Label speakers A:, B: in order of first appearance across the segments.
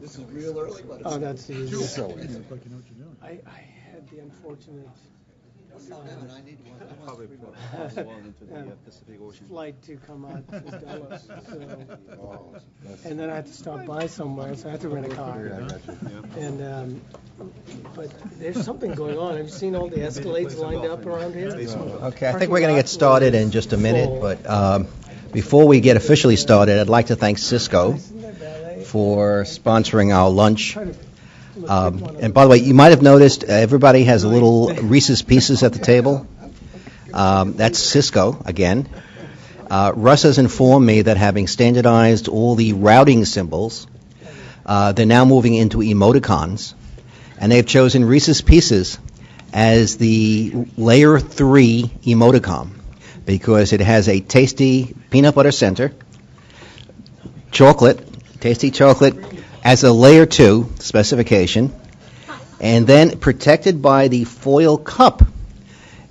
A: This is real early, but it's...
B: Oh, that's the usual.
A: So,
C: Look like you know what you're doing.
B: I had the unfortunate
A: I need one.
D: Probably well into the Pacific Ocean.
B: flight to come out to Dallas, so,
A: Oh, that's-
B: and then I had to stop by somewhere, so I had to rent a car.
A: I got you.
B: And, but there's something going on. Have you seen all the Escalades lined up around here?
E: Okay, I think we're going to get started in just a minute, but before we get officially started, I'd like to thank Cisco for sponsoring our lunch. And by the way, you might have noticed everybody has a little Reese's Pieces at the table. That's Cisco, again. Russ has informed me that having standardized all the routing symbols, they're now moving into emoticons, and they've chosen Reese's Pieces as the layer 3 emoticon because it has a tasty peanut butter center, tasty chocolate as a layer 2 specification, and then protected by the foil cup,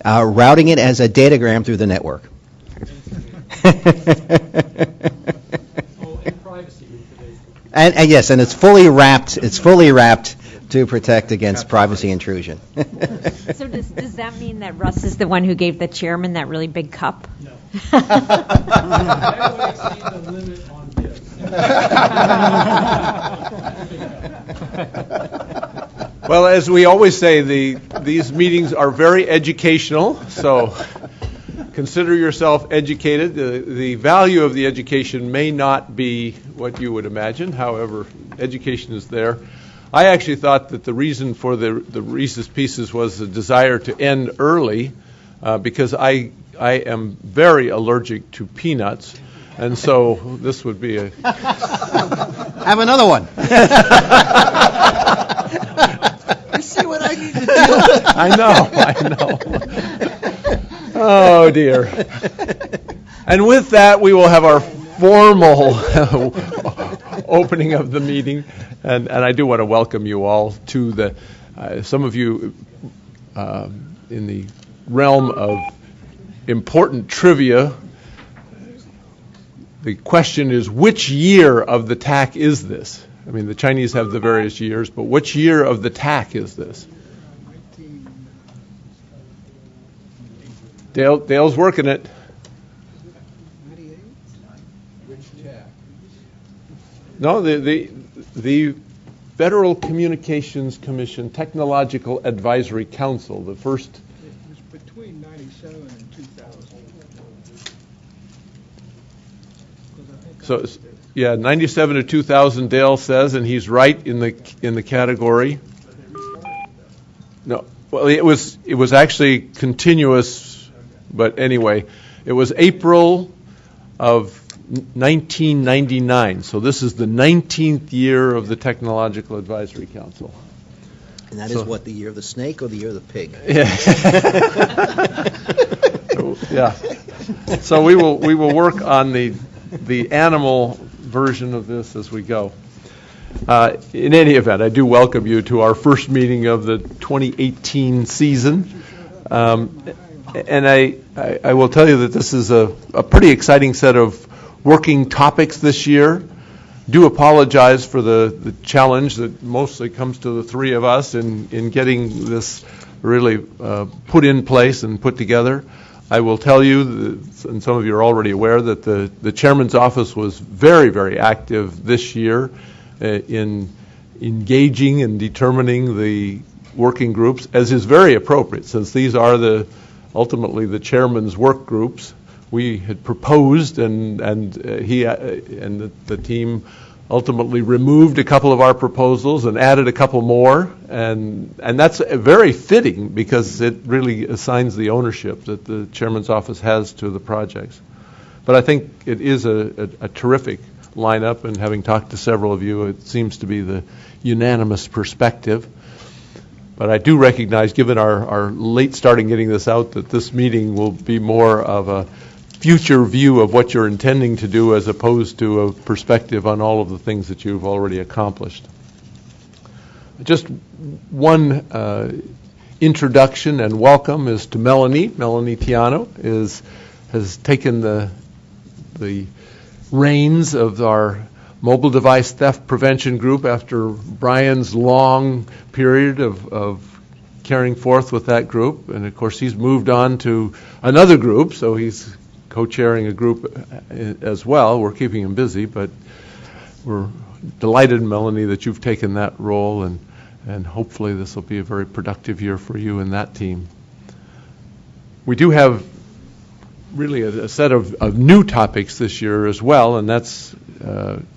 E: routing it as a datagram through the network.
F: And privacy.
E: And yes, and it's fully wrapped. It's fully wrapped to protect against privacy intrusion.
G: So does that mean that Russ is the one who gave the chairman that really big cup?
F: No. I would exceed the limit on gifts.
H: Well, as we always say, these meetings are very educational, so consider yourself educated. The value of the education may not be what you would imagine. However, education is there. I actually thought that the reason for the Reese's Pieces was the desire to end early because I am very allergic to peanuts, and so this would be a...
E: Have another one.
A: You see what I need to do?
H: I know. Oh, dear. And with that, we will have our formal opening of the meeting. And I do want to welcome you all to the, some of you in the realm of important trivia. The question is, which year of the TAC is this? I mean, the Chinese have the various years, but which year of the TAC is this? Dale's working it. No, the Federal Communications Commission Technological Advisory Council, the first.
C: It was between 97 and 2000.
H: So, yeah, 97 to 2000, Dale says, and he's right in the category. No, well, it was actually continuous, but anyway, it was April of 1999. So this is the 19th year of the Technological Advisory Council.
E: And that is what, the year of the snake or the year of the pig?
H: Yeah. So we will work on the animal version of this as we go. In any event, I do welcome you to our first meeting of the 2018 season. And I will tell you that this is a pretty exciting set of working topics this year. Do apologize for the challenge that mostly comes to the three of us in getting this really put in place and put together. I will tell you, and some of you are already aware, that the chairman's office was very, very active this year in engaging and determining the working groups, as is very appropriate, since these are ultimately the chairman's work groups. We had proposed, and he and the team ultimately removed a couple of our proposals and added a couple more, and that's very fitting because it really assigns the ownership that the chairman's office has to the projects. But I think it is a terrific lineup, and having talked to several of you, it seems to be the unanimous perspective. But I do recognize, given our late starting getting this out, that this meeting will be more of a future view of what you're intending to do as opposed to a perspective on all of the things that you've already accomplished. Just one introduction and welcome is to Melanie. Melanie Tiano has taken the reins of our Mobile Device Theft Prevention Group after Brian's long period of carrying forth with that group. And, of course, he's moved on to another group, so he's co-chairing a group as well. We're keeping him busy, but we're delighted, Melanie, that you've taken that role, and hopefully this will be a very productive year for you and that team. We do have really a set of new topics this year as well, and that's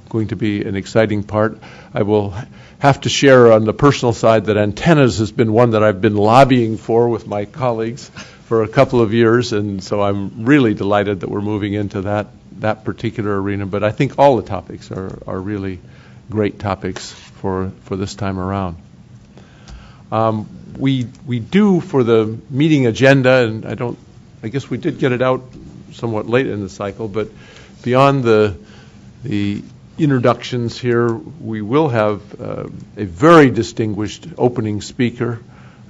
H: going to be an exciting part. I will have to share on the personal side that antennas has been one that I've been lobbying for with my colleagues for a couple of years, and so I'm really delighted that we're moving into that particular arena. But I think all the topics are really great topics for this time around. We do, for the meeting agenda, and I guess we did get it out somewhat late in the cycle, but beyond the introductions here, we will have a very distinguished opening speaker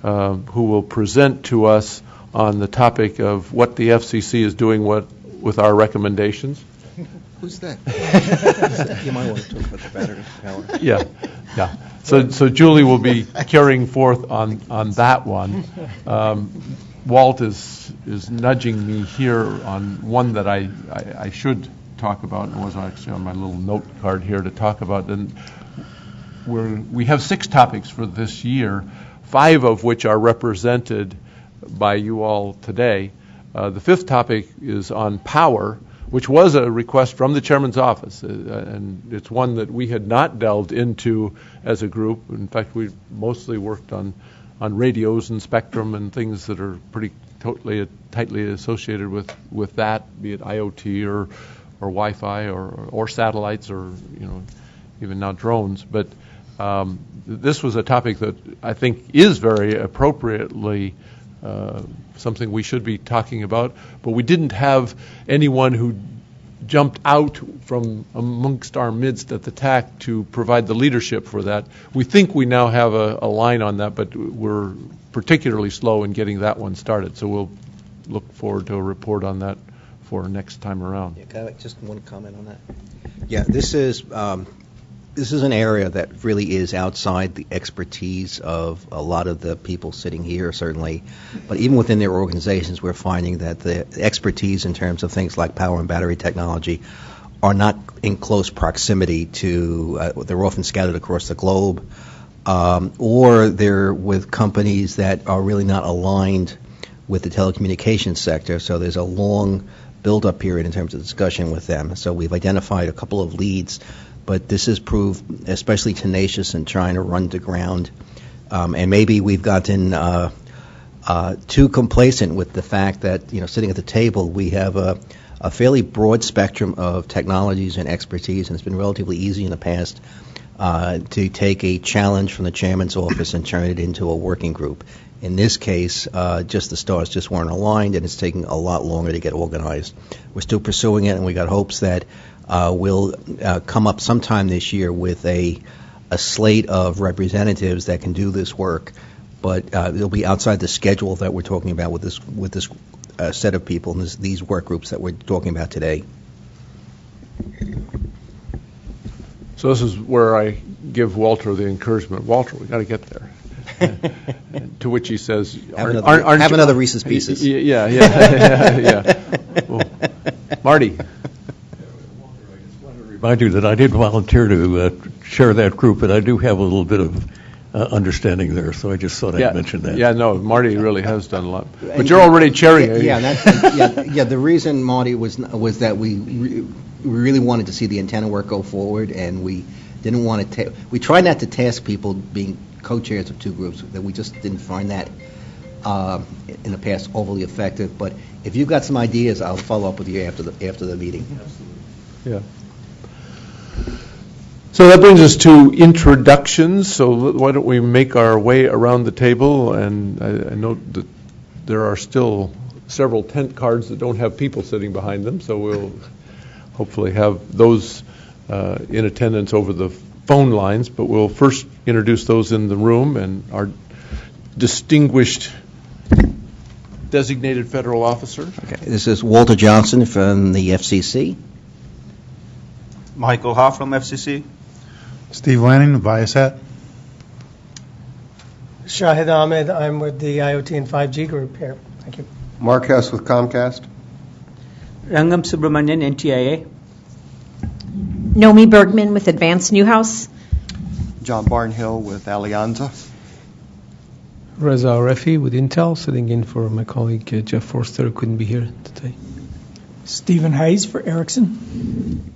H: who will present to us on the topic of what the FCC is doing with our recommendations.
A: Who's that? You might want to talk about the battery power.
H: Yeah. So Julie will be carrying forth on that one. Walt is nudging me here on one that I should talk about, and was actually on my little note card here to talk about. And we have 6 topics for this year, 5 of which are represented by you all today. The 5th topic is on power, which was a request from the chairman's office, and it's one that we had not delved into as a group. In fact, we mostly worked on radios and spectrum and things that are pretty tightly associated with that, be it IoT or Wi-Fi or satellites or even now drones. But this was a topic that I think is very appropriately something we should be talking about, but we didn't have anyone who jumped out from amongst our midst at the TAC to provide the leadership for that. We think we now have a line on that, but we're particularly slow in getting that one started, so we'll look forward to a report on that for next time around.
E: Yeah, can I make just one comment on that? Yeah, this is an area that really is outside the expertise of a lot of the people sitting here, certainly. But even within their organizations, we're finding that the expertise in terms of things like power and battery technology are not in close proximity to, they're often scattered across the globe, or they're with companies that are really not aligned with the telecommunications sector. So there's a long build-up period in terms of discussion with them. So we've identified a couple of leads, but this has proved especially tenacious in trying to run to ground. And maybe we've gotten too complacent with the fact that, sitting at the table, we have a fairly broad spectrum of technologies and expertise, and it's been relatively easy in the past to take a challenge from the chairman's office and turn it into a working group. In this case, just the stars just weren't aligned, and it's taking a lot longer to get organized. We're still pursuing it, and we got hopes that we'll come up sometime this year with a slate of representatives that can do this work, but it'll be outside the schedule that we're talking about with this set of people and these work groups that we're talking about today.
H: So this is where I give Walter the encouragement. Walter, we got to get there. To which he says,
E: have another Reese's Pieces.
H: Yeah. Well, Marty.
I: Remind you that I did volunteer to chair that group, and I do have a little bit of understanding there, so I just thought I'd mention that.
H: Yeah, no, Marty really has done a lot. But you're already chairing it.
E: Yeah, the reason, Marty, was that we really wanted to see the antenna work go forward, and we didn't want to we tried not to task people being co-chairs of two groups, that we just didn't find that in the past overly effective. But if you've got some ideas, I'll follow up with you after the meeting.
H: Yeah. So that brings us to introductions. So why don't we make our way around the table? And I note that there are still several tent cards that don't have people sitting behind them, so we'll hopefully have those in attendance over the phone lines. But we'll first introduce those in the room, and our distinguished designated federal officer.
E: Okay. This is Walter Johnson from the FCC.
D: Michael Ha from FCC.
C: Steve Lanning, Viasat.
B: Shahid Ahmed, I'm with the IoT and 5G group here. Thank you.
J: Mark Hess with Comcast.
K: Rangam Subramanian, NTIA.
G: Nomi Bergman with Advanced Newhouse.
A: John Barnhill with Alianza.
F: Reza Refi with Intel, sitting in for my colleague Jeff Forster, who couldn't be here today.
K: Stephen Hayes for Ericsson.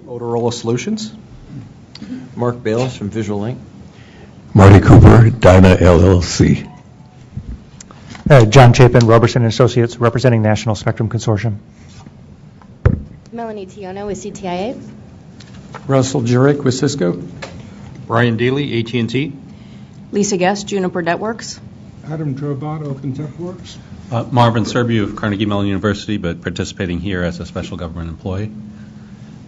A: Motorola Solutions. Mark Bales from Visual Link.
I: Marty Cooper, Dyna LLC.
K: John Chapin, Robertson Associates, representing National Spectrum Consortium.
L: Melanie Tiono with CTIA.
F: Russell Jurek with Cisco.
D: Brian Daly, AT&T.
L: Lisa Guest, Juniper Networks.
C: Adam Drobot, Open Tech Works.
M: Marvin Serbu of Carnegie Mellon University, but participating here as a special government employee.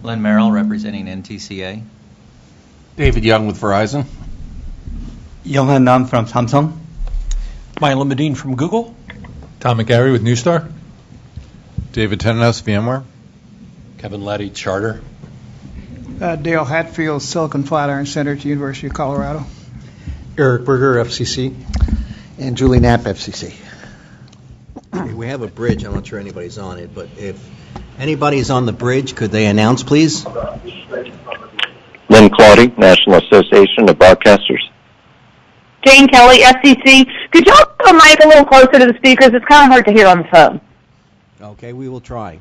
N: Len Merrill, representing NTCA.
O: David Young with Verizon.
P: Yohan Nam from Samsung.
O: Milo Medine from Google.
Q: Tom McGarry with Newstar.
R: David Tenenhouse, VMware.
Q: Kevin Laddie, Charter.
S: Dale Hatfield, Silicon Flatiron Center at the University of Colorado.
A: Eric Berger, FCC.
E: And Julie Knapp, FCC. Okay, we have a bridge. I'm not sure anybody's on it, but if anybody's on the bridge, could they announce, please?
T: Lynn Claudy, National Association of Broadcasters.
U: Jane Kelly, FCC. Could y'all put the mic a little closer to the speakers? It's kind of hard to hear on the phone.
E: Okay, we will try.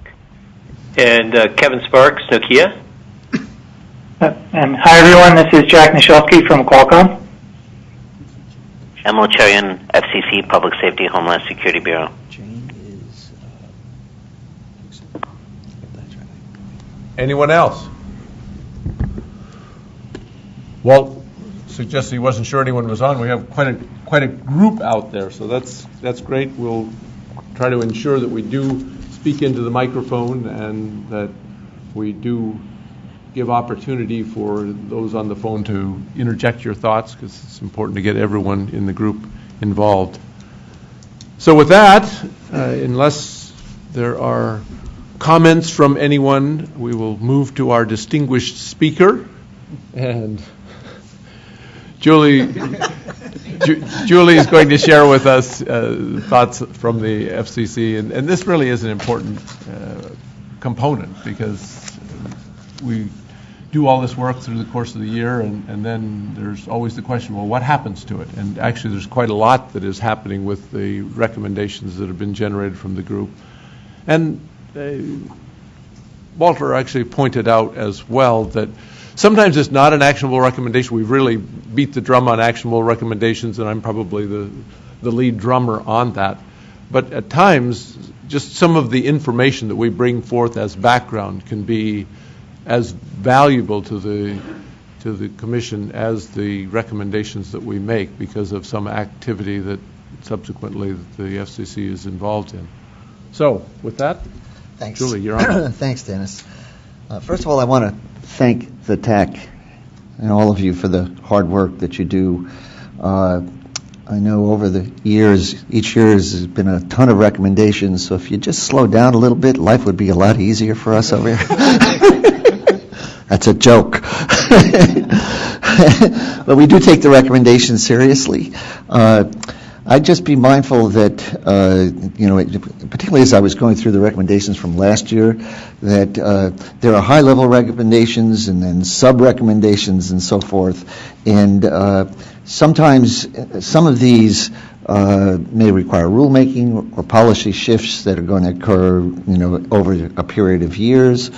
V: And Kevin Sparks, Nokia.
W: Hi, everyone. This is Jack Nishelski from Qualcomm.
X: Emil Cherian, FCC, Public Safety, Homeland Security Bureau.
H: Anyone else? Walt suggested he wasn't sure anyone was on. We have quite a group out there, so that's great. We'll try to ensure that we do speak into the microphone and that we do give opportunity for those on the phone to interject your thoughts, because it's important to get everyone in the group involved. So with that, unless there are comments from anyone, we will move to our distinguished speaker. And Julie is going to share with us thoughts from the FCC, and this really is an important component, because we do all this work through the course of the year, and then there's always the question, well, what happens to it? And actually there's quite a lot that is happening with the recommendations that have been generated from the group. And Walter actually pointed out as well that sometimes it's not an actionable recommendation. We really beat the drum on actionable recommendations, and I'm probably the lead drummer on that. But at times, just some of the information that we bring forth as background can be as valuable to the Commission as the recommendations that we make, because of some activity that subsequently the FCC is involved in. So, with that,
E: thanks.
H: Julie, you're on.
E: Thanks, Dennis. First of all, I want to thank the TAC and all of you for the hard work that you do. I know over the years, each year has been a ton of recommendations, so if you just slow down a little bit, life would be a lot easier for us over here. That's a joke. But we do take the recommendations seriously. I'd just be mindful that, particularly as I was going through the recommendations from last year, that there are high-level recommendations and then sub-recommendations and so forth. And sometimes some of these may require rulemaking or policy shifts that are going to occur, over a period of years.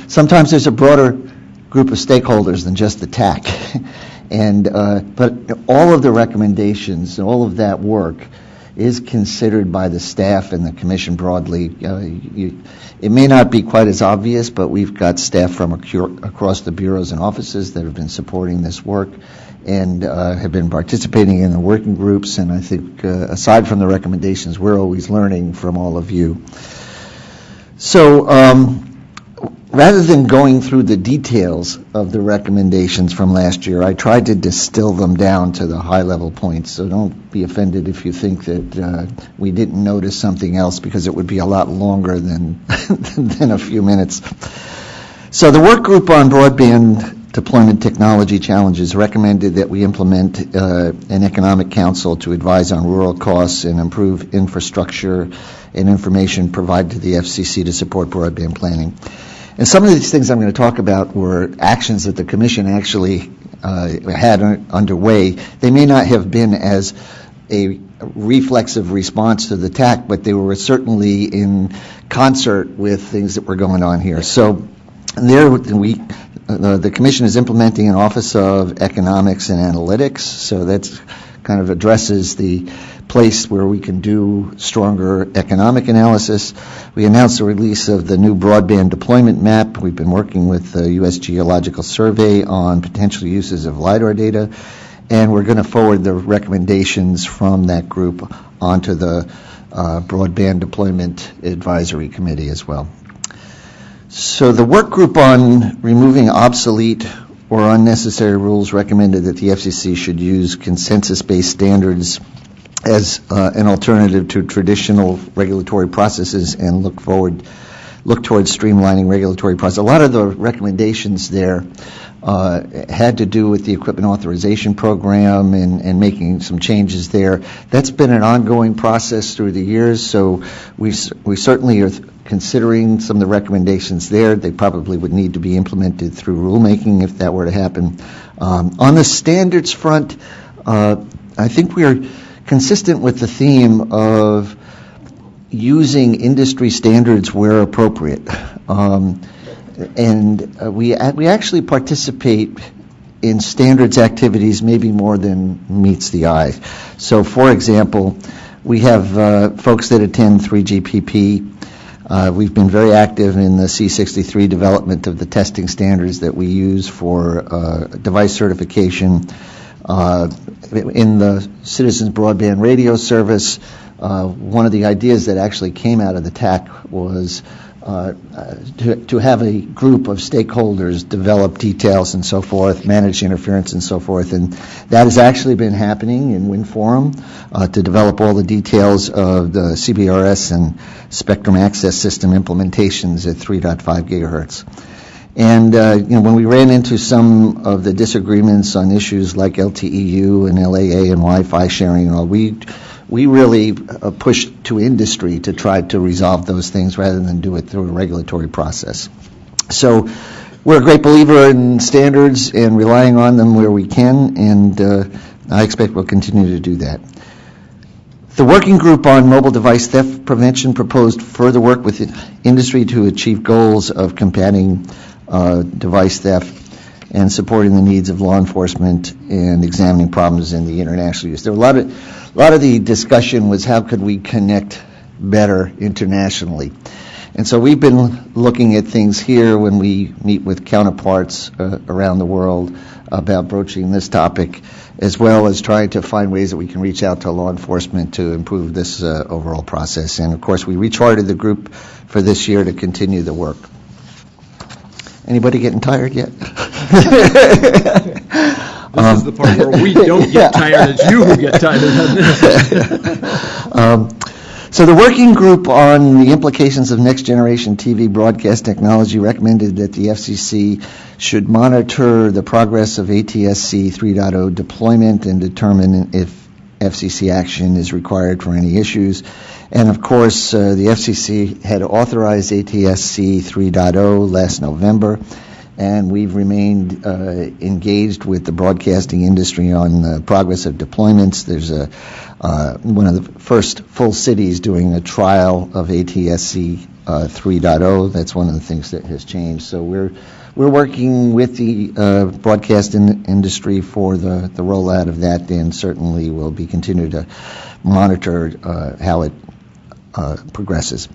E: Sometimes there's a broader group of stakeholders than just the TAC. But all of the recommendations, all of that work is considered by the staff and the Commission broadly. It may not be quite as obvious, but we've got staff from across the bureaus and offices that have been supporting this work and have been participating in the working groups. And I think aside from the recommendations, we're always learning from all of you. So rather than going through the details of the recommendations from last year, I tried to distill them down to the high-level points. So don't be offended if you think that we didn't notice something else, because it would be a lot longer than a few minutes.
B: So the work group on broadband deployment technology challenges recommended that we implement an economic council to advise on rural costs and improve infrastructure and information provided to the FCC to support broadband planning. And some of these things I'm going to talk about were actions that the Commission actually had underway. They may not have been as a reflexive response to the TAC, but they were certainly in concert with things that were going on here. So there, the Commission is implementing an Office of Economics and Analytics, so that's kind of addresses the place where we can do stronger economic analysis. We announced the release of the new broadband deployment map. We've been working with the U.S. Geological Survey on potential uses of LiDAR data, and we're going to forward the recommendations from that group onto the Broadband Deployment Advisory Committee as well. So the work group on removing obsolete or unnecessary rules recommended that the FCC should use consensus-based standards as an alternative to traditional regulatory processes and look towards streamlining regulatory process. A lot of the recommendations there had to do with the equipment authorization program and making some changes there. That's been an ongoing process through the years, so we certainly are considering some of the recommendations there. They probably would need to be implemented through rulemaking if that were to happen. On the standards front, I think we are consistent with the theme of using industry standards where appropriate. We actually participate in standards activities maybe more than meets the eye. So, for example, we have folks that attend 3GPP. We've been very active in the C63 development of the testing standards that we use for device certification. In the Citizens Broadband Radio Service, one of the ideas that actually came out of the TAC was to have a group of stakeholders develop details and so forth, manage interference and so forth, and that has actually been happening in WinForum to develop all the details of the CBRS and Spectrum Access System implementations at 3.5 gigahertz. And when we ran into some of the disagreements on issues like LTEU and LAA and Wi-Fi sharing and all, we really pushed to industry to try to resolve those things rather than do it through a regulatory process. So we're a great believer in standards and relying on them where we can, and I expect we'll continue to do that. The working group on mobile device theft prevention proposed further work with industry to achieve goals of combating device theft and supporting the needs of law enforcement and examining problems in the international use. There were a lot of the discussion was how could we connect better internationally. And so we've been looking at things here when we meet with counterparts around the world about broaching this topic, as well as trying to find ways that we can reach out to law enforcement to improve this overall process. And of course, we recharted the group for this year to continue the work. Anybody getting tired yet?
H: This is the part where we don't get tired. It's you who get tired.
B: So the working group on the implications of next-generation TV broadcast technology recommended that the FCC should monitor the progress of ATSC 3.0 deployment and determine if FCC action is required for any issues. And of course, the FCC had authorized ATSC 3.0 last November, and we've remained engaged with the broadcasting industry on the progress of deployments. There's one of the first full cities doing a trial of ATSC 3.0. That's one of the things that has changed. So we're working with the broadcast industry for the rollout of that, and certainly will be continue to monitor how it progresses.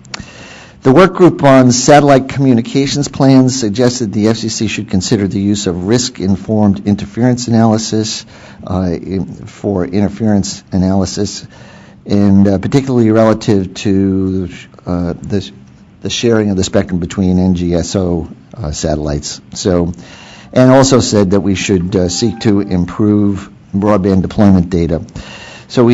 B: The work group on satellite communications plans suggested the FCC should consider the use of risk-informed interference analysis for interference analysis, and particularly relative to the sharing of the spectrum between NGSO satellites. So, and also said that we should seek to improve broadband deployment data. So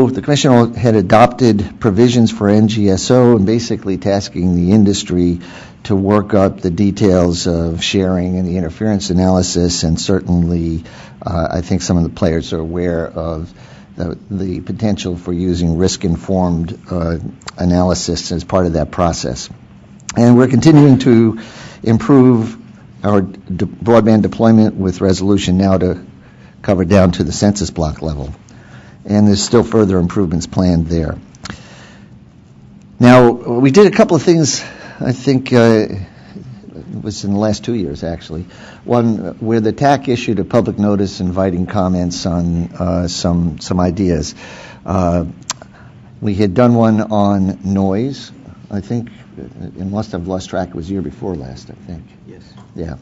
B: the Commission had adopted provisions for NGSO and basically tasking the industry to work up the details of sharing and the interference analysis, and certainly I think some of the players are aware of the potential for using risk-informed analysis as part of that process. And we're continuing to improve our broadband deployment with resolution now to cover down to the census block level. And there's still further improvements planned there. Now, we did a couple of things, I think it was in the last 2 years, actually. One, where the TAC issued a public notice inviting comments on some ideas. We had done one on noise. I think it must have lost track. It was the year before last, I think.
A: Yes.
B: Yeah.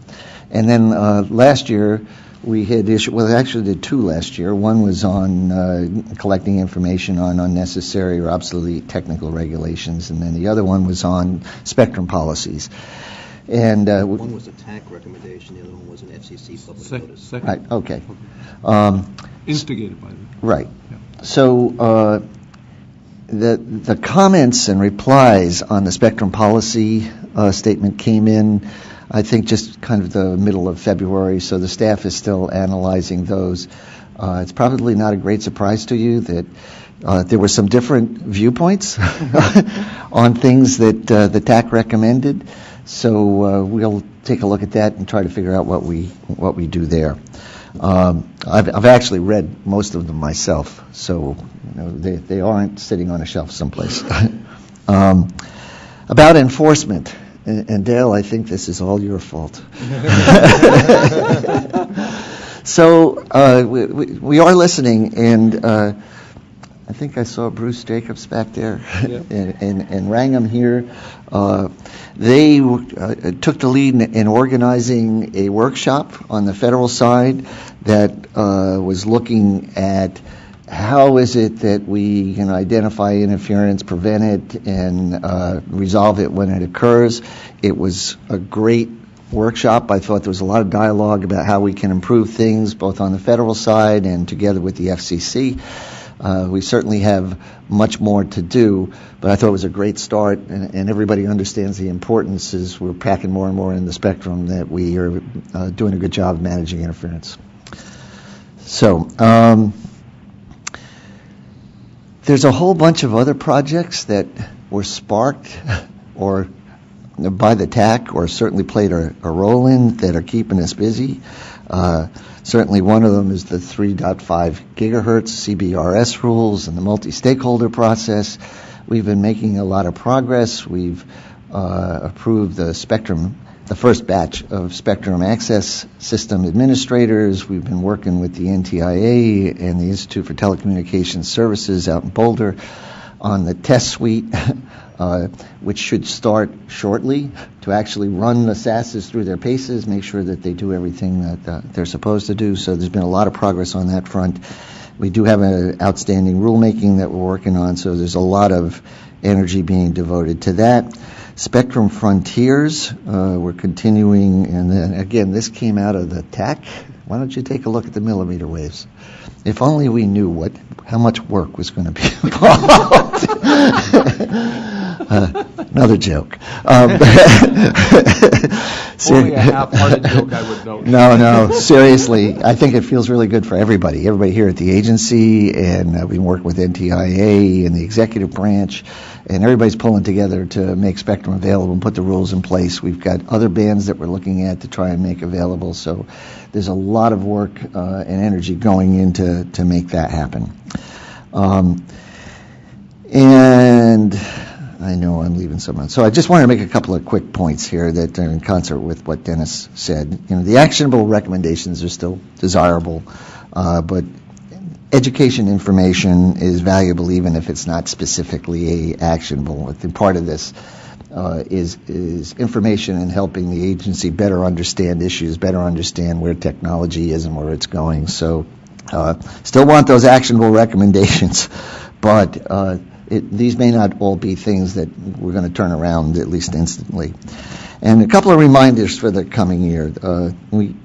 B: And then last year, we had issued, well, actually did two last year. One was on collecting information on unnecessary or obsolete technical regulations, and then the other one was on spectrum policies. And
A: one was a TAC recommendation, the other one was an FCC public notice.
B: Right, okay.
H: Instigated by them.
B: Right. Yeah. So the comments and replies on the spectrum policy statement came in, I think, just kind of the middle of February, so the staff is still analyzing those. It's probably not a great surprise to you that there were some different viewpoints on things that the TAC recommended, so we'll take a look at that and try to figure out what we do there. I've actually read most of them myself, so they aren't sitting on a shelf someplace. About enforcement. And Dale, I think this is all your fault. So we are listening, and I think I saw Bruce Jacobs back there, yep. and Wrangham here. They took the lead in organizing a workshop on the federal side that was looking at how is it that we can identify interference, prevent it, and resolve it when it occurs. It was a great workshop. I thought there was a lot of dialogue about how we can improve things, both on the federal side and together with the FCC. We certainly have much more to do, but I thought it was a great start, and everybody understands the importance as we're packing more and more in the spectrum that we are doing a good job of managing interference. So, there's a whole bunch of other projects that were sparked or by the TAC or certainly played a role in that are keeping us busy. Certainly one of them is the 3.5 gigahertz CBRS rules and the multi-stakeholder process. We've been making a lot of progress. We've approved the first batch of Spectrum Access System administrators. We've been working with the NTIA and the Institute for Telecommunications Services out in Boulder on the test suite, which should start shortly to actually run the SASs through their paces, make sure that they do everything that they're supposed to do. So there's been a lot of progress on that front. We do have an outstanding rulemaking that we're working on, so there's a lot of energy being devoted to that. Spectrum Frontiers, we're continuing, and then again, this came out of the TAC. Why don't you take a look at the millimeter waves? If only we knew how much work was going to be involved. Another joke.
H: Only a half-hearted joke, I would note.
B: No, seriously, I think it feels really good for everybody. Everybody here at the agency, and we work with NTIA and the executive branch, and everybody's pulling together to make Spectrum available and put the rules in place. We've got other bands that we're looking at to try and make available, so there's a lot of work and energy going into to make that happen. And I know I'm leaving someone. So I just want to make a couple of quick points here that are in concert with what Dennis said. The actionable recommendations are still desirable, but education information is valuable even if it's not specifically actionable. I think part of this is information and helping the agency better understand issues, better understand where technology is and where it's going. So still want those actionable recommendations, but these may not all be things that we're going to turn around at least instantly. And a couple of reminders for the coming year. We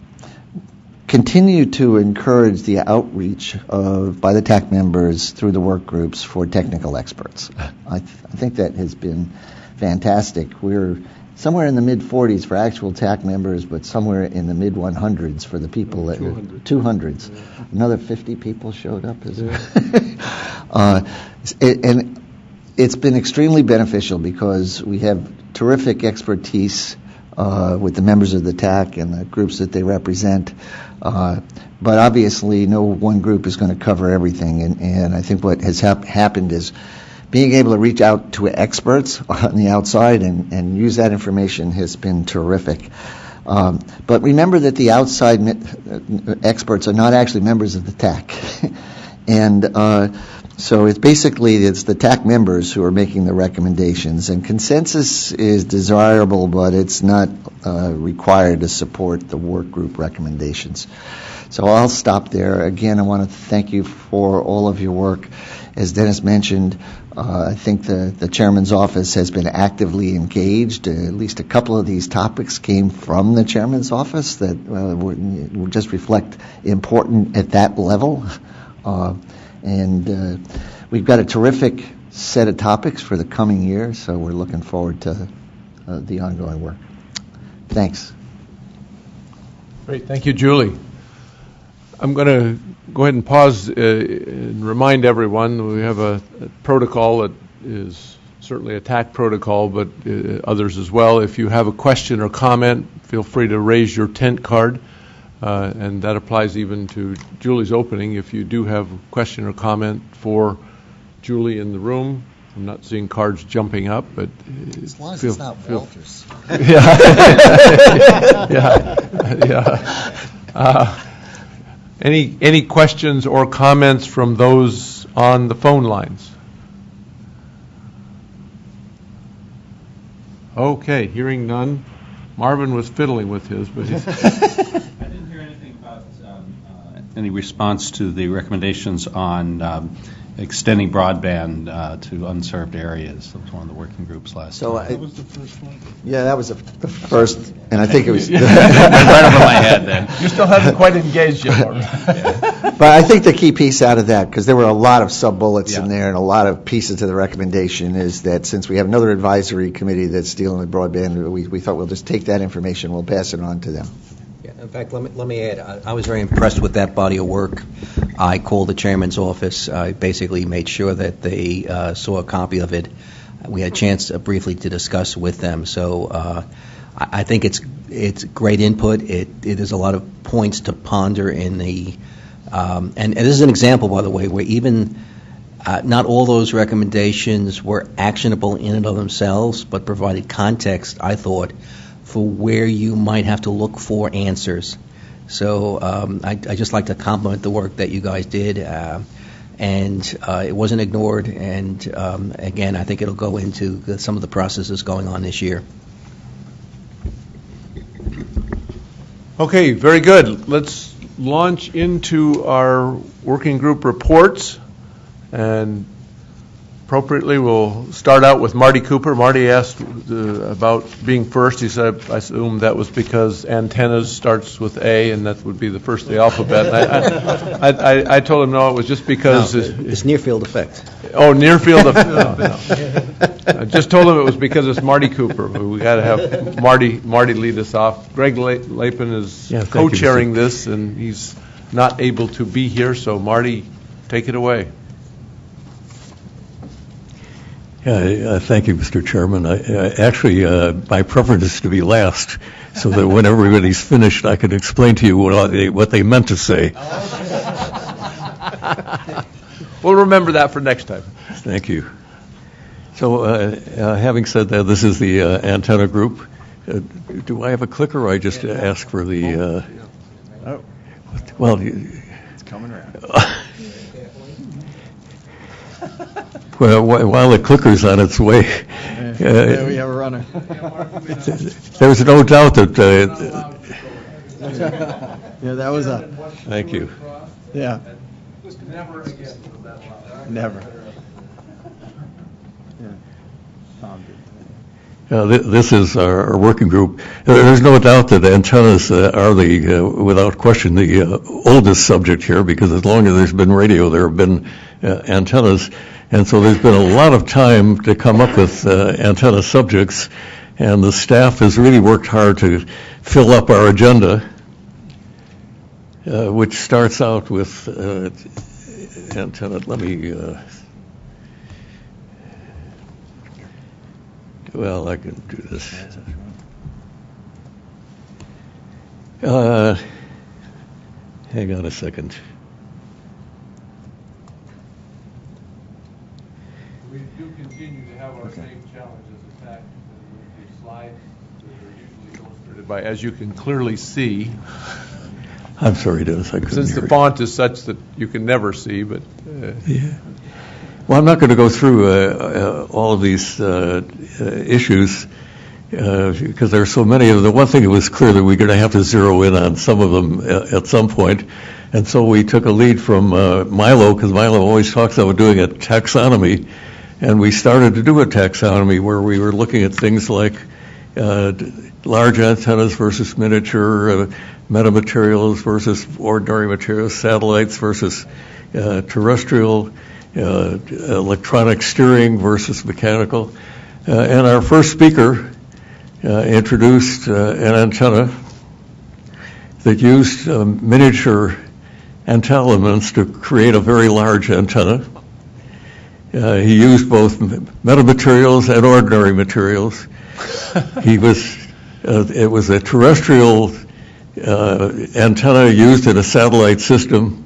B: continue to encourage the outreach by the TAC members through the work groups for technical experts. I think that has been fantastic. We're somewhere in the mid-40s for actual TAC members, but somewhere in the mid-100s for the people that 200s. Another 50 people showed up. And it's been extremely beneficial because we have terrific expertise with the members of the TAC and the groups that they represent. But obviously, no one group is going to cover everything. And I think what has happened is being able to reach out to experts on the outside and use that information has been terrific. But remember that the outside experts are not actually members of the TAC. And so it's the TAC members who are making the recommendations. And consensus is desirable, but it's not required to support the work group recommendations. So I'll stop there. Again, I want to thank you for all of your work. As Dennis mentioned, I think the chairman's office has been actively engaged. At least a couple of these topics came from the chairman's office that would just reflect important at that level. And we've got a terrific set of topics for the coming year, so we're looking forward to the ongoing work. Thanks.
H: Great. Thank you, Julie. I'm going to go ahead and pause and remind everyone we have a protocol that is certainly a TAC protocol, but others as well. If you have a question or comment, feel free to raise your tent card, and that applies even to Julie's opening. If you do have a question or comment for Julie in the room, I'm not seeing cards jumping up, but
B: as long as it's not Walters.
H: Yeah. Any questions or comments from those on the phone lines? Okay, hearing none. Marvin was fiddling with his, but
M: I didn't hear anything about any response to the recommendations on extending broadband to unserved areas. That was one of the working groups last time.
C: That was the first one?
B: Yeah, that was the first, and I think it was...
M: right over my head then.
H: You still haven't quite engaged yet, Marvin.
B: But I think the key piece out of that, because there were a lot of sub-bullets in there and a lot of pieces to the recommendation, is that since we have another advisory committee that's dealing with broadband, we thought we'll just take that information, we'll pass it on to them.
E: Yeah, in fact, let me add, I was very impressed with that body of work. I called the chairman's office. I basically made sure that they saw a copy of it. We had a chance briefly to discuss with them. So I think it's great input. It is a lot of points to ponder in the and this is an example, by the way, where even not all those recommendations were actionable in and of themselves, but provided context, I thought, for where you might have to look for answers. So I just like to compliment the work that you guys did, and it wasn't ignored. And again, I think it'll go into some of the processes going on this year.
H: Okay, very good. Let's launch into our working group reports, and appropriately we'll start out with Marty Cooper. Marty asked about being first. He said, I assume that was because antennas starts with A, and that would be the first of the alphabet. I told him no, it was just because...
E: No, it's near field effect.
H: Oh, near field effect. No. I just told him it was because it's Marty Cooper. We got to have Marty lead us off. Greg Lapin is co-chairing this, and he's not able to be here, so Marty, take it away.
G: Yeah, thank you, Mr. Chairman. Actually, my preference is to be last, so that when everybody's finished, I can explain to you what they meant to say.
H: We'll remember that for next time.
G: Thank you. So, having said that, this is the antenna group. Do I have a clicker, or I just ask for the... Well,
A: it's coming around.
G: Well, while the clicker's on its way,
A: there we have a runner.
G: There's no doubt that...
A: yeah, that was a...
G: Thank you.
A: Yeah. Never.
G: This is our working group. There's no doubt that antennas are without question, the oldest subject here, because as long as there's been radio, there have been antennas. And so there's been a lot of time to come up with antenna subjects. And the staff has really worked hard to fill up our agenda, which starts out with antenna. Let me, well, I can do this. Hang on a second.
H: We do continue to have our same challenges attacked with the slides that are usually illustrated by, as you can clearly see.
G: I'm sorry, Dennis, I couldn't
H: Since
G: hear
H: the
G: you.
H: font is such that you can never see, but...
G: Yeah. Well, I'm not going to go through all of these issues because there are so many of them. The one thing that was clear that we're going to have to zero in on some of them at some point, and so we took a lead from Milo, because Milo always talks about doing a taxonomy, and we started to do a taxonomy where we were looking at things like large antennas versus miniature, metamaterials versus ordinary materials, satellites versus terrestrial, electronic steering versus mechanical. And our first speaker introduced an antenna that used miniature antenna elements to create a very large antenna. He used both metamaterials and ordinary materials. It was a terrestrial antenna used in a satellite system,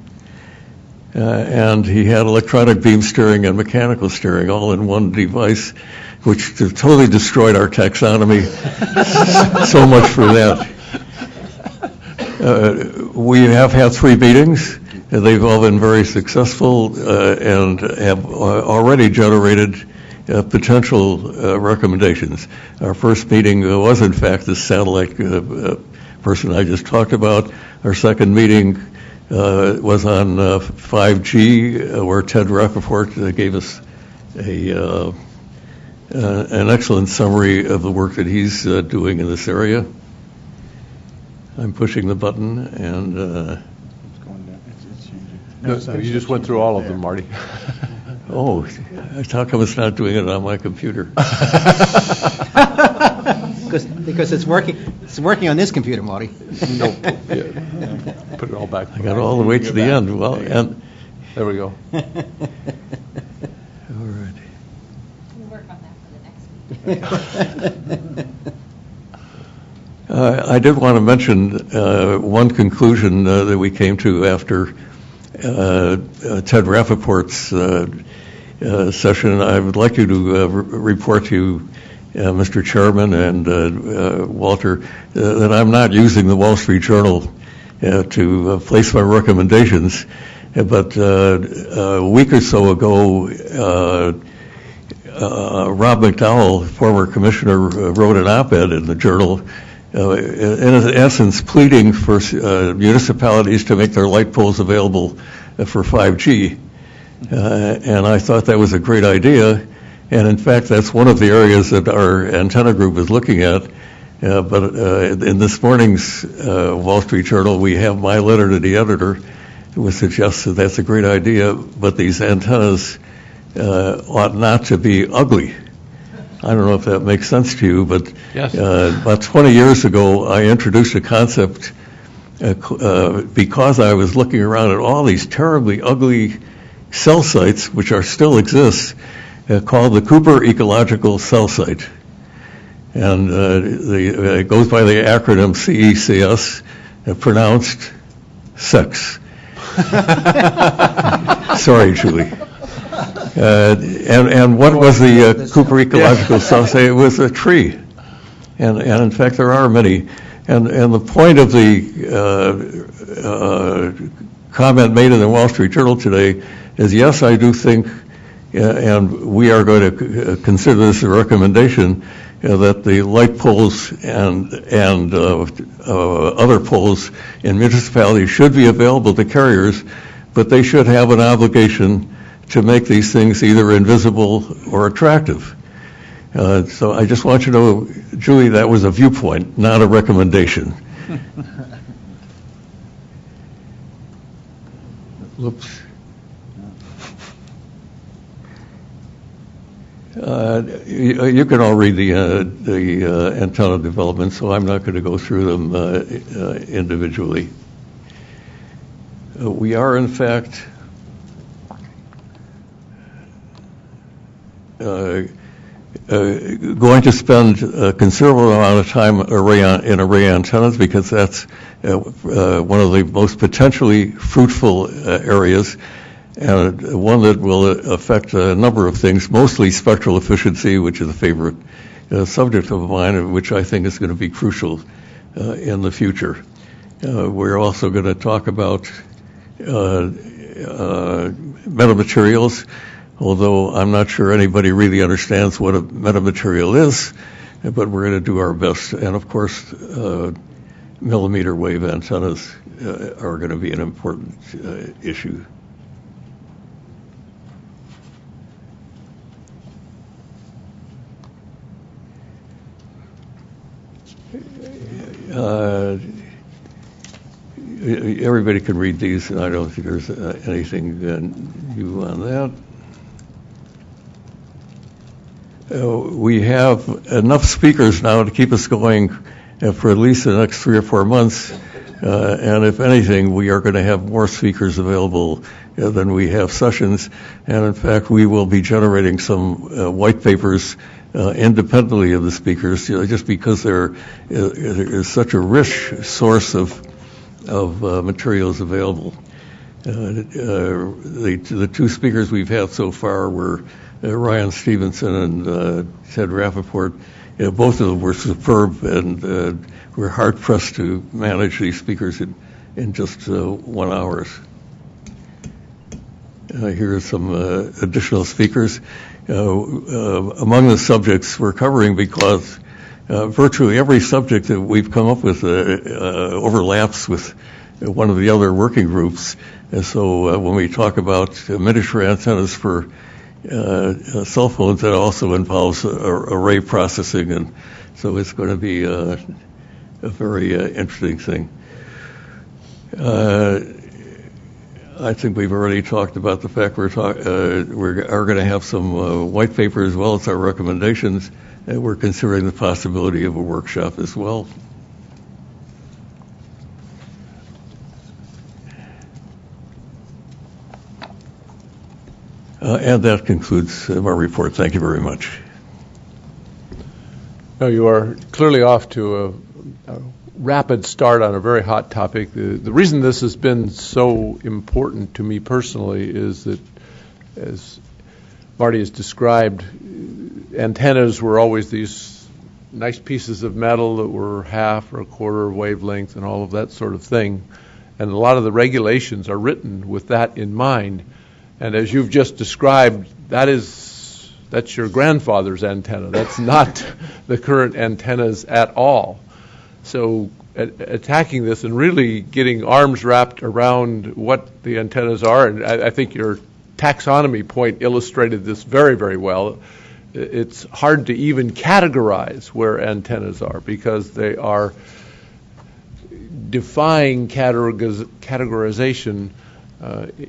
G: and he had electronic beam steering and mechanical steering all in one device, which totally destroyed our taxonomy. So much for that. We have had 3 meetings. They've all been very successful and have already generated potential recommendations. Our first meeting was, in fact, the satellite person I just talked about. Our second meeting was on 5G, where Ted Rappaport gave us an excellent summary of the work that he's doing in this area. I'm pushing the button, and...
H: No, you just went through all of them, Marty.
G: Oh, how come it's not doing it on my computer?
E: Because it's working on this computer, Marty.
H: Nope. Yeah. Put it all back.
G: I got all the way to the end. Well, and
H: there we go.
G: All right.
L: We'll work on that for the next meeting.
G: I did want to mention one conclusion that we came to after Ted Rappaport's session. I would like you to report to you, Mr. Chairman and Walter, that I'm not using the Wall Street Journal to place my recommendations, but a week or so ago, Rob McDowell, former commissioner, wrote an op-ed in the Journal, in essence pleading for municipalities to make their light poles available for 5G. And I thought that was a great idea. And in fact, that's one of the areas that our antenna group is looking at. But in this morning's Wall Street Journal, we have my letter to the editor, which suggests that that's a great idea, but these antennas ought not to be ugly. I don't know if that makes sense to you, but
H: yes.
G: About 20 years ago, I introduced a concept because I was looking around at all these terribly ugly cell sites, which still exist, called the Cooper Ecological Cell Site. And it goes by the acronym CECS, pronounced sex. Sorry, Julie. And what was the Cooper Ecological Cell Site? It was a tree. And in fact, there are many. And the point of the comment made in the Wall Street Journal today is, yes, I do think, and we are going to consider this a recommendation, that the light poles and other poles in municipalities should be available to carriers, but they should have an obligation to make these things either invisible or attractive. So I just want you to know, Julie, that was a viewpoint, not a recommendation. Whoops. You can all read the antenna development, so I'm not going to go through them individually. We are, in fact, going to spend a considerable amount of time in array antennas because that's one of the most potentially fruitful areas, and one that will affect a number of things, mostly spectral efficiency, which is a favorite subject of mine, and which I think is going to be crucial in the future. We're also going to talk about metamaterials, although I'm not sure anybody really understands what a metamaterial is, but we're going to do our best. And of course, millimeter wave antennas are going to be an important issue. Everybody can read these, and I don't think there's anything new on that. We have enough speakers now to keep us going for at least the next 3 or 4 months, and if anything, we are going to have more speakers available than we have sessions, and in fact, we will be generating some white papers independently of the speakers, just because there is such a rich source of materials available. The 2 speakers we've had so far were Ryan Stevenson and Ted Rappaport. Both of them were superb, and we're hard-pressed to manage these speakers in just 1 hour. Here are some additional speakers. Among the subjects we're covering, because virtually every subject that we've come up with overlaps with one of the other working groups. And so when we talk about miniature antennas for cell phones, that also involves array processing, and so it's going to be a very interesting thing. I think we've already talked about the fact we are going to have some white paper as well as our recommendations, and we're considering the possibility of a workshop as well. And that concludes my report. Thank you very much.
H: No, you are clearly off to a rapid start on a very hot topic. The reason this has been so important to me personally is that, as Marty has described, antennas were always these nice pieces of metal that were half or a quarter wavelength and all of that sort of thing. And a lot of the regulations are written with that in mind. And as you've just described, that's your grandfather's antenna. That's not the current antennas at all. So attacking this and really getting arms wrapped around what the antennas are, and I think your taxonomy point illustrated this very, very well. It's hard to even categorize where antennas are because they are defying categorization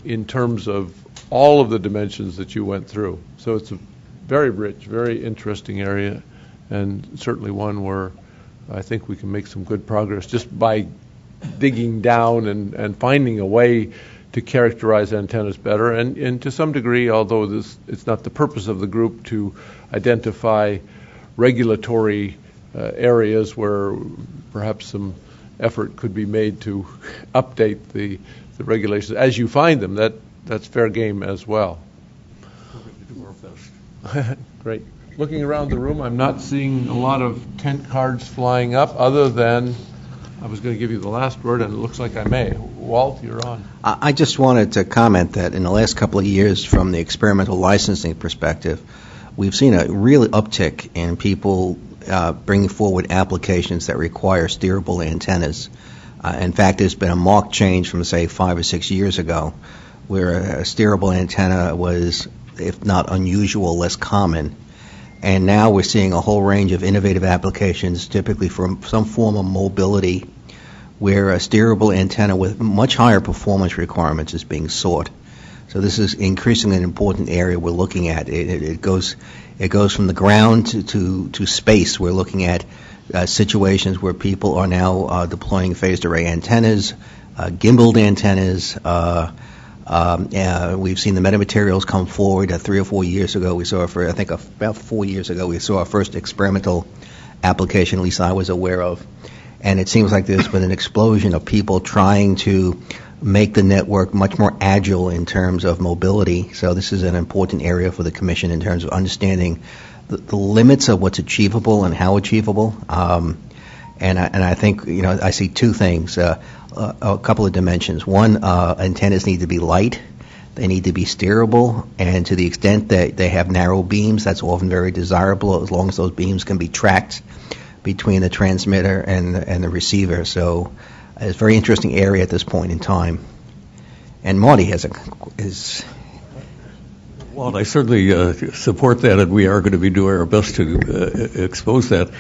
H: in terms of all of the dimensions that you went through. So it's a very rich, very interesting area, and certainly one where I think we can make some good progress just by digging down and finding a way to characterize antennas better. And to some degree, although it's not the purpose of the group to identify regulatory areas where perhaps some effort could be made to update the regulations as you find them, that's fair game as well. Great. Looking around the room, I'm not seeing a lot of tent cards flying up, other than I was going to give you the last word, and it looks like I may. Walt, you're on.
E: I just wanted to comment that in the last couple of years, from the experimental licensing perspective, we've seen a real uptick in people bringing forward applications that require steerable antennas. In fact, there's been a marked change from, say, 5 or 6 years ago, where a steerable antenna was, if not unusual, less common. And now we're seeing a whole range of innovative applications, typically from some form of mobility, where a steerable antenna with much higher performance requirements is being sought. So this is increasingly an important area we're looking at. It goes from the ground to space. We're looking at situations where people are now deploying phased array antennas, gimbaled antennas. We've seen the metamaterials come forward. 3 or 4 years ago, about 4 years ago, we saw our first experimental application, at least I was aware of. And it seems like there's been an explosion of people trying to make the network much more agile in terms of mobility. So this is an important area for the Commission in terms of understanding the limits of what's achievable and how achievable. And I think, I see two things, a couple of dimensions. One, antennas need to be light. They need to be steerable, and to the extent that they have narrow beams, that's often very desirable as long as those beams can be tracked between the transmitter and the receiver. So it's a very interesting area at this point in time. And Marty is.
G: Well, I certainly support that, and we are going to be doing our best to expose that.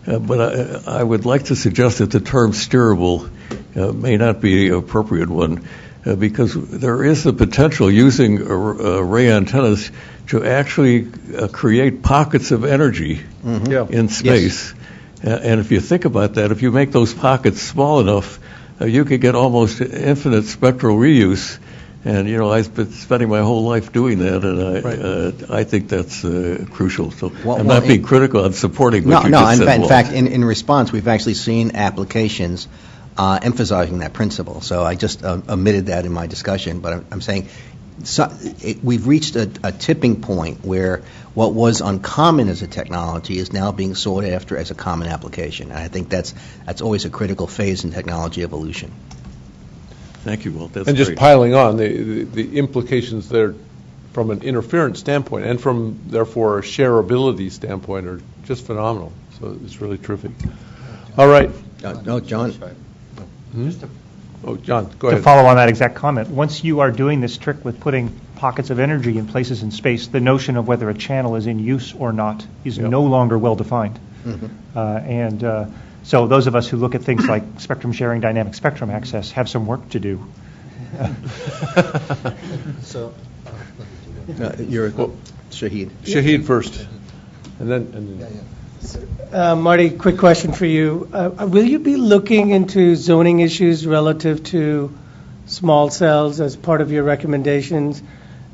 G: But I would like to suggest that the term steerable may not be the appropriate one, because there is the potential using array antennas to actually create pockets of energy in space. Yes. And if you think about that, if you make those pockets small enough, you could get almost infinite spectral reuse. And, I've been spending my whole life doing that, and I think that's crucial. So I'm not being critical. I'm supporting what you just said.
E: In fact, in response, we've actually seen applications emphasizing that principle. So I just omitted that in my discussion, but I'm saying we've reached a tipping point where what was uncommon as a technology is now being sought after as a common application. And I think that's always a critical phase in technology evolution.
G: Thank you, Walt. That's
H: and just
G: great.
H: Piling on, the implications there from an interference standpoint and from, therefore, a shareability standpoint are just phenomenal. So it's really terrific. All right.
E: No, John.
H: John, go ahead.
F: To follow on that exact comment, once you are doing this trick with putting pockets of energy in places in space, the notion of whether a channel is in use or not is no longer well defined. Mm-hmm. So those of us who look at things like spectrum sharing, dynamic spectrum access, have some work to do.
E: You're Shahid.
H: Shahid first, and then.
I: Marty, quick question for you. Will you be looking into zoning issues relative to small cells as part of your recommendations?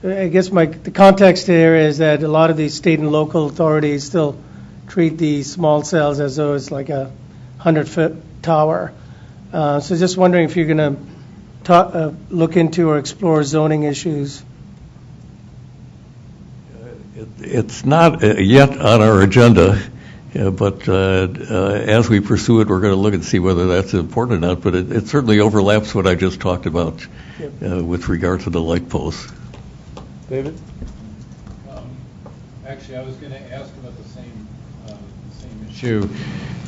I: I guess the context here is that a lot of these state and local authorities still treat these small cells as though it's like a 100-foot tower. So just wondering if you're going to look into or explore zoning issues.
G: It's not yet on our agenda. But as we pursue it, we're going to look and see whether that's important or not. But it certainly overlaps what I just talked about with regard to the light posts.
H: David?
Q: Actually, I was going to ask about the same issue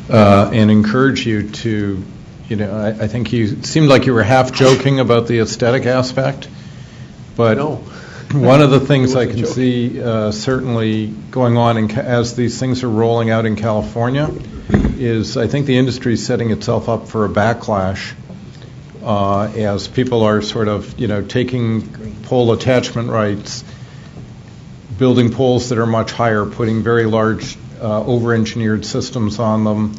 Q: and encourage you to, I think you seemed like you were half joking about the aesthetic aspect. But no. One of the things I can see certainly going on as these things are rolling out in California is I think the industry is setting itself up for a backlash as people are sort of, taking pole attachment rights, building poles that are much higher, putting very large over-engineered systems on them.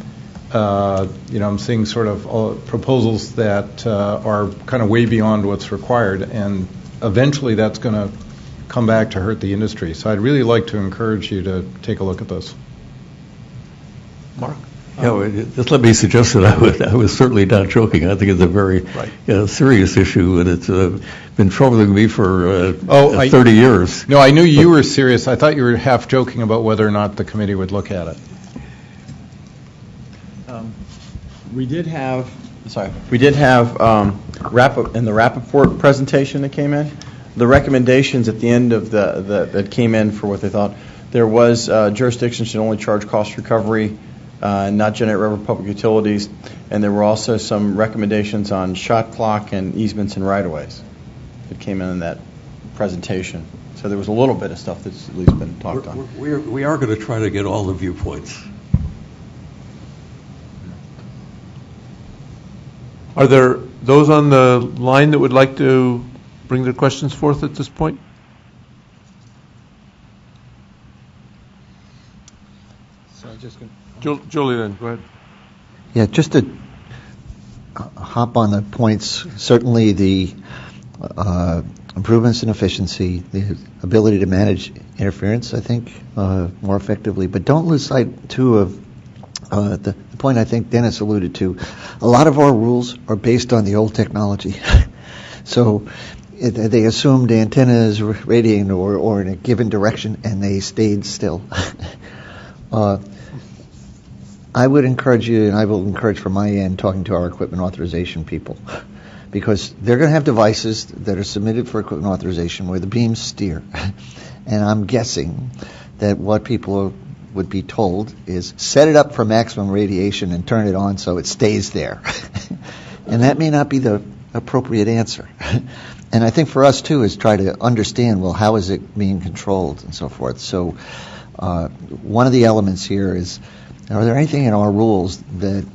Q: I'm seeing sort of proposals that are kind of way beyond what's required, and eventually that's going to come back to hurt the industry. So I'd really like to encourage you to take a look at this.
G: Mark? Just let me suggest that I was certainly not joking. I think it's a very serious issue, and it's been troubling me for 30 years.
Q: No, I knew you were serious. I thought you were half joking about whether or not the committee would look at it.
J: We did have in the Rappaport presentation that came in, the recommendations at the end of that came in for what they thought. There was jurisdictions should only charge cost recovery, not generate revenue for public utilities, and there were also some recommendations on shot clock and easements and right-of-ways that came in that presentation. So there was a little bit of stuff that's at least been talked on.
G: We are going to try to get all the viewpoints.
H: Are there those on the line that would like to bring their questions forth at this point? Julie, then, go ahead.
B: Yeah, just to hop on the points, certainly the improvements in efficiency, the ability to manage interference, I think, more effectively. But don't lose sight, too, of the point I think Dennis alluded to. A lot of our rules are based on the old technology. So they assumed antennas radiating or in a given direction, and they stayed still. I would encourage you, and I will encourage from my end, talking to our equipment authorization people, because they're going to have devices that are submitted for equipment authorization where the beams steer. And I'm guessing that what people would be told is set it up for maximum radiation and turn it on so it stays there. And that may not be the appropriate answer. And I think for us, too, is try to understand, well, how is it being controlled and so forth. So one of the elements here is, are there anything in our rules that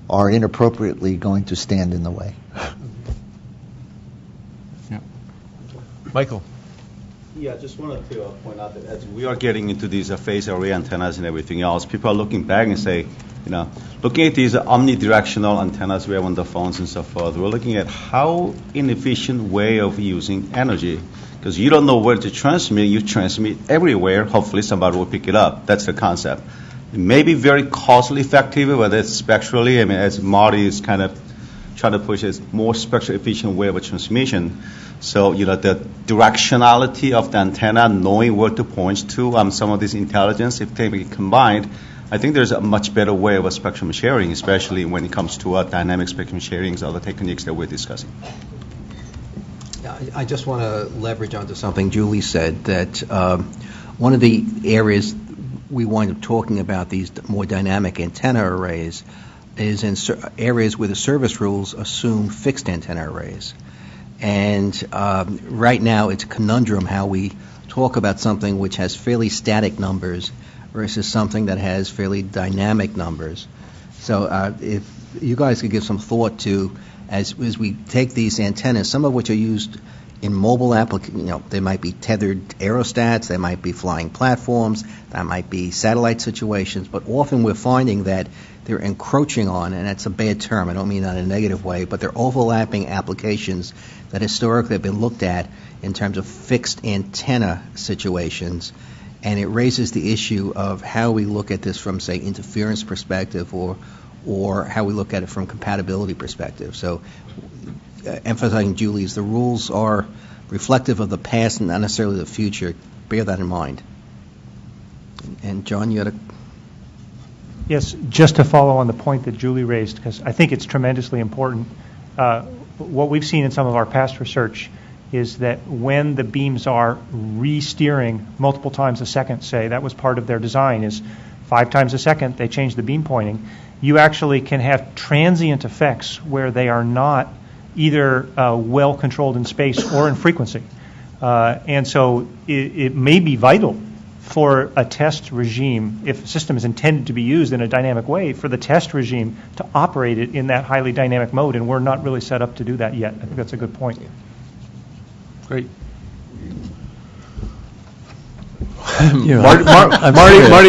B: are inappropriately going to stand in the way?
H: Michael.
D: Yeah, just wanted to point out that as we are getting into these phase array antennas and everything else, people are looking back and say, looking at these omnidirectional antennas we have on the phones and so forth, we're looking at how inefficient way of using energy. Because you don't know where to transmit, you transmit everywhere, hopefully somebody will pick it up. That's the concept. It may be very costly effective, whether it's spectrally, as Marty is kind of trying to push a more spectrally efficient way of transmission. So, the directionality of the antenna, knowing where to point to, some of this intelligence, if they be combined, I think there's a much better way of a spectrum sharing, especially when it comes to dynamic spectrum sharing and other techniques that we're discussing.
E: I just want to leverage onto something Julie said, that one of the areas we wind up talking about these more dynamic antenna arrays is in areas where the service rules assume fixed antenna arrays. And right now it's a conundrum how we talk about something which has fairly static numbers versus something that has fairly dynamic numbers. So if you guys could give some thought to, as we take these antennas, some of which are used in mobile applications, they might be tethered aerostats, they might be flying platforms, that might be satellite situations, but often we're finding that they're encroaching on, and that's a bad term, I don't mean that in a negative way, but they're overlapping applications that historically have been looked at in terms of fixed antenna situations, and it raises the issue of how we look at this from, say, interference perspective or how we look at it from compatibility perspective. So emphasizing Julie's, the rules are reflective of the past and not necessarily the future. Bear that in mind. And John, you had a...
F: Yes, just to follow on the point that Julie raised, because I think it's tremendously important. What we've seen in some of our past research is that when the beams are re-steering multiple times a second, say, that was part of their design, is 5 times a second they change the beam pointing, you actually can have transient effects where they are not either well controlled in space or in frequency. And so it may be vital for a test regime, if a system is intended to be used in a dynamic way, for the test regime to operate it in that highly dynamic mode, and we're not really set up to do that yet. I think that's a good point.
H: Great.
G: Marty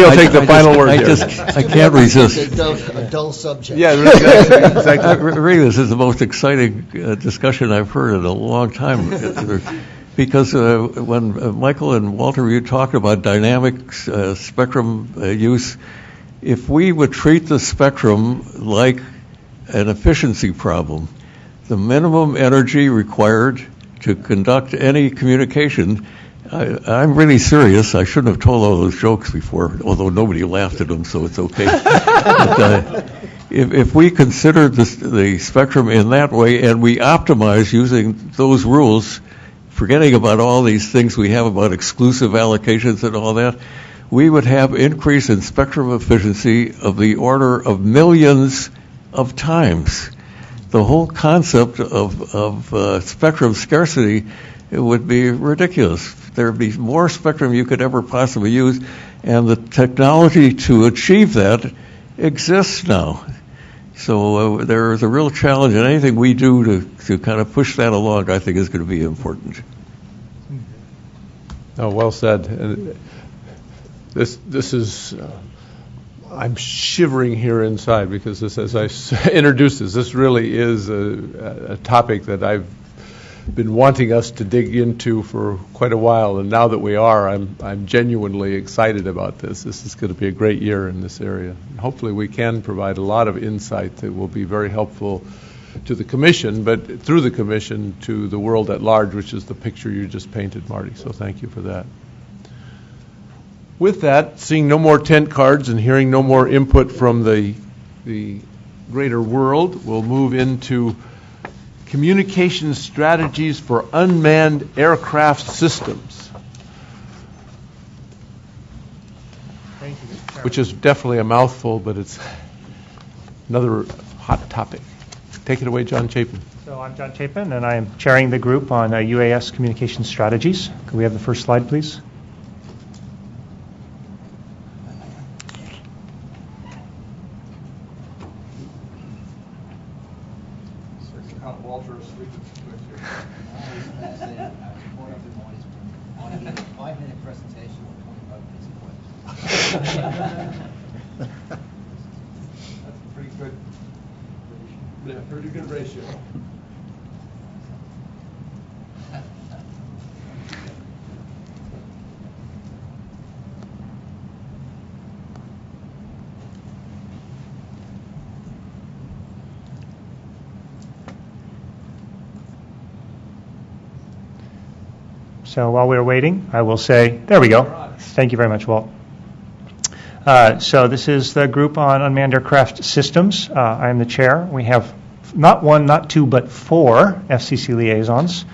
H: will take the final word here.
G: I can't resist.
B: A dull subject.
H: Yeah, exactly.
G: Really, this is the most exciting discussion I've heard in a long time. Because when Michael and Walter, you talked about dynamic spectrum use, if we would treat the spectrum like an efficiency problem, the minimum energy required to conduct any communication, I'm really serious. I shouldn't have told all those jokes before, although nobody laughed at them, so it's okay. But, if we consider the spectrum in that way and we optimize using those rules, forgetting about all these things we have about exclusive allocations and all that, we would have increase in spectrum efficiency of the order of millions of times. The whole concept of spectrum scarcity, it would be ridiculous. There would be more spectrum you could ever possibly use, and the technology to achieve that exists now. So there is a real challenge, and anything we do to kind of push that along, I think, is going to be important.
H: Oh, well said. This is, I'm shivering here inside because this, as I introduced this really is a topic that I've been wanting us to dig into for quite a while, and now that we are, I'm genuinely excited about this. This is going to be a great year in this area. And hopefully we can provide a lot of insight that will be very helpful to the Commission, but through the Commission to the world at large, which is the picture you just painted, Marty. So thank you for that. With that, seeing no more tent cards and hearing no more input from the greater world, we'll move into communication strategies for unmanned aircraft systems, which is definitely a mouthful, but it's another hot topic. Take it away, John Chapin.
F: So I'm John Chapin, and I am chairing the group on UAS communication strategies. Could we have the first slide, please?
H: Pretty good ratio.
F: So while we're waiting, I will say, there we go. Thank you very much, Walt. So this is the group on unmanned aircraft systems. I am the chair. We have not one, not two, but 4 FCC liaisons.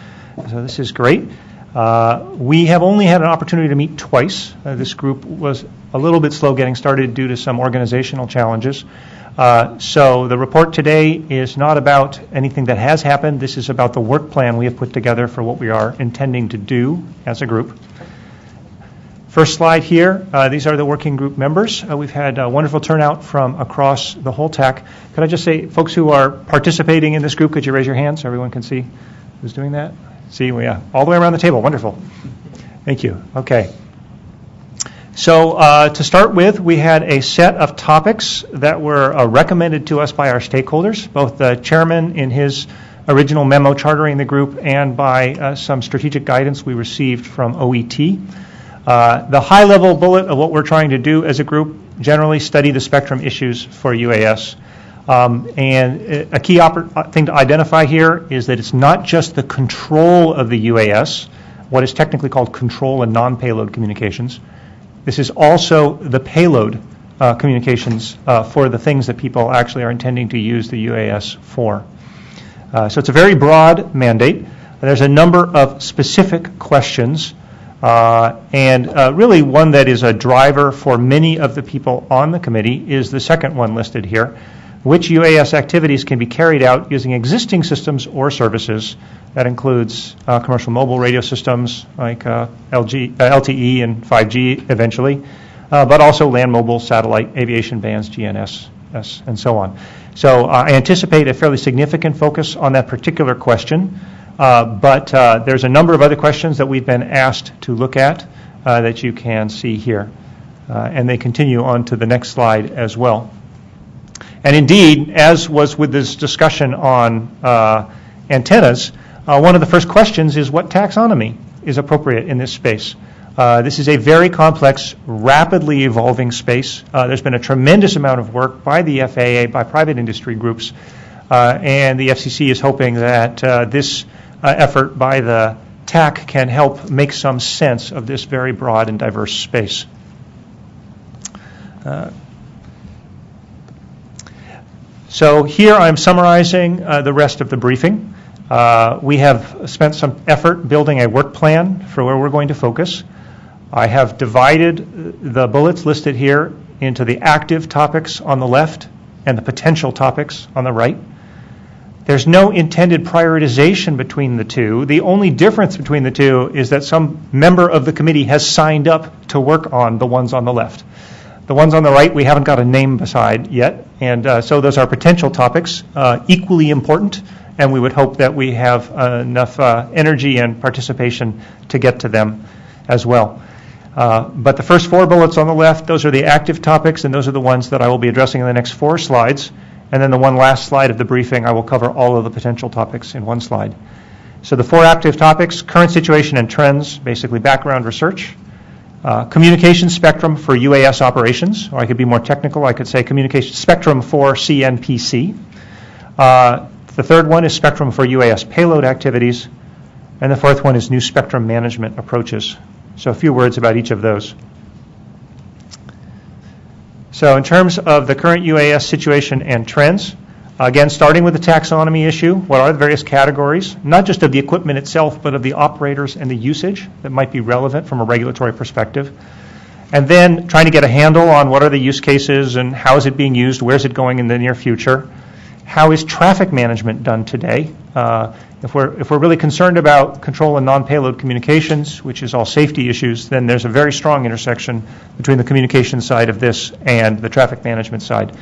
F: So this is great. We have only had an opportunity to meet twice. This group was a little bit slow getting started due to some organizational challenges. So the report today is not about anything that has happened. This is about the work plan we have put together for what we are intending to do as a group. First slide here, these are the working group members. We've had a wonderful turnout from across the whole TAC. Could I just say, folks who are participating in this group, could you raise your hands so everyone can see who's doing that? See, yeah, all the way around the table. Wonderful. Thank you. Okay. So to start with, we had a set of topics that were recommended to us by our stakeholders, both the chairman in his original memo chartering the group and by some strategic guidance we received from OET. The high-level bullet of what we're trying to do as a group, generally study the spectrum issues for UAS. And a key thing to identify here is that it's not just the control of the UAS, what is technically called control and non-payload communications. This is also the payload communications for the things that people actually are intending to use the UAS for. So it's a very broad mandate. There's a number of specific questions. And really one that is a driver for many of the people on the committee is the second one listed here. Which UAS activities can be carried out using existing systems or services? That includes commercial mobile radio systems like LTE and 5G eventually, but also land mobile, satellite, aviation bands, GNSS, and so on. So I anticipate a fairly significant focus on that particular question. But there's a number of other questions that we've been asked to look at that you can see here. And they continue on to the next slide as well. And indeed, as was with this discussion on antennas, one of the first questions is what taxonomy is appropriate in this space. This is a very complex, rapidly evolving space. There's been a tremendous amount of work by the FAA, by private industry groups, and the FCC is hoping that this effort by the TAC can help make some sense of this very broad and diverse space. So here I'm summarizing the rest of the briefing. We have spent some effort building a work plan for where we're going to focus. I have divided the bullets listed here into the active topics on the left and the potential topics on the right. There's no intended prioritization between the two. The only difference between the two is that some member of the committee has signed up to work on the ones on the left. The ones on the right, we haven't got a name beside yet, and so those are potential topics, equally important, and we would hope that we have enough energy and participation to get to them as well. But the first 4 bullets on the left, those are the active topics, and those are the ones that I will be addressing in the next 4 slides. And then the one last slide of the briefing, I will cover all of the potential topics in one slide. So the 4 active topics: current situation and trends, basically background research; communication spectrum for UAS operations, or I could be more technical, I could say communication spectrum for CNPC. The third one is spectrum for UAS payload activities, and the fourth one is new spectrum management approaches. So a few words about each of those. So in terms of the current UAS situation and trends, again, starting with the taxonomy issue, what are the various categories, not just of the equipment itself, but of the operators and the usage that might be relevant from a regulatory perspective. And then trying to get a handle on what are the use cases and how is it being used, where is it going in the near future. How is traffic management done today? If we're really concerned about control and non-payload communications, which is all safety issues, then there's a very strong intersection between the communication side of this and the traffic management side.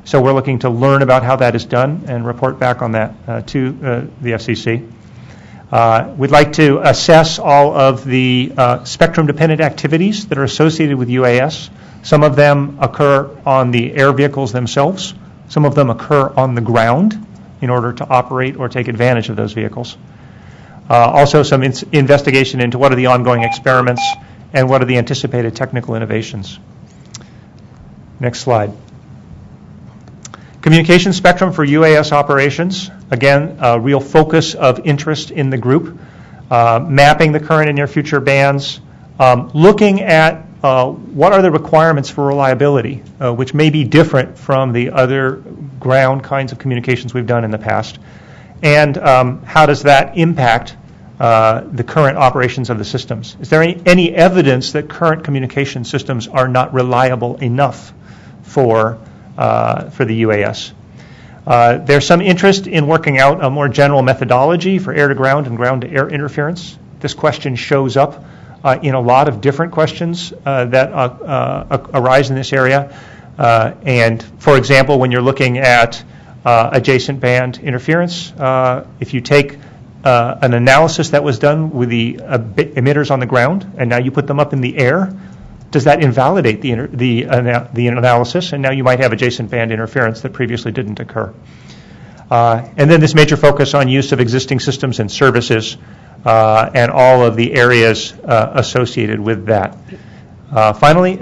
F: So we're looking to learn about how that is done and report back on that to the FCC. We'd like to assess all of the spectrum-dependent activities that are associated with UAS. Some of them occur on the air vehicles themselves. Some of them occur on the ground in order to operate or take advantage of those vehicles. Also some investigation into what are the ongoing experiments and what are the anticipated technical innovations. Next slide. Communication spectrum for UAS operations. Again, a real focus of interest in the group. Mapping the current and near future bands. Looking at what are the requirements for reliability, which may be different from the other ground kinds of communications we've done in the past. And how does that impact the current operations of the systems? Is there any evidence that current communication systems are not reliable enough for the UAS? There's some interest in working out a more general methodology for air-to-ground and ground-to-air interference. This question shows up in a lot of different questions that arise in this area. And for example, when you're looking at adjacent band interference, if you take an analysis that was done with the emitters on the ground and now you put them up in the air, does that invalidate the analysis? And now you might have adjacent band interference that previously didn't occur. And then this major focus on use of existing systems and services and all of the areas associated with that. Finally,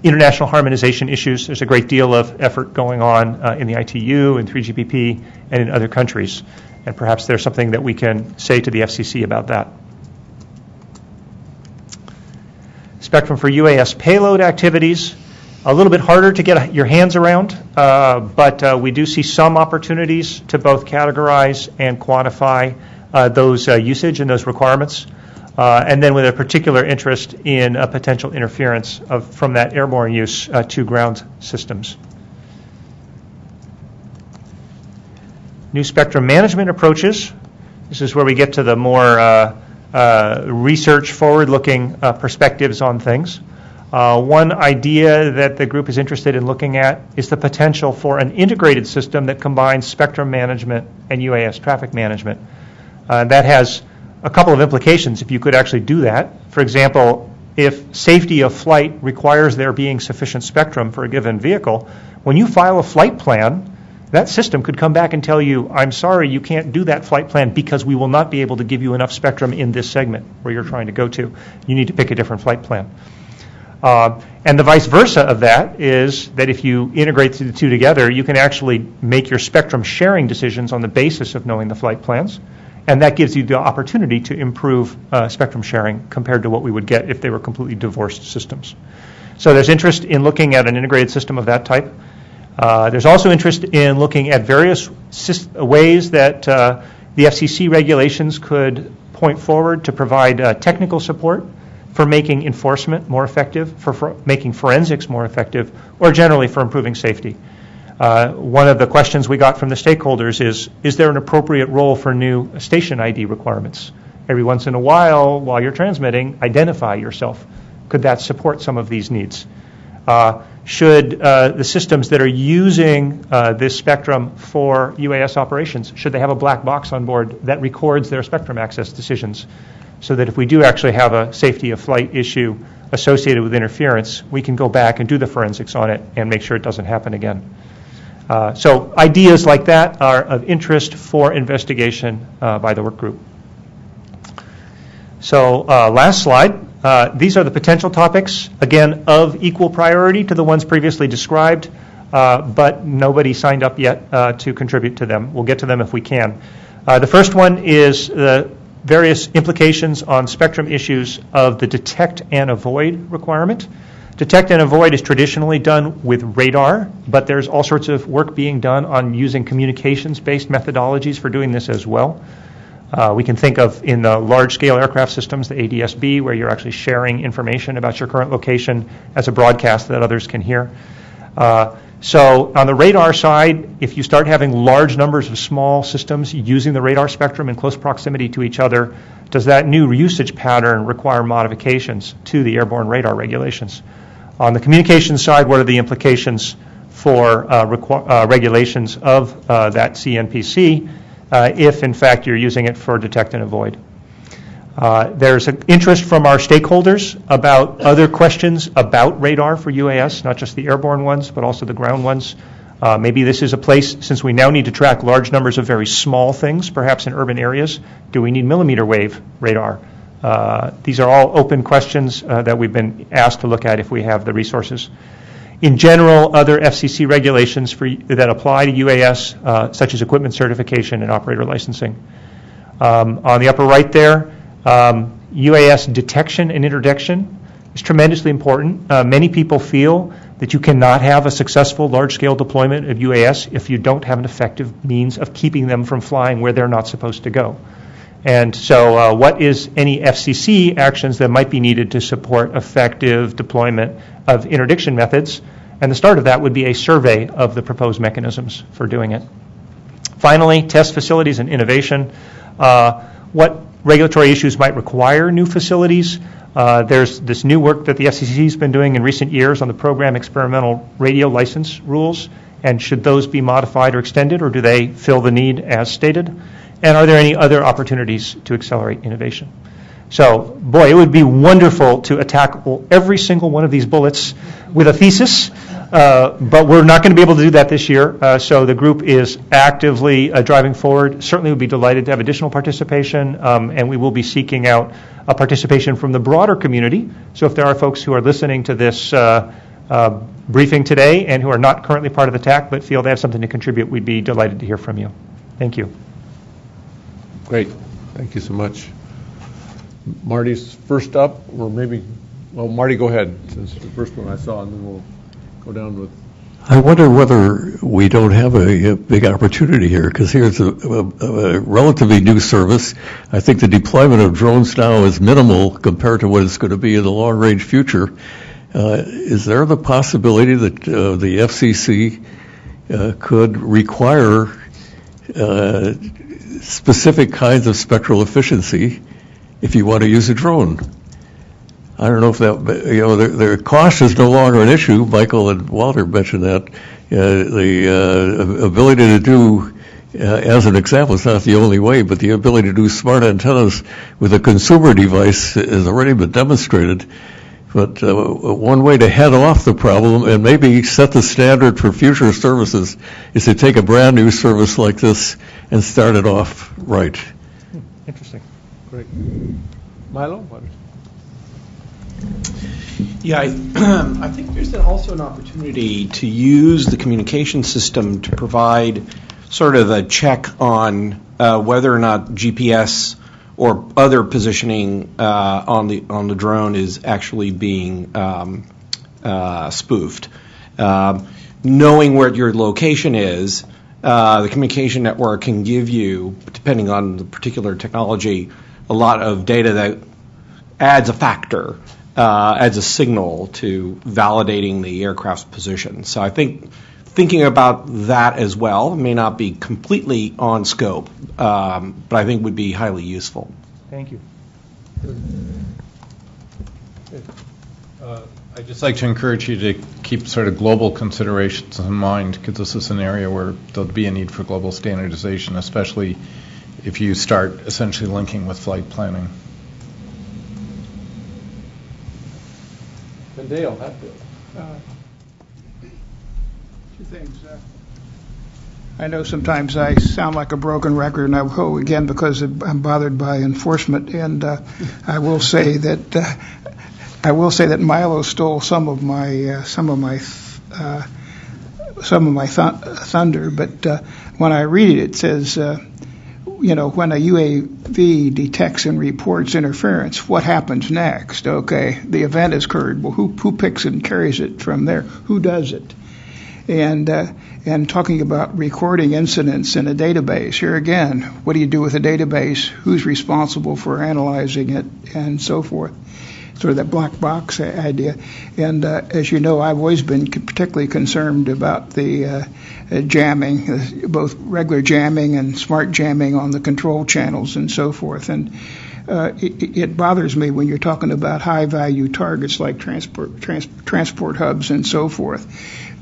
F: international harmonization issues. There's a great deal of effort going on in the ITU and 3GPP and in other countries. And perhaps there's something that we can say to the FCC about that. Spectrum for UAS payload activities. A little bit harder to get your hands around, but we do see some opportunities to both categorize and quantify those usage and those requirements. And then with a particular interest in potential interference from that airborne use to ground systems. New spectrum management approaches. This is where we get to the more research forward-looking perspectives on things. One idea that the group is interested in looking at is the potential for an integrated system that combines spectrum management and UAS traffic management. That has a couple of implications if you could actually do that. For example, if safety of flight requires there being sufficient spectrum for a given vehicle, when you file a flight plan, that system could come back and tell you, I'm sorry, you can't do that flight plan because we will not be able to give you enough spectrum in this segment where you're trying to go to. You need to pick a different flight plan. And the vice versa of that is that if you integrate the two together, you can actually make your spectrum sharing decisions on the basis of knowing the flight plans. And that gives you the opportunity to improve spectrum sharing compared to what we would get if they were completely divorced systems. So there's interest in looking at an integrated system of that type. There's also interest in looking at various ways that the FCC regulations could point forward to provide technical support for making enforcement more effective, for making forensics more effective, or generally for improving safety. One of the questions we got from the stakeholders is there an appropriate role for new station ID requirements? Every once in a while you're transmitting, identify yourself. Could that support some of these needs? Should the systems that are using this spectrum for UAS operations, should they have a black box on board that records their spectrum access decisions, so that if we do actually have a safety of flight issue associated with interference, we can go back and do the forensics on it and make sure it doesn't happen again. So ideas like that are of interest for investigation by the work group. So last slide. These are the potential topics, again, of equal priority to the ones previously described, but nobody signed up yet to contribute to them. We'll get to them if we can. The first one is the various implications on spectrum issues of the detect and avoid requirement. Detect and avoid is traditionally done with radar, but there's all sorts of work being done on using communications-based methodologies for doing this as well. We can think of, in the large-scale aircraft systems, the ADS-B, where you're actually sharing information about your current location as a broadcast that others can hear. So on the radar side, if you start having large numbers of small systems using the radar spectrum in close proximity to each other, does that new usage pattern require modifications to the airborne radar regulations? On the communications side, what are the implications for regulations of that CNPC if, in fact, you're using it for detect and avoid? There's an interest from our stakeholders about other questions about radar for UAS, not just the airborne ones, but also the ground ones. Maybe this is a place, since we now need to track large numbers of very small things, perhaps in urban areas, do we need millimeter wave radar? These are all open questions that we've been asked to look at if we have the resources. In general, other FCC regulations that apply to UAS, such as equipment certification and operator licensing. On the upper right there, UAS detection and interdiction is tremendously important. Many people feel that you cannot have a successful large-scale deployment of UAS if you don't have an effective means of keeping them from flying where they're not supposed to go. And so what is any FCC actions that might be needed to support effective deployment of interdiction methods? And the start of that would be a survey of the proposed mechanisms for doing it. Finally, test facilities and innovation. What regulatory issues might require new facilities? There's this new work that the FCC has been doing in recent years on the program experimental radio license rules, and should those be modified or extended, or do they fill the need as stated? And are there any other opportunities to accelerate innovation? So, boy, it would be wonderful to attack every single one of these bullets with a thesis, but we're not going to be able to do that this year. So the group is actively driving forward. Certainly would be delighted to have additional participation, and we will be seeking out participation from the broader community. So if there are folks who are listening to this briefing today and who are not currently part of the TAC but feel they have something to contribute, we'd be delighted to hear from you. Thank you.
H: Great. Thank you so much. Marty's first up, or maybe, well, Marty, go ahead, since the first one I saw, and then we'll go down with.
G: I wonder whether we don't have a big opportunity here, because here's a relatively new service. I think the deployment of drones now is minimal compared to what it's going to be in the long-range future. Is there the possibility that the FCC could require specific kinds of spectral efficiency if you want to use a drone? I don't know if that, the cost is no longer an issue. Michael and Walter mentioned that. The ability to do, as an example, it's not the only way, but the ability to do smart antennas with a consumer device has already been demonstrated. But one way to head off the problem and maybe set the standard for future services is to take a brand new service like this and start it off right.
F: Interesting.
H: Great. Milo? What?
K: Yeah, I think there's also an opportunity to use the communication system to provide sort of a check on whether or not GPS or other positioning on the drone is actually being spoofed. Knowing where your location is, the communication network can give you, depending on the particular technology, a lot of data that adds a factor, adds a signal to validating the aircraft's position. So I think thinking about that as well may not be completely on scope, but I think would be highly useful.
F: Thank you.
Q: I'd just like to encourage you to keep sort of global considerations in mind, because this is an area where there'll be a need for global standardization, especially if you start essentially linking with flight planning.
H: And Dale Hatfield.
S: Two things. I know sometimes I sound like a broken record, and I will again because I'm bothered by enforcement. And I will say that Milo stole some of my thunder. But when I read it, it says, when a UAV detects and reports interference, what happens next? Okay, the event has occurred. Well, who picks it and carries it from there? Who does it? And talking about recording incidents in a database, here again, what do you do with a database? Who's responsible for analyzing it and so forth? Sort of that black box idea. And as you know, I've always been particularly concerned about the jamming, both regular jamming and smart jamming on the control channels and so forth. And it bothers me when you're talking about high-value targets like transport hubs and so forth,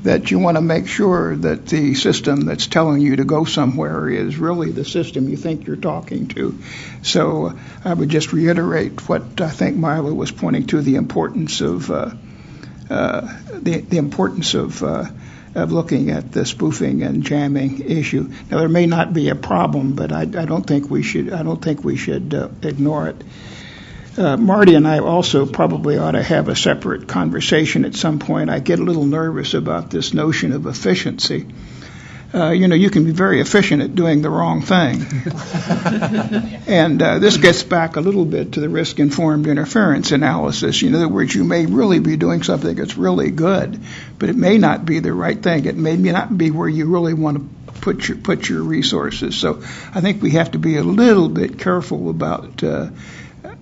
S: that you want to make sure that the system that's telling you to go somewhere is really the system you think you're talking to. So I would just reiterate what I think Milo was pointing to, the importance of the importance of looking at the spoofing and jamming issue. Now there may not be a problem, but I don't think we should ignore it. Marty and I also probably ought to have a separate conversation at some point. I get a little nervous about this notion of efficiency. You can be very efficient at doing the wrong thing. And this gets back a little bit to the risk-informed interference analysis. In other words, you may really be doing something that's really good, but it may not be the right thing. It may not be where you really want to put your resources. So I think we have to be a little bit careful about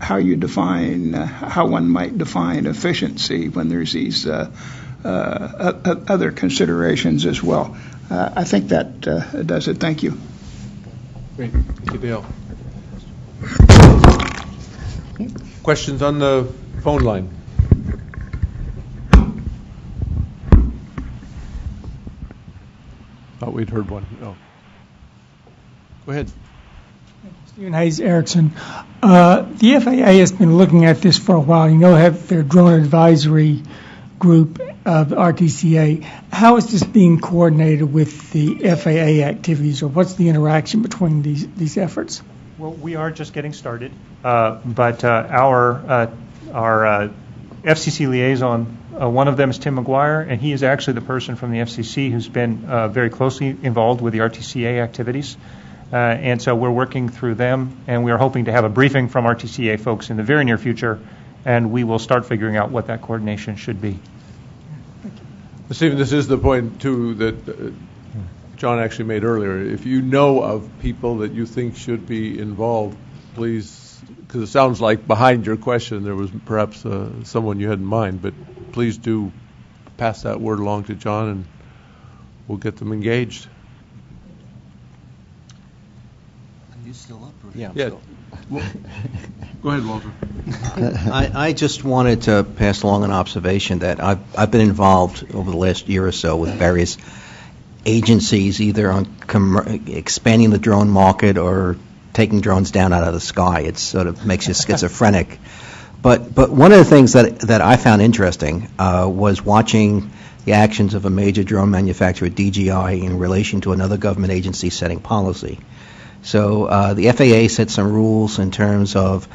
S: how one might define efficiency when there's these other considerations as well. I think that does it. Thank you.
H: Great. Thank you, Dale. Questions on the phone line? Thought we'd heard one. No. Go ahead.
N: Stephen Hayes Erickson. The FAA has been looking at this for a while. Have their drone advisory group of RTCA. How is this being coordinated with the FAA activities, or what's the interaction between these efforts?
F: Well, we are just getting started, but our FCC liaison, one of them is Tim McGuire, and he is actually the person from the FCC who's been very closely involved with the RTCA activities. And so we're working through them, and we are hoping to have a briefing from RTCA folks in the very near future, and we will start figuring out what that coordination should be.
H: Stephen, this is the point, too, that John actually made earlier. If you know of people that you think should be involved, please, because it sounds like behind your question there was perhaps someone you had in mind, but please do pass that word along to John, and we'll get them engaged.
B: You still up?
E: Yeah.
H: Well, go ahead, Walter.
E: I just wanted to pass along an observation that I've been involved over the last year or so with various agencies, either on expanding the drone market or taking drones down out of the sky. It sort of makes you schizophrenic. But one of the things that I found interesting was watching the actions of a major drone manufacturer, DJI, in relation to another government agency setting policy. So the FAA set some rules in terms of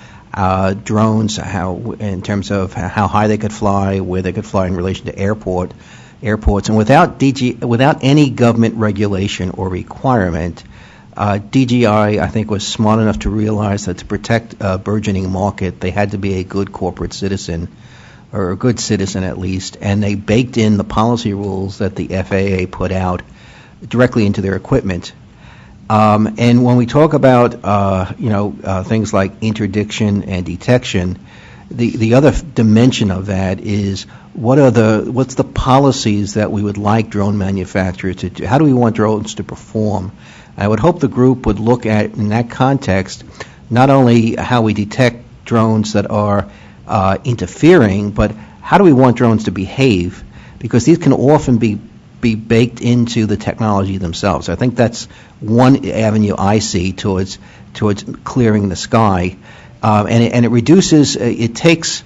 E: drones, in terms of how high they could fly, where they could fly in relation to airports, and without any government regulation or requirement, DJI, I think, was smart enough to realize that to protect a burgeoning market, they had to be a good corporate citizen, or a good citizen at least, and they baked in the policy rules that the FAA put out directly into their equipment. And when we talk about things like interdiction and detection, the other dimension of that is what's the policies that we would like drone manufacturers to do? How do we want drones to perform? I would hope the group would look at, in that context, not only how we detect drones that are interfering, but how do we want drones to behave? Because these can often be baked into the technology themselves. I think that's one avenue I see towards clearing the sky, and it reduces. It takes,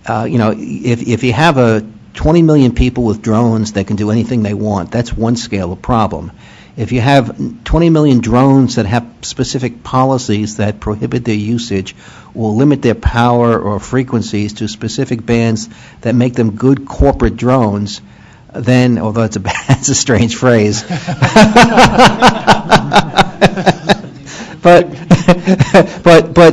E: if you have 20 million people with drones that can do anything they want, that's one scale of problem. If you have 20 million drones that have specific policies that prohibit their usage or limit their power or frequencies to specific bands that make them good corporate drones, then, although it's a strange phrase, but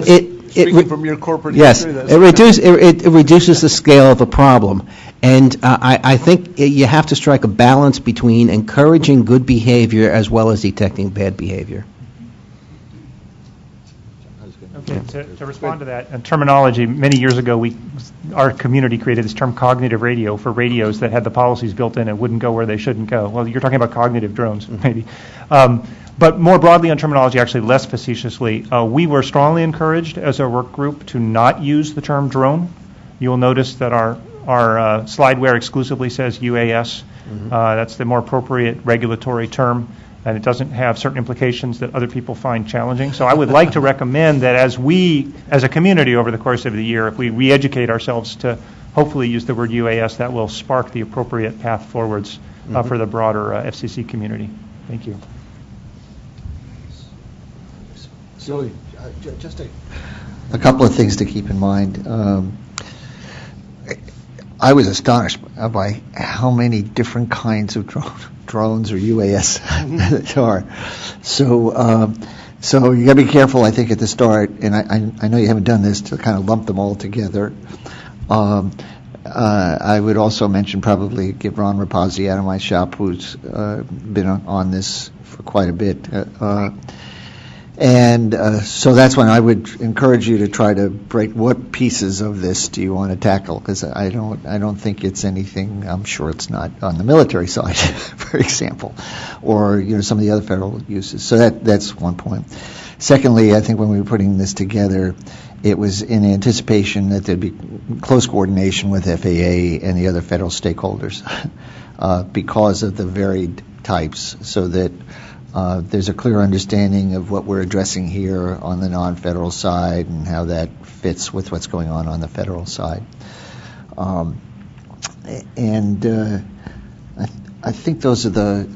E: it
H: Speaking from your corporate
E: yes,
H: history,
E: it reduces the scale of the problem. And I think you have to strike a balance between encouraging good behavior as well as detecting bad behavior.
F: Okay, to respond to that, in terminology, many years ago, our community created this term cognitive radio for radios that had the policies built in and wouldn't go where they shouldn't go. Well, you're talking about cognitive drones, maybe. But more broadly on terminology, actually less facetiously, we were strongly encouraged as a work group to not use the term drone. You'll notice that our slideware exclusively says UAS. That's the more appropriate regulatory term, and it doesn't have certain implications that other people find challenging. So I would like to recommend that as we, as a community over the course of the year, if we re-educate ourselves to hopefully use the word UAS, that will spark the appropriate path forwards for the broader FCC community. Thank you.
B: Just a couple of things to keep in mind. I was astonished by how many different kinds of drones or UAS there are. So you got to be careful, I think, at the start, and I know you haven't done this, to kind of lump them all together. I would also mention, probably give Ron Rapazzi out of my shop, who's been on this for quite a bit. So that's when I would encourage you to try to break what pieces of this do you want to tackle, because I don't think it's anything. I'm sure it's not on the military side, for example, or some of the other federal uses. So that's one point. Secondly, I think when we were putting this together, it was in anticipation that there'd be close coordination with FAA and the other federal stakeholders because of the varied types, so that there's a clear understanding of what we're addressing here on the non-federal side and how that fits with what's going on the federal side. I think those are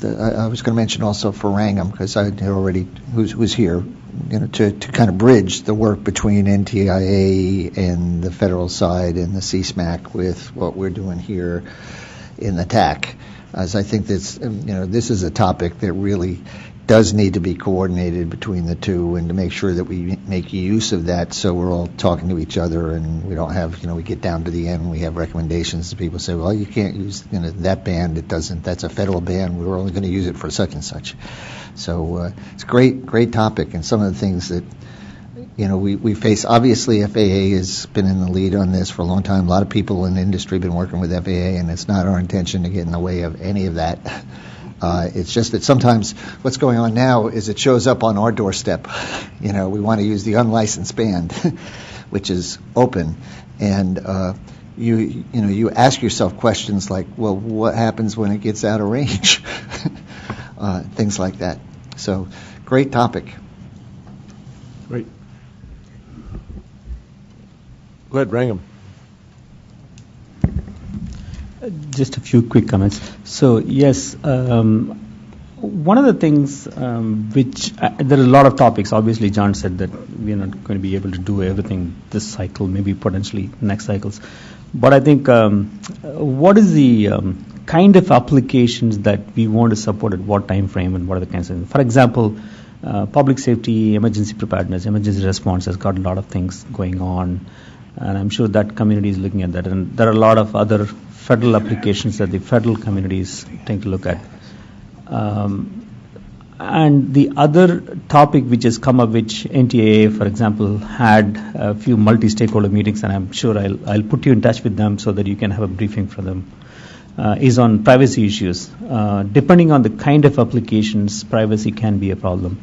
B: I was going to mention also for Wrangham, because I had already, who's here, to kind of bridge the work between NTIA and the federal side and the CSMAC with what we're doing here in the TAC. As I think this is a topic that really does need to be coordinated between the two, and to make sure that we make use of that, so we're all talking to each other, and we don't have, we get down to the end and we have recommendations to people say, well, you can't use that band. It doesn't. That's a federal band. We're only going to use it for such and such. So it's a great topic, and some of the things that we face. Obviously, FAA has been in the lead on this for a long time. A lot of people in the industry have been working with FAA, and it's not our intention to get in the way of any of that. It's just that sometimes what's going on now is it shows up on our doorstep. We want to use the unlicensed band, which is open, and you ask yourself questions like, well, what happens when it gets out of range? Things like that. So, great topic.
H: Great. Go ahead, Wrangham.
O: Just a few quick comments. So, yes, one of the things which, there are a lot of topics. Obviously, John said that we're not going to be able to do everything this cycle, maybe potentially next cycles. But I think what is the kind of applications that we want to support at what time frame and what are the kinds of, for example, public safety, emergency preparedness, emergency response has got a lot of things going on, and I'm sure that community is looking at that. And there are a lot of other federal applications that the federal community is taking to look at. And the other topic which has come up, which NTIA, for example, had a few multi-stakeholder meetings, and I'm sure I'll put you in touch with them so that you can have a briefing for them, is on privacy issues. Depending on the kind of applications, privacy can be a problem.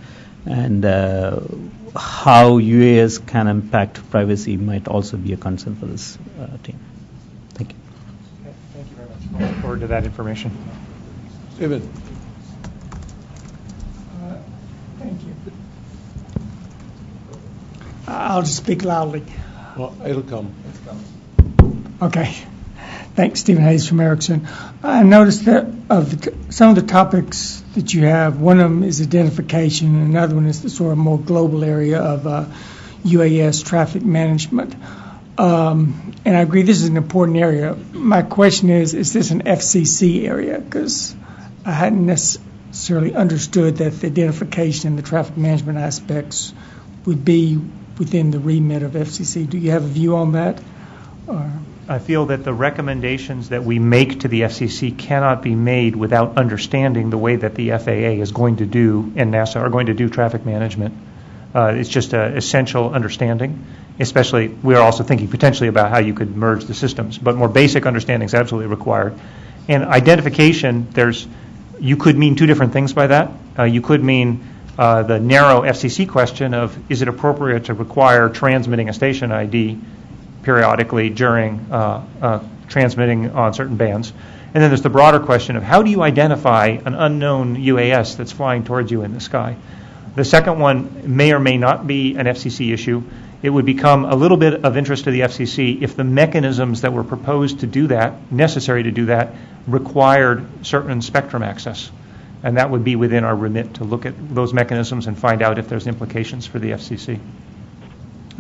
O: And how UAS can impact privacy might also be a concern for this team. Thank you.
F: look forward to that information.
H: David?
N: Thank you. I'll just speak loudly.
H: Well, it'll come.
N: Okay. Thanks, Stephen Hayes from Ericsson. I noticed that some of the topics that you have, one of them is identification, and another one is the sort of more global area of UAS traffic management. And I agree this is an important area. My question is this an FCC area? Because I hadn't necessarily understood that the identification and the traffic management aspects would be within the remit of FCC. Do you have a view on that?
F: I feel that the recommendations that we make to the FCC cannot be made without understanding the way that the FAA is going to do and NASA are going to do traffic management. It's just an essential understanding, especially we are also thinking potentially about how you could merge the systems, but more basic understanding is absolutely required. And identification, you could mean two different things by that. You could mean the narrow FCC question of is it appropriate to require transmitting a station ID periodically during transmitting on certain bands. And then there's the broader question of how do you identify an unknown UAS that's flying towards you in the sky? The second one may or may not be an FCC issue. It would become a little bit of interest to the FCC if the mechanisms that were proposed to do that, necessary to do that, required certain spectrum access. And that would be within our remit to look at those mechanisms and find out if there's implications for the FCC.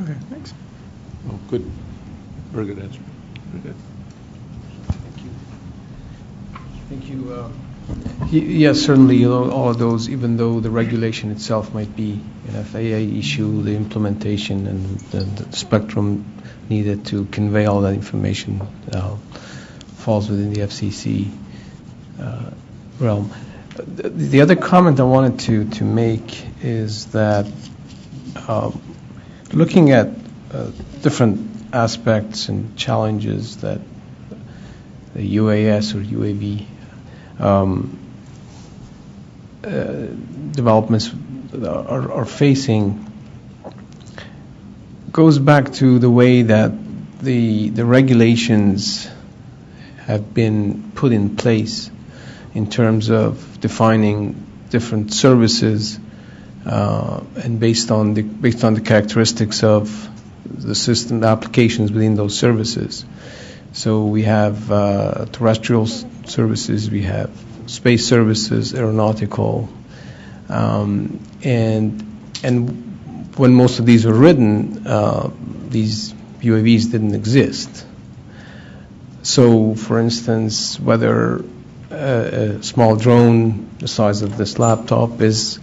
N: Okay, thanks.
H: Oh, good. Very good answer. Very good.
P: Thank you. Yes, certainly, all of those, even though the regulation itself might be an FAA issue, the implementation and the spectrum needed to convey all that information falls within the FCC realm. The other comment I wanted to make is that looking at different aspects and challenges that the UAS or UAV developments are facing goes back to the way that the regulations have been put in place in terms of defining different services and based on the characteristics of the system, the applications within those services. So we have terrestrial services, we have space services, aeronautical, and when most of these were written, these UAVs didn't exist. So, for instance, whether a small drone the size of this laptop is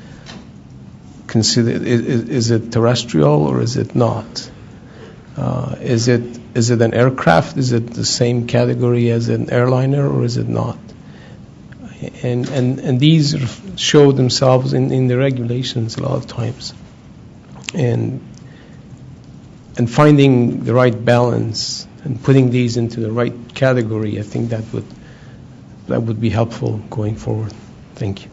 P: considered, is it terrestrial or is it not? Is it an aircraft? Is it the same category as an airliner, or is it not? And these show themselves in the regulations a lot of times. And finding the right balance and putting these into the right category, I think that would be helpful going forward. Thank you.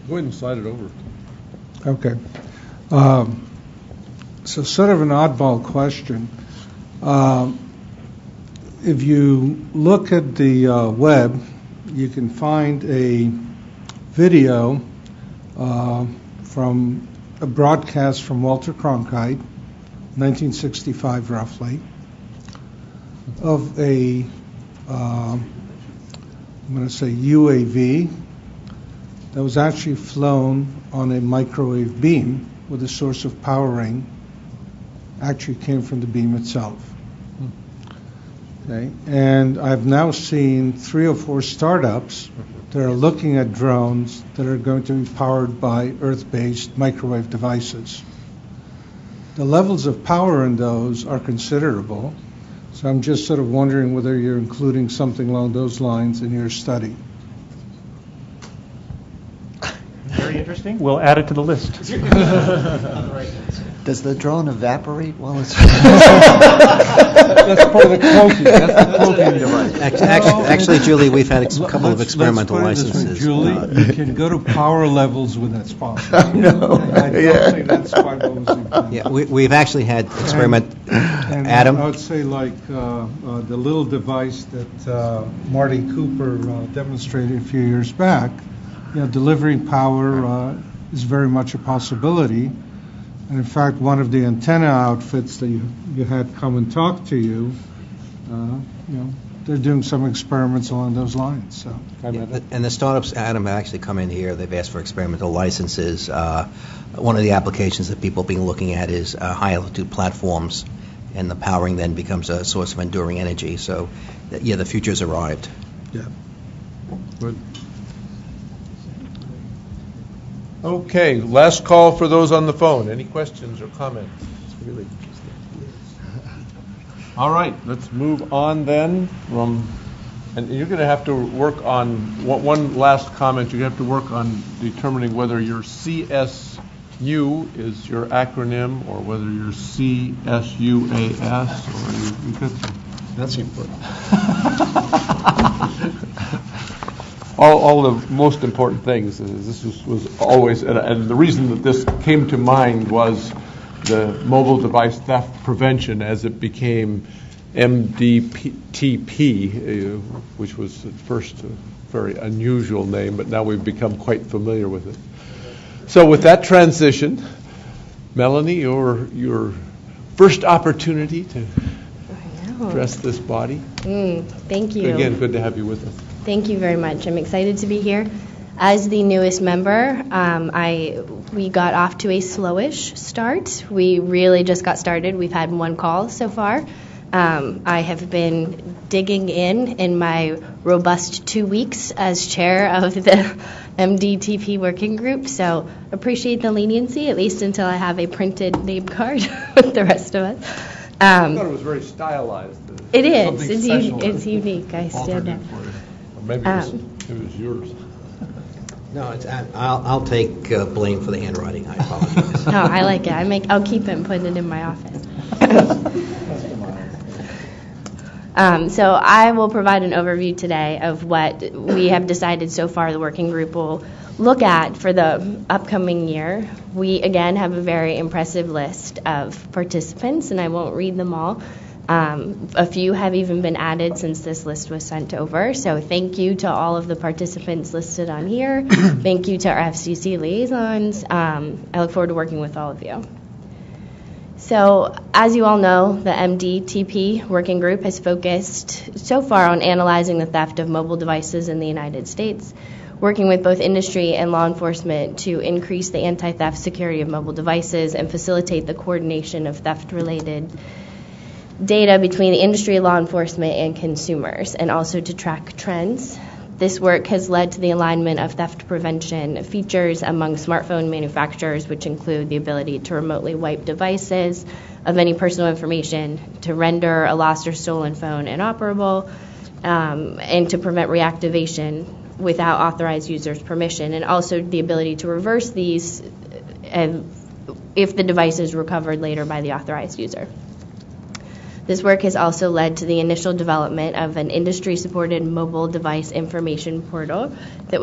H: Go ahead and slide it over.
C: Okay. So sort of an oddball question. If you look at the web, you can find a video from a broadcast from Walter Cronkite, 1965 roughly, of a, I'm going to say UAV, that was actually flown on a microwave beam with a source of powering actually came from the beam itself. Okay, and I've now seen 3 or 4 startups that are looking at drones that are going to be powered by Earth-based microwave devices. The levels of power in those are considerable, so I'm just sort of wondering whether you're including something along those lines in your study.
F: Very interesting. We'll add it to the list.
B: Does the drone evaporate while it's...
C: That's part of the cloaking. That's the cloaking device.
E: Actually, Julie, we've had a couple of experimental
C: let's put it this way,
E: licenses.
C: Julie, you can go to power levels with that sponsor.
B: No.
C: I don't think that's quite what was intended.
E: Yeah, we've actually had experiment.
C: And
E: Adam?
C: I would say like the little device that Marty Cooper demonstrated a few years back, delivering power is very much a possibility. And in fact, one of the antenna outfits that you had come and talk to you, they're doing some experiments along those lines. So.
E: And the startups, Adam, have actually come in here. They've asked for experimental licenses. One of the applications that people have been looking at is high-altitude platforms, and the powering then becomes a source of enduring energy. So, yeah, the future's arrived.
C: Yeah.
H: Good. Okay, last call for those on the phone. Any questions or comments? It's really interesting. All right, let's move on then from, and you're going to have to work on, one last comment, you have to work on determining whether your CSU is your acronym or whether you're CSUAS or you could.
A: That's important.
H: All the most important things. This was always, and the reason that this came to mind was the mobile device theft prevention as it became MDTP, which was at first a very unusual name, but now we've become quite familiar with it. So with that transition, Melanie, your first opportunity to address this body.
R: Thank you.
H: Again, good to have you with us.
R: Thank you very much. I'm excited to be here. As the newest member, we got off to a slowish start. We really just got started. We've had one call so far. I have been digging in my robust 2 weeks as chair of the MDTP working group, so appreciate the leniency, at least until I have a printed name card with the rest of us.
H: I thought it was very stylized.
R: It is. It's unique. I stand out.
H: Maybe it was yours.
E: No, I'll take blame for the handwriting. I apologize.
R: No, I like it. I'll keep it and put it in my office. So I will provide an overview today of what we have decided so far the working group will look at for the upcoming year. We, again, have a very impressive list of participants, and I won't read them all. A few have even been added since this list was sent over. So thank you to all of the participants listed on here. Thank you to our FCC liaisons. I look forward to working with all of you. So as you all know, the MDTP working group has focused so far on analyzing the theft of mobile devices in the United States, working with both industry and law enforcement to increase the anti-theft security of mobile devices and facilitate the coordination of theft-related data between the industry, law enforcement, and consumers, and also to track trends. This work has led to the alignment of theft prevention features among smartphone manufacturers, which include the ability to remotely wipe devices of any personal information, to render a lost or stolen phone inoperable, and to prevent reactivation without authorized users' permission, and also the ability to reverse these if the device is recovered later by the authorized user. This work has also led to the initial development of an industry-supported mobile device information portal that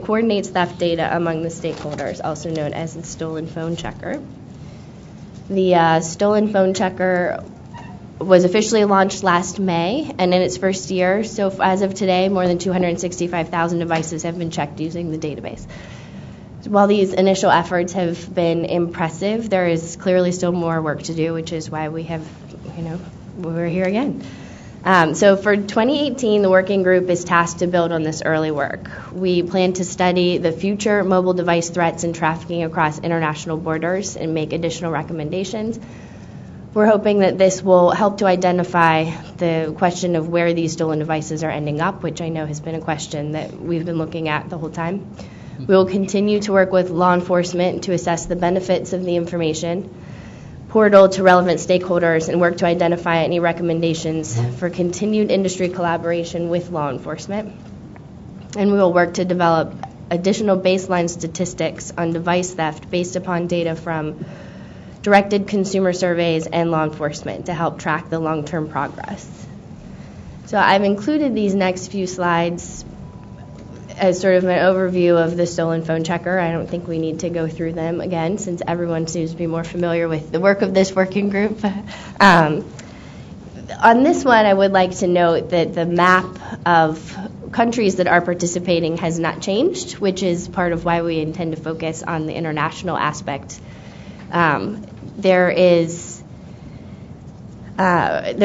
R: coordinates theft data among the stakeholders, also known as the Stolen Phone Checker. The Stolen Phone Checker was officially launched last May, and in its first year, so as of today, more than 265,000 devices have been checked using the database. While these initial efforts have been impressive, there is clearly still more work to do, which is why we're here again. So for 2018, the working group is tasked to build on this early work. We plan to study the future mobile device threats and trafficking across international borders and make additional recommendations. We're hoping that this will help to identify the question of where these stolen devices are ending up, which I know has been a question that we've been looking at the whole time. We will continue to work with law enforcement to assess the benefits of the information portal to relevant stakeholders and work to identify any recommendations for continued industry collaboration with law enforcement. And we will work to develop additional baseline statistics on device theft based upon data from directed consumer surveys and law enforcement to help track the long-term progress. So I've included these next few slides as sort of an overview of the stolen phone checker. I don't think we need to go through them again since everyone seems to be more familiar with the work of this working group. On this one, I would like to note that the map of countries that are participating has not changed, which is part of why we intend to focus on the international aspect. There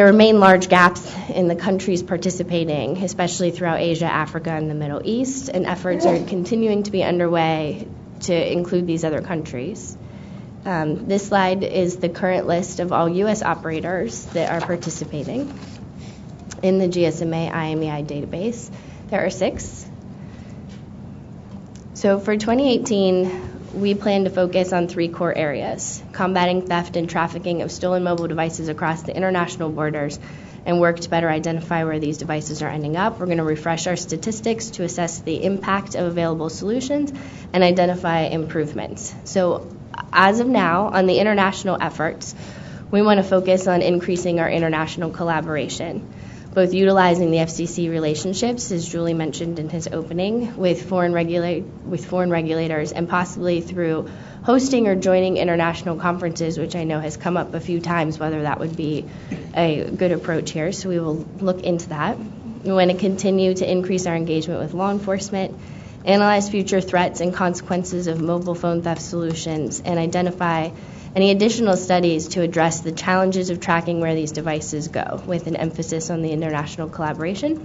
R: remain large gaps in the countries participating, especially throughout Asia, Africa, and the Middle East, and efforts are continuing to be underway to include these other countries. This slide is the current list of all U.S. operators that are participating in the GSMA IMEI database. There are 6. So for 2018, we plan to focus on 3 core areas: combating theft and trafficking of stolen mobile devices across the international borders, and work to better identify where these devices are ending up. We're going to refresh our statistics to assess the impact of available solutions and identify improvements. So as of now, on the international efforts, we want to focus on increasing our international collaboration, both utilizing the FCC relationships, as Julie mentioned in his opening, with foreign regulators, and possibly through hosting or joining international conferences, which I know has come up a few times, whether that would be a good approach here. So we will look into that. We want to continue to increase our engagement with law enforcement, analyze future threats and consequences of mobile phone theft solutions, and identify any additional studies to address the challenges of tracking where these devices go, with an emphasis on the international collaboration.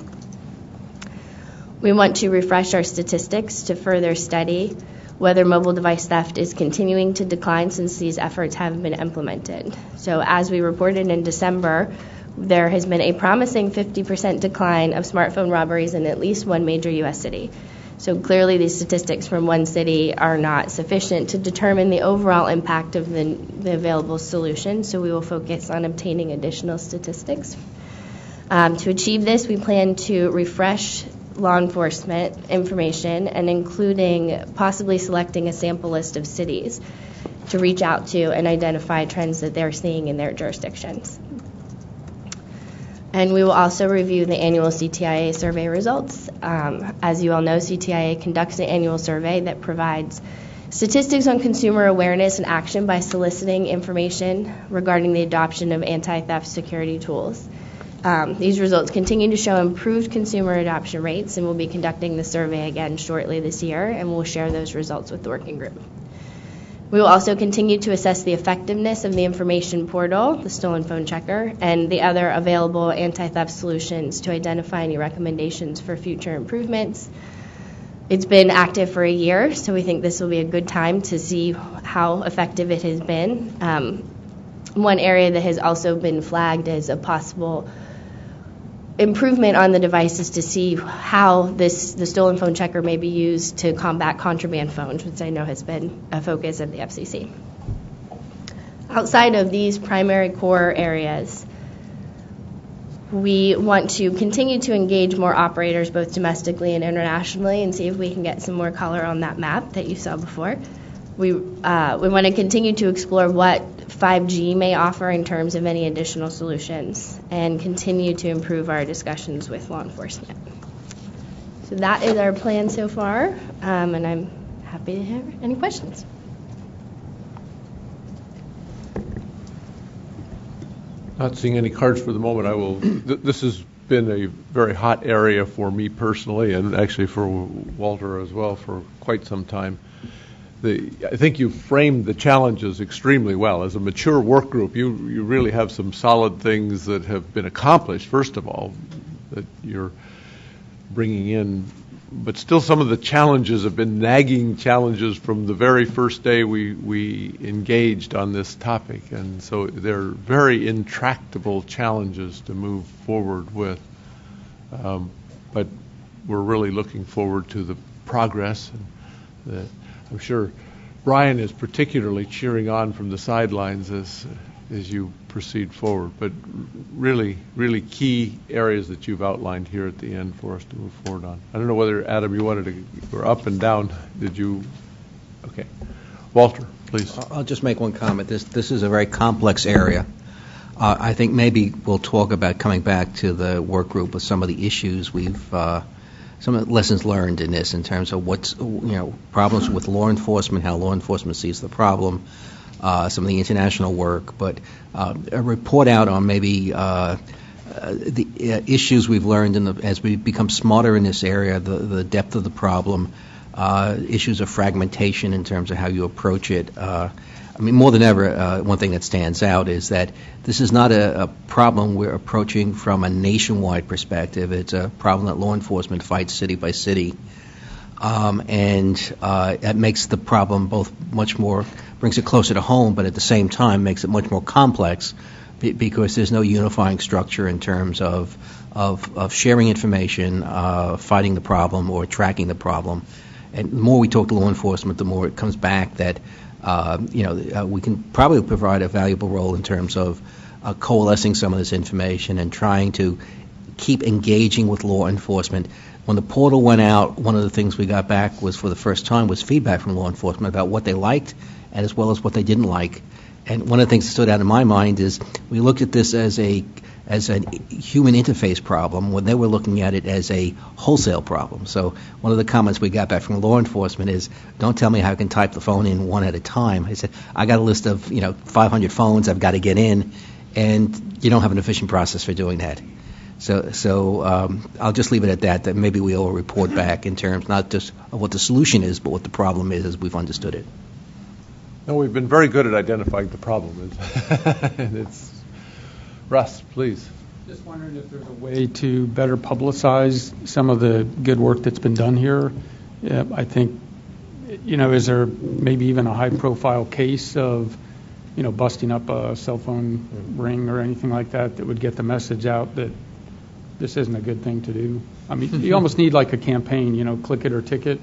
R: We want to refresh our statistics to further study whether mobile device theft is continuing to decline since these efforts have been implemented. So as we reported in December, there has been a promising 50% decline of smartphone robberies in at least one major U.S. city. So clearly these statistics from one city are not sufficient to determine the overall impact of the available solution, so we will focus on obtaining additional statistics. To achieve this, we plan to refresh law enforcement information and including possibly selecting a sample list of cities to reach out to and identify trends that they're seeing in their jurisdictions. And we will also review the annual CTIA survey results. As you all know, CTIA conducts an annual survey that provides statistics on consumer awareness and action by soliciting information regarding the adoption of anti-theft security tools. These results continue to show improved consumer adoption rates, and we'll be conducting the survey again shortly this year, and we'll share those results with the working group. We will also continue to assess the effectiveness of the information portal, the stolen phone checker, and the other available anti-theft solutions to identify any recommendations for future improvements. It's been active for a year, so we think this will be a good time to see how effective it has been. One area that has also been flagged as a possible improvement on the device is to see how the stolen phone checker may be used to combat contraband phones, which I know has been a focus of the FCC. Outside of these primary core areas, we want to continue to engage more operators both domestically and internationally and see if we can get some more color on that map that you saw before. We want to continue to explore what 5G may offer in terms of any additional solutions and continue to improve our discussions with law enforcement. So that is our plan so far, and I'm happy to hear any questions.
H: Not seeing any cards for the moment, I will. This has been a very hot area for me personally, and actually for Walter as well, for quite some time. I think you framed the challenges extremely well. As a mature work group, you really have some solid things that have been accomplished, first of all, that you're bringing in. But still some of the challenges have been nagging challenges from the very first day we engaged on this topic. And so they're very intractable challenges to move forward with. But we're really looking forward to the progress. And I'm sure Brian is particularly cheering on from the sidelines as as you proceed forward. But really, really key areas that you've outlined here at the end for us to move forward on. I don't know whether, Adam, you wanted to go up and down. Did you? Okay. Walter, please.
E: I'll just make one comment. This is a very complex area. I think maybe we'll talk about coming back to the work group with some of the issues some of the lessons learned in this in terms of what's, problems with law enforcement, how law enforcement sees the problem, some of the international work, but a report out on maybe the issues we've learned as we become smarter in this area, the depth of the problem, issues of fragmentation in terms of how you approach it. More than ever, one thing that stands out is that this is not a problem we're approaching from a nationwide perspective. It's a problem that law enforcement fights city by city. And that makes the problem brings it closer to home, but at the same time makes it much more complex because there's no unifying structure in terms of sharing information, fighting the problem, or tracking the problem. And the more we talk to law enforcement, the more it comes back that we can probably provide a valuable role in terms of coalescing some of this information and trying to keep engaging with law enforcement. When the portal went out, one of the things we got back was, for the first time, was feedback from law enforcement about what they liked and as well as what they didn't like. And one of the things that stood out in my mind is we looked at this as a human interface problem when they were looking at it as a wholesale problem. So one of the comments we got back from law enforcement is, don't tell me how I can type the phone in one at a time. I said, I got a list of 500 phones I've got to get in, and you don't have an efficient process for doing that. So I'll just leave it at that maybe we'll report back in terms not just of what the solution is, but what the problem is as we've understood it.
H: No, we've been very good at identifying the problem. And it's Russ, please.
T: Just wondering if there's a way to better publicize some of the good work that's been done here. I think, is there maybe even a high-profile case of, busting up a cell phone ring or anything like that would get the message out that this isn't a good thing to do? You almost need like a campaign, click it or ticket.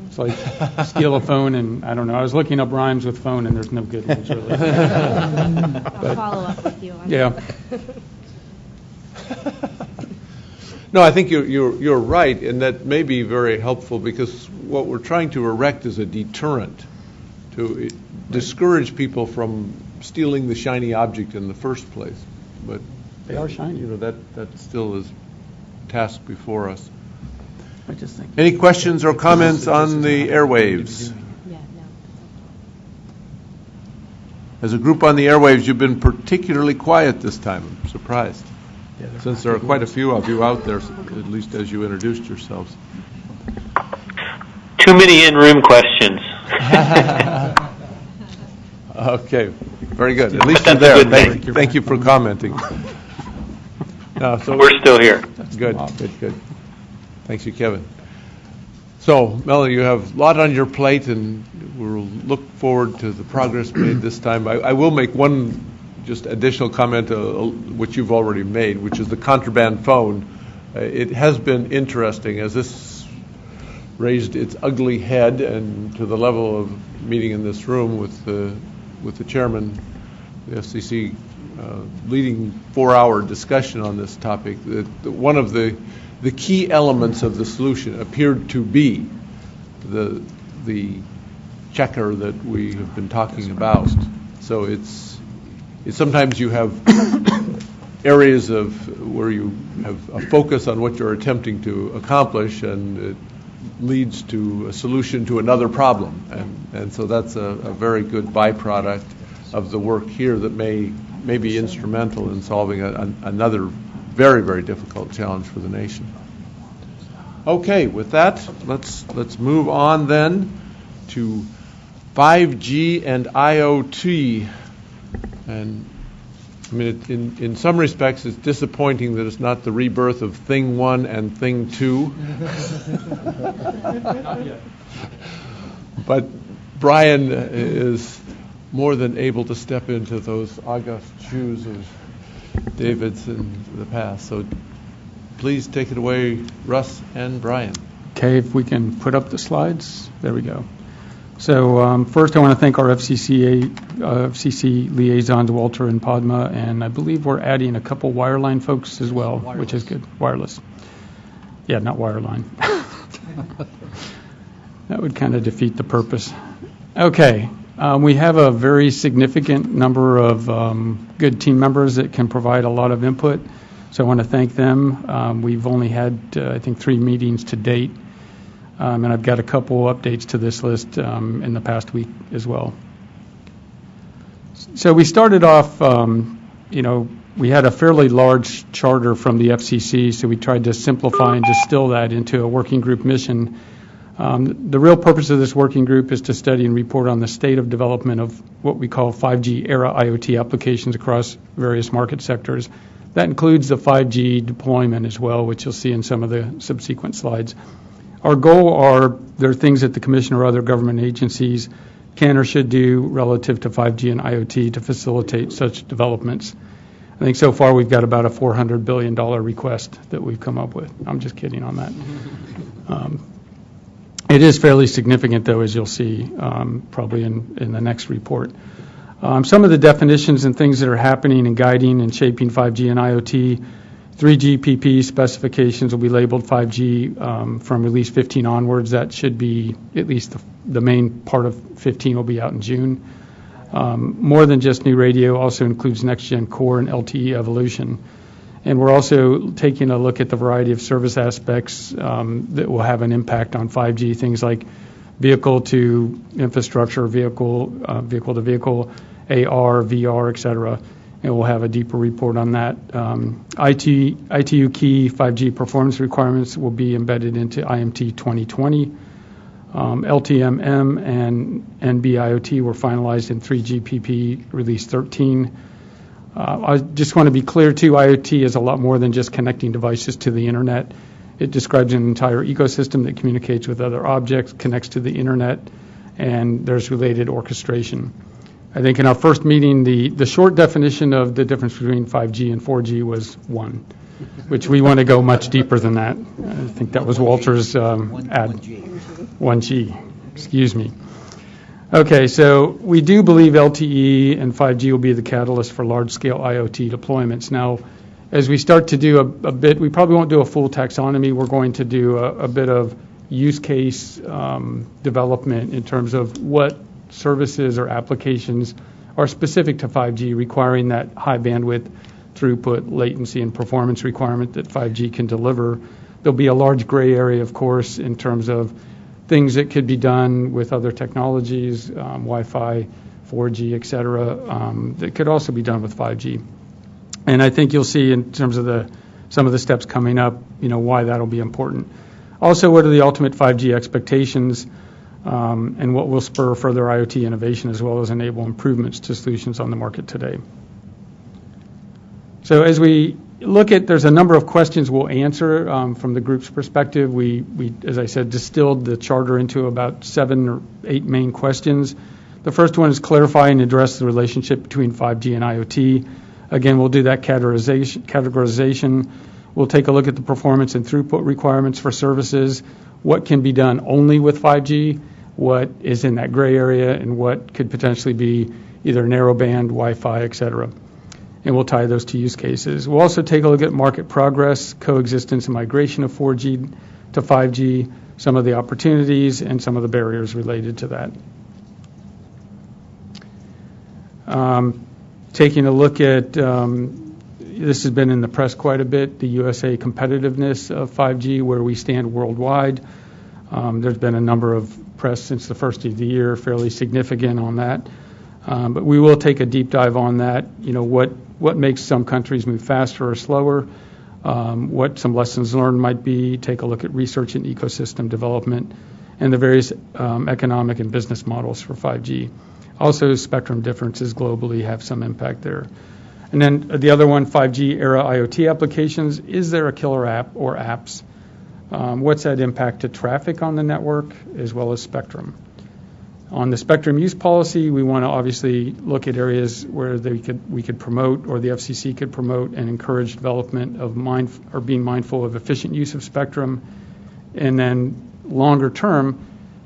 T: It's like steal a phone, and I don't know. I was looking up rhymes with phone, and there's no good ones really.
R: I'll follow up with you on that.
H: No, I think you're right, and that may be very helpful because what we're trying to erect is a deterrent to discourage people from stealing the shiny object in the first place. But
T: they are shiny.
H: That still is a task before us.
T: I just think.
H: Any questions or comments on the airwaves?
R: Yeah, no.
H: As a group on the airwaves, you've been particularly quiet this time. I'm surprised. Since there are quite a few of you out there, at least as you introduced yourselves.
X: Too many in-room questions.
H: Okay, very good. At least you're there. Thank you for commenting. So
X: we're still here.
H: Good. Thanks you, Kevin. So, Melanie, you have a lot on your plate, and we'll look forward to the progress made this time. I will make one just additional comment, which you've already made, which is the contraband phone. It has been interesting as this raised its ugly head, and to the level of meeting in this room with the chairman, the FCC, leading 4-hour discussion on this topic. That one of the key elements of the solution appeared to be the checker that we have been talking about. So it's sometimes you have areas where you have a focus on what you're attempting to accomplish, and it leads to a solution to another problem. And so that's a very good byproduct of the work here that may be instrumental in solving another very, very difficult challenge for the nation. Okay, with that, let's move on then to 5G and IoT. And in some respects, it's disappointing that it's not the rebirth of Thing 1 and Thing 2. But Brian is more than able to step into those august shoes of David's in the past. So please take it away, Russ and Brian.
T: Okay, if we can put up the slides. There we go. So first, I want to thank our FCC liaisons, Walter and Padma, and I believe we're adding a couple wireline folks as well, which is good. Wireless. Yeah, not wireline. That would kind of defeat the purpose. Okay. We have a very significant number of good team members that can provide a lot of input, so I want to thank them. We've only had, I think, 3 meetings to date, and I've got a couple updates to this list in the past week as well. So we started off, we had a fairly large charter from the FCC, so we tried to simplify and distill that into a working group mission. The real purpose of this working group is to study and report on the state of development of what we call 5G era IoT applications across various market sectors. That includes the 5G deployment as well, which you'll see in some of the subsequent slides. Our goal there are things that the Commission or other government agencies can or should do relative to 5G and IoT to facilitate such developments. I think so far we've got about a $400 billion request that we've come up with. I'm just kidding on that. It is fairly significant, though, as you'll see probably in the next report. Some of the definitions and things that are happening and guiding and shaping 5G and IoT, 3GPP specifications will be labeled 5G from release 15 onwards. That should be at least the main part of 15 will be out in June. More than just new radio, also includes next-gen core and LTE evolution. And we're also taking a look at the variety of service aspects that will have an impact on 5G, things like vehicle to infrastructure, vehicle to vehicle, AR, VR, et cetera. And we'll have a deeper report on that. ITU key 5G performance requirements will be embedded into IMT 2020. LTMM and NB-IoT were finalized in 3GPP release 13. I just want to be clear, too, IoT is a lot more than just connecting devices to the Internet. It describes an entire ecosystem that communicates with other objects, connects to the Internet, and there's related orchestration. I think in our first meeting, the short definition of the difference between 5G and 4G was 1, which we want to go much deeper than that. I think that was Walter's ad. 1G, excuse me. Okay, so we do believe LTE and 5G will be the catalyst for large-scale IoT deployments. Now, as we start to do a bit, we probably won't do a full taxonomy. We're going to do a bit of use case development in terms of what services or applications are specific to 5G, requiring that high bandwidth, throughput, latency, and performance requirement that 5G can deliver. There'll be a large gray area, of course, in terms of things that could be done with other technologies, Wi-Fi, 4G, et cetera, that could also be done with 5G. And I think you'll see in terms of some of the steps coming up, why that'll be important. Also, what are the ultimate 5G expectations and what will spur further IoT innovation as well as enable improvements to solutions on the market today. So as we look at, there's a number of questions we'll answer from the group's perspective. We, as I said, distilled the charter into about 7 or 8 main questions. The first one is clarify and address the relationship between 5G and IoT. Again, we'll do that categorization. We'll take a look at the performance and throughput requirements for services, what can be done only with 5G, what is in that gray area, and what could potentially be either narrowband, Wi-Fi, et cetera. And we'll tie those to use cases. We'll also take a look at market progress, coexistence and migration of 4G to 5G, some of the opportunities and some of the barriers related to that. Taking a look at, this has been in the press quite a bit, the USA competitiveness of 5G, where we stand worldwide. There's been a number of press since the first of the year, fairly significant on that. But we will take a deep dive on that, what makes some countries move faster or slower, what some lessons learned might be, take a look at research and ecosystem development, and the various economic and business models for 5G. Also, spectrum differences globally have some impact there. And then the other one, 5G era IoT applications. Is there a killer app or apps? What's that impact to traffic on the network as well as spectrum? On the spectrum use policy, we want to obviously look at areas where we could promote, or the FCC could promote and encourage development of being mindful of efficient use of spectrum. And then longer term,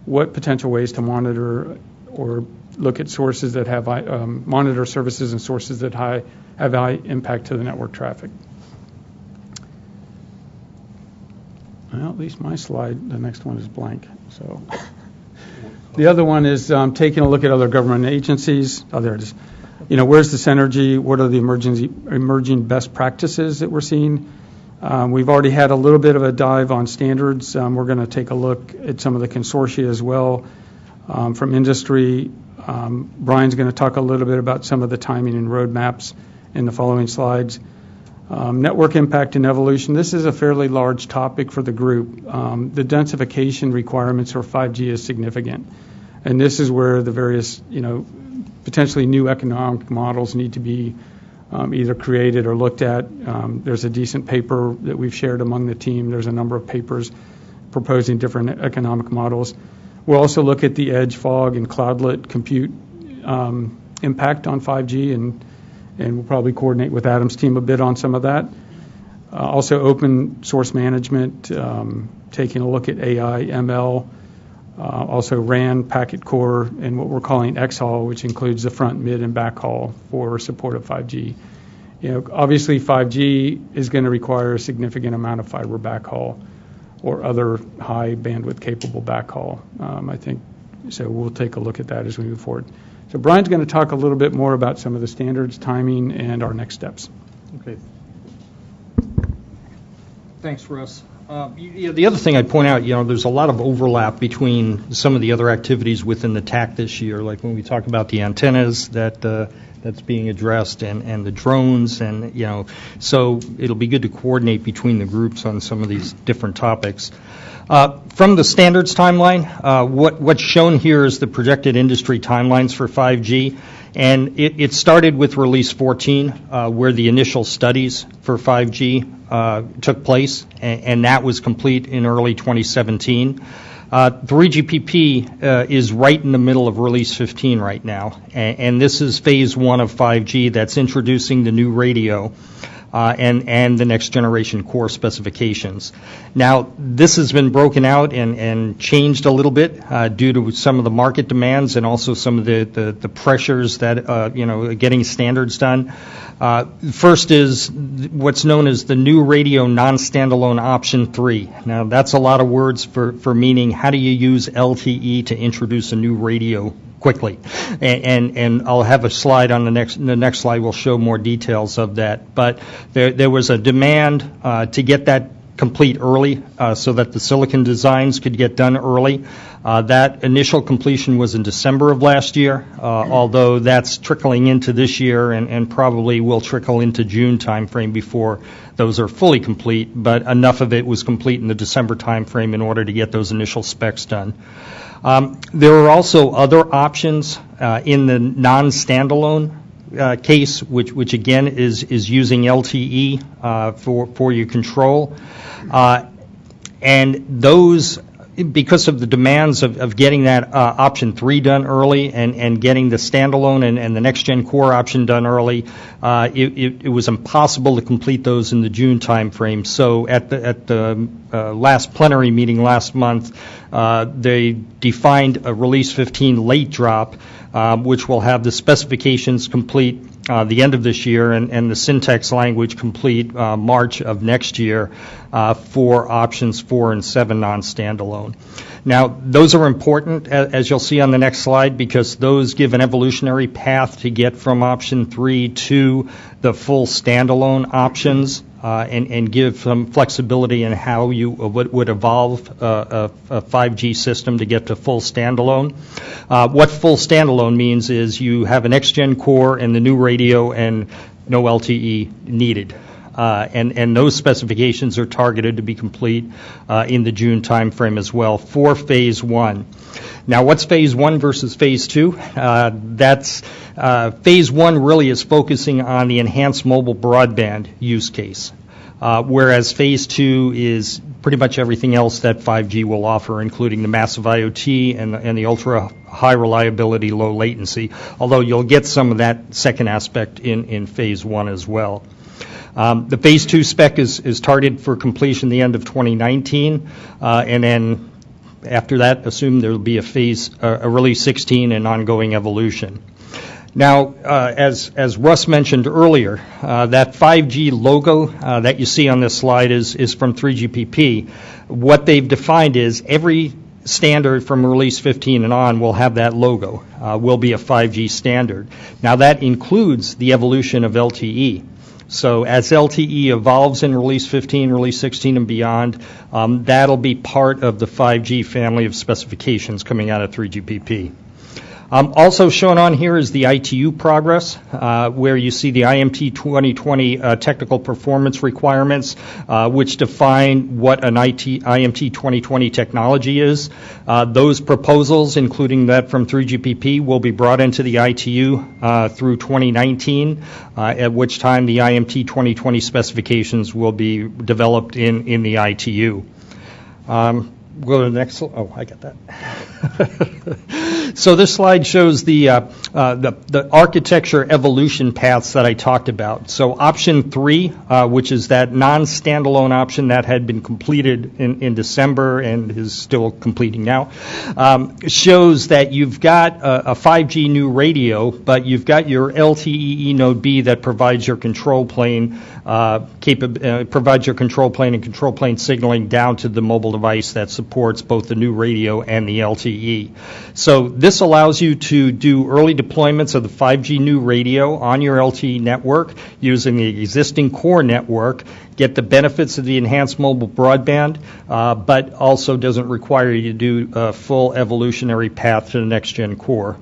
T: what potential ways to monitor or look at sources that have monitor services and sources that have high impact to the network traffic. Well, at least my slide, the next one is blank. So the other one is taking a look at other government agencies. Oh, there it is. Where's the synergy? What are the emerging best practices that we're seeing? We've already had a little bit of a dive on standards. We're going to take a look at some of the consortia as well from industry. Brian's going to talk a little bit about some of the timing and roadmaps in the following slides. Network impact and evolution. This is a fairly large topic for the group. The densification requirements for 5G is significant. And this is where the various, potentially new economic models need to be either created or looked at. There's a decent paper that we've shared among the team. There's a number of papers proposing different economic models. We'll also look at the edge, fog, and cloudlet compute impact on 5G, and we'll probably coordinate with Adam's team a bit on some of that. Also open source management, taking a look at AI, ML, also RAN, packet core, and what we're calling XHAul, which includes the front, mid, and back haul for support of 5G. Obviously 5G is going to require a significant amount of fiber backhaul or other high bandwidth capable backhaul, I think. So we'll take a look at that as we move forward. So Brian's going to talk a little bit more about some of the standards, timing, and our next steps.
M: Okay. Thanks, Russ. The other thing I'd point out, there's a lot of overlap between some of the other activities within the TAC this year, like when we talk about the antennas that's being addressed and the drones, and so it'll be good to coordinate between the groups on some of these different topics. From the standards timeline, what's shown here is the projected industry timelines for 5G, and it started with Release 14, where the initial studies for 5G took place, and that was complete in early 2017. 3GPP is right in the middle of Release 15 right now, and this is phase 1 of 5G that's introducing the new radio and the next generation core specifications. Now, this has been broken out and changed a little bit due to some of the market demands and also some of the pressures that, getting standards done. First is what's known as the new radio non-standalone option 3. Now, that's a lot of words for meaning how do you use LTE to introduce a new radio quickly, and I'll have a slide on the next slide will show more details of that. But there was a demand to get that complete early so that the silicon designs could get done early. That initial completion was in December of last year, although that's trickling into this year and probably will trickle into June timeframe before those are fully complete, but enough of it was complete in the December timeframe in order to get those initial specs done. There are also other options in the non-standalone case, which again is using LTE for your control, and those, because of the demands of getting that option 3 done early and getting the standalone and the next gen core option done early, it was impossible to complete those in the June timeframe. So at the last plenary meeting last month, they defined a Release 15 late drop, which will have the specifications complete the end of this year and the syntax language complete March of next year for options 4 and 7 non-standalone. Now, those are important, as you'll see on the next slide, because those give an evolutionary path to get from option 3 to the full standalone options and give some flexibility in how you would evolve a 5G system to get to full standalone. What full standalone means is you have an next-gen core and the new radio and no LTE needed. And those specifications are targeted to be complete in the June timeframe as well for Phase 1. Now, what's Phase 1 versus Phase 2? Phase 1 really is focusing on the enhanced mobile broadband use case, whereas Phase 2 is pretty much everything else that 5G will offer, including the massive IoT and the ultra-high reliability, low latency, although you'll get some of that second aspect in Phase 1 as well. The Phase 2 spec is targeted for completion the end of 2019, and then after that, assume there will be a Release 16 and ongoing evolution. Now, as Russ mentioned earlier, that 5G logo that you see on this slide is from 3GPP. What they've defined is every standard from Release 15 and on will have that logo, will be a 5G standard. Now, that includes the evolution of LTE. So as LTE evolves in Release 15, Release 16, and beyond, that'll be part of the 5G family of specifications coming out of 3GPP. Also shown on here is the ITU progress, where you see the IMT 2020 technical performance requirements, which define what an IMT 2020 technology is. Those proposals, including that from 3GPP, will be brought into the ITU through 2019, at which time the IMT 2020 specifications will be developed in the ITU. Go to the next slide. Oh, I got that. So this slide shows the architecture evolution paths that I talked about. So option 3, which is that non-standalone option that had been completed in December and is still completing now, shows that you've got a 5G new radio, but you've got your LTE Node B that provides your control plane provides your control plane and control plane signaling down to the mobile device that supports both the new radio and the LTE. So this allows you to do early deployments of the 5G new radio on your LTE network using the existing core network, get the benefits of the enhanced mobile broadband, but also doesn't require you to do a full evolutionary path to the next-gen core.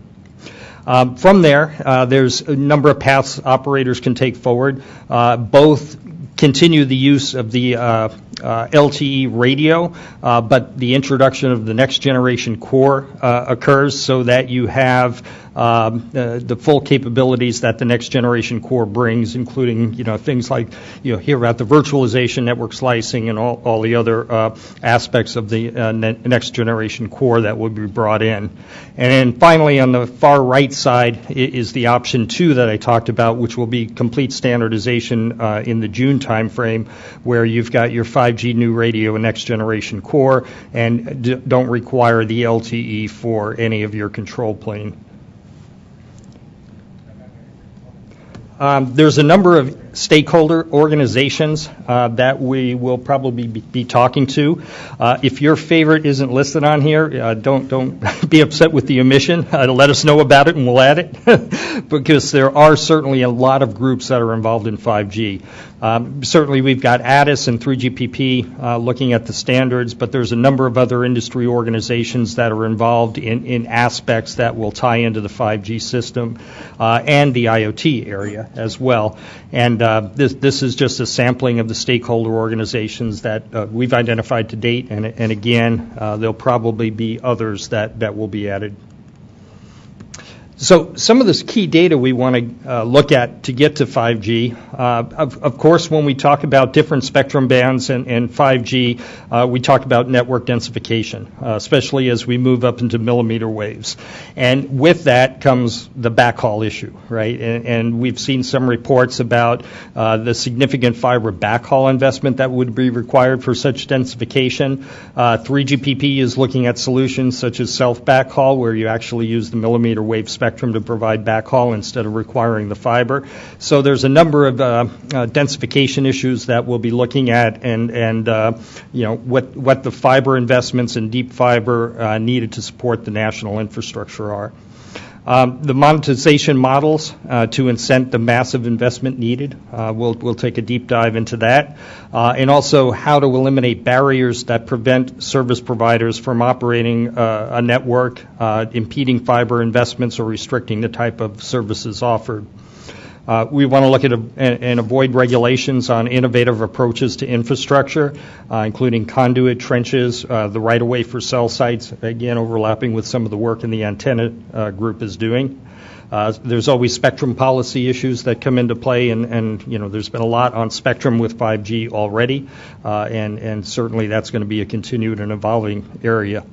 M: From there, there's a number of paths operators can take forward. Both continue the use of the LTE radio, but the introduction of the next generation core occurs so that you have the full capabilities that the next generation core brings, including things like hear about the virtualization, network slicing, and all the other aspects of the next generation core that will be brought in. And then finally, on the far right side is the option 2 that I talked about, which will be complete standardization in the June timeframe, where you've got your 5G new radio and next generation core, and don't require the LTE for any of your control plane. There's a number of stakeholder organizations that we will probably be talking to. If your favorite isn't listed on here, don't be upset with the omission. Let us know about it and we'll add it, because there are certainly a lot of groups that are involved in 5G. Certainly we've got ADIS and 3GPP looking at the standards, but there's a number of other industry organizations that are involved in aspects that will tie into the 5G system and the IoT area as well. And this is just a sampling of the stakeholder organizations that we've identified to date, and again, there'll probably be others that will be added. So some of this key data we want to look at to get to 5G. Of course, when we talk about different spectrum bands and 5G, we talk about network densification, especially as we move up into millimeter waves. And with that comes the backhaul issue, right? And we've seen some reports about the significant fiber backhaul investment that would be required for such densification. 3GPP is looking at solutions such as self-backhaul, where you actually use the millimeter wave spectrum to provide backhaul instead of requiring the fiber. So there's a number of densification issues that we'll be looking at, and what the fiber investments in deep fiber needed to support the national infrastructure are. The monetization models to incent the massive investment needed. We'll take a deep dive into that. And also how to eliminate barriers that prevent service providers from operating a network, impeding fiber investments, or restricting the type of services offered. We want to look at and avoid regulations on innovative approaches to infrastructure, including conduit, trenches, the right-of-way for cell sites, again, overlapping with some of the work in the antenna group is doing. There's always spectrum policy issues that come into play, and there's been a lot on spectrum with 5G already, and certainly that's going to be a continued and evolving area.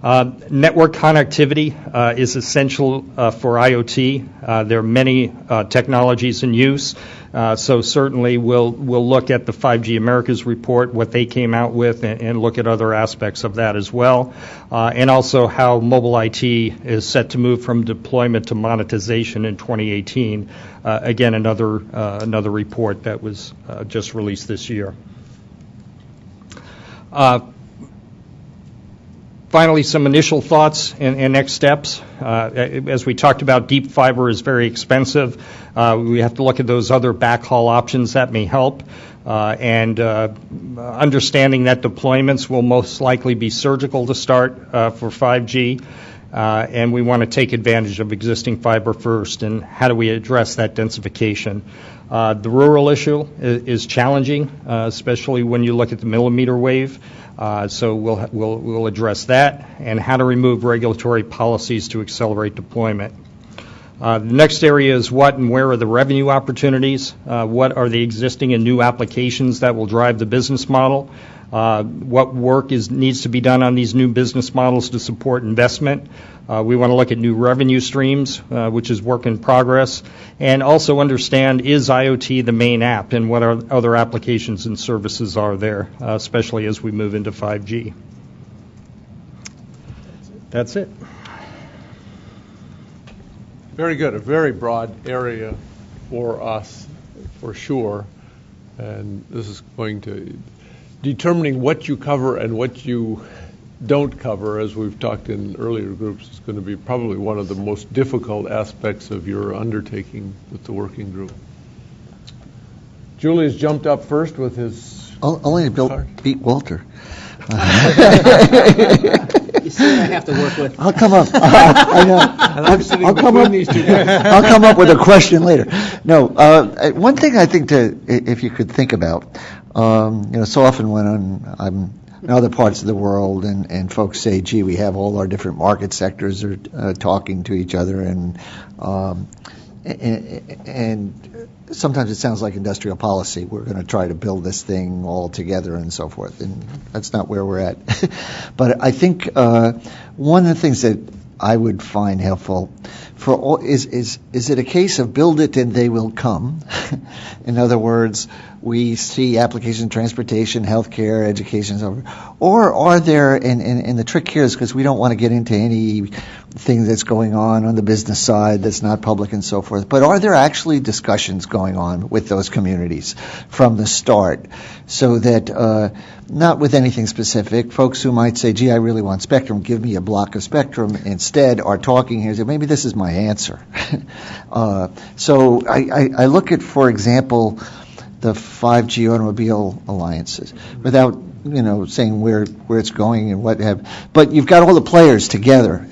M: Network connectivity is essential for IoT. There are many technologies in use, so certainly we'll look at the 5G Americas report, what they came out with, and look at other aspects of that as well, and also how mobile IT is set to move from deployment to monetization in 2018. Again, another report that was just released this year. Finally, some initial thoughts and next steps. As we talked about, deep fiber is very expensive. We have to look at those other backhaul options that may help. And understanding that deployments will most likely be surgical to start for 5G. And we want to take advantage of existing fiber first. And how do we address that densification? The rural issue is challenging, especially when you look at the millimeter wave. So we'll address that and how to remove regulatory policies to accelerate deployment. The next area is what and where are the revenue opportunities? What are the existing and new applications that will drive the business model? What work needs to be done on these new business models to support investment? We want to look at new revenue streams, which is work in progress, and also understand, is IoT the main app, and what other applications and services are there, especially as we move into 5G. That's it.
H: Very good. A very broad area for us, for sure. And this is going to determining what you cover and what you don't cover, as we've talked in earlier groups, is going to be probably one of the most difficult aspects of your undertaking with the working group. Julius jumped up first with his
B: only to beat Walter.
A: You see what I have to work with.
B: I'll come up. I know. I'll come up.
H: These two guys.
B: I'll come up with a question later. No, one thing I think if you could think about, so often when I'm in other parts of the world and folks say, gee, we have all our different market sectors are talking to each other, and sometimes it sounds like industrial policy. We're going to try to build this thing all together and so forth, and that's not where we're at. But I think one of the things that I would find helpful for all is it a case of build it and they will come? In other words, we see application transportation, healthcare, education, or are there, and the trick here is because we don't want to get into anything that's going on the business side that's not public and so forth, but are there actually discussions going on with those communities from the start so that, not with anything specific, folks who might say, gee, I really want spectrum, give me a block of spectrum, instead are talking here, say, maybe this is my answer. So I look at, for example, the 5G automobile alliances, without saying where it's going and what have. But you've got all the players together,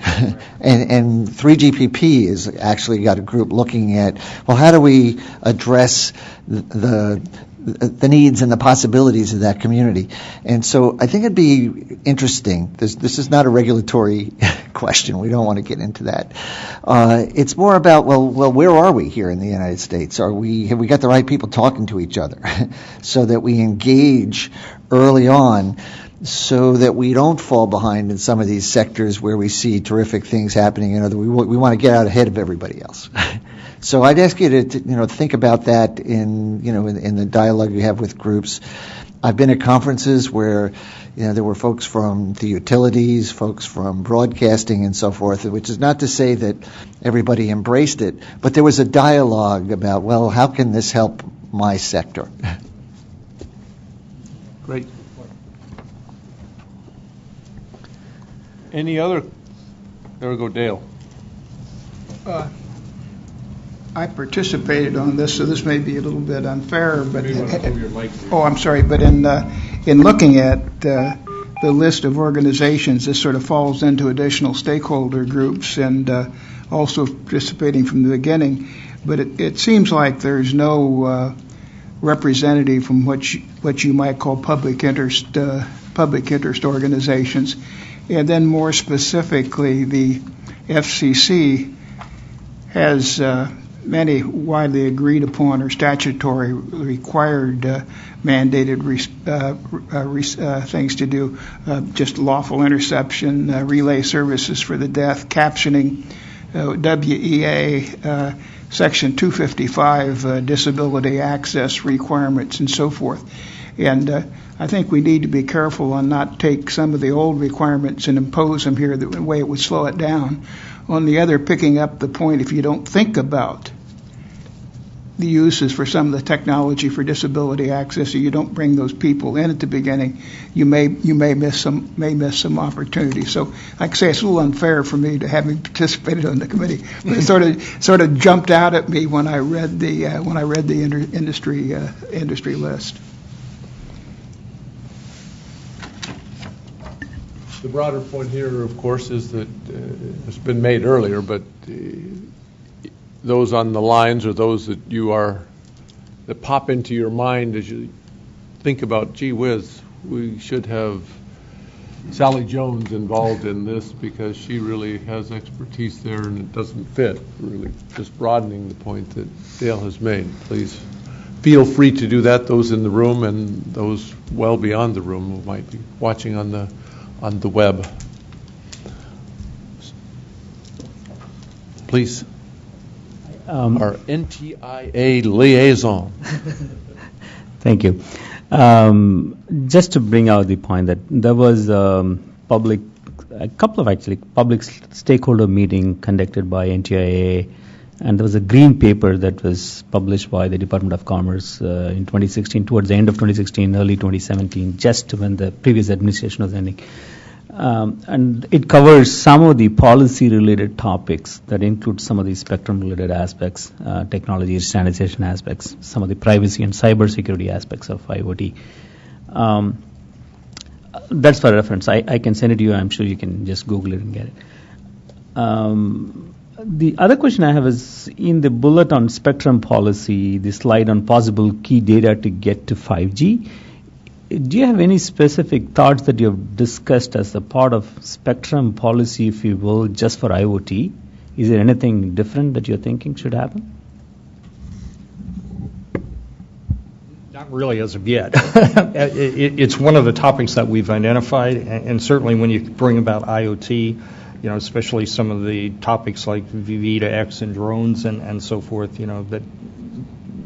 B: and 3GPP has actually got a group looking at, well, how do we address the needs and the possibilities of that community. And so I think it'd be interesting. This is not a regulatory question. We don't want to get into that. It's more about, well, where are we here in the United States? Have we got the right people talking to each other so that we engage early on so that we don't fall behind in some of these sectors where we see terrific things happening and we want to get out ahead of everybody else. So I'd ask you to think about that in the dialogue you have with groups. I've been at conferences where there were folks from the utilities, folks from broadcasting and so forth, which is not to say that everybody embraced it, but there was a dialogue about, well, how can this help my sector?
H: Great. Any other? There we go, Dale.
S: I participated on this, so this may be a little bit unfair, but
H: I'm
S: sorry. But in looking at the list of organizations, this sort of falls into additional stakeholder groups, and also participating from the beginning. But it seems like there's no representative from what you might call public interest organizations, and then more specifically, the FCC has many widely agreed upon or statutory required mandated things to do, just lawful interception, relay services for the deaf, captioning, WEA, Section 255, disability access requirements, and so forth. And I think we need to be careful on not take some of the old requirements and impose them here the way it would slow it down. On the other, picking up the point, if you don't think about the uses for some of the technology for disability access, or you don't bring those people in at the beginning, you may miss some opportunities. So, like I say, it's a little unfair for me to having participated on the committee, but it sort of jumped out at me when I read the industry list.
H: The broader point here, of course, is that it's been made earlier, but those on the lines or those that that pop into your mind as you think about, gee whiz, we should have Sally Jones involved in this because she really has expertise there and it doesn't fit, really just broadening the point that Dale has made. Please feel free to do that, those in the room and those well beyond the room who might be watching on the web. Please. Our NTIA liaison.
O: Thank you. Just to bring out the point that there was a couple of public stakeholder meeting conducted by NTIA, and there was a green paper that was published by the Department of Commerce in 2016, towards the end of 2016, early 2017, just when the previous administration was ending. And it covers some of the policy-related topics that include some of the spectrum-related aspects, technology standardization aspects, some of the privacy and cybersecurity aspects of IoT. That's for reference. I can send it to you. I'm sure you can just Google it and get it. The other question I have is, in the bullet on spectrum policy, the slide on possible key data to get to 5G, do you have any specific thoughts that you have discussed as a part of spectrum policy, if you will, just for IoT? Is there anything different that you're thinking should happen?
F: Not really as of yet. It's one of the topics that we've identified, and certainly when you bring about IoT, especially some of the topics like V2X and drones and so forth,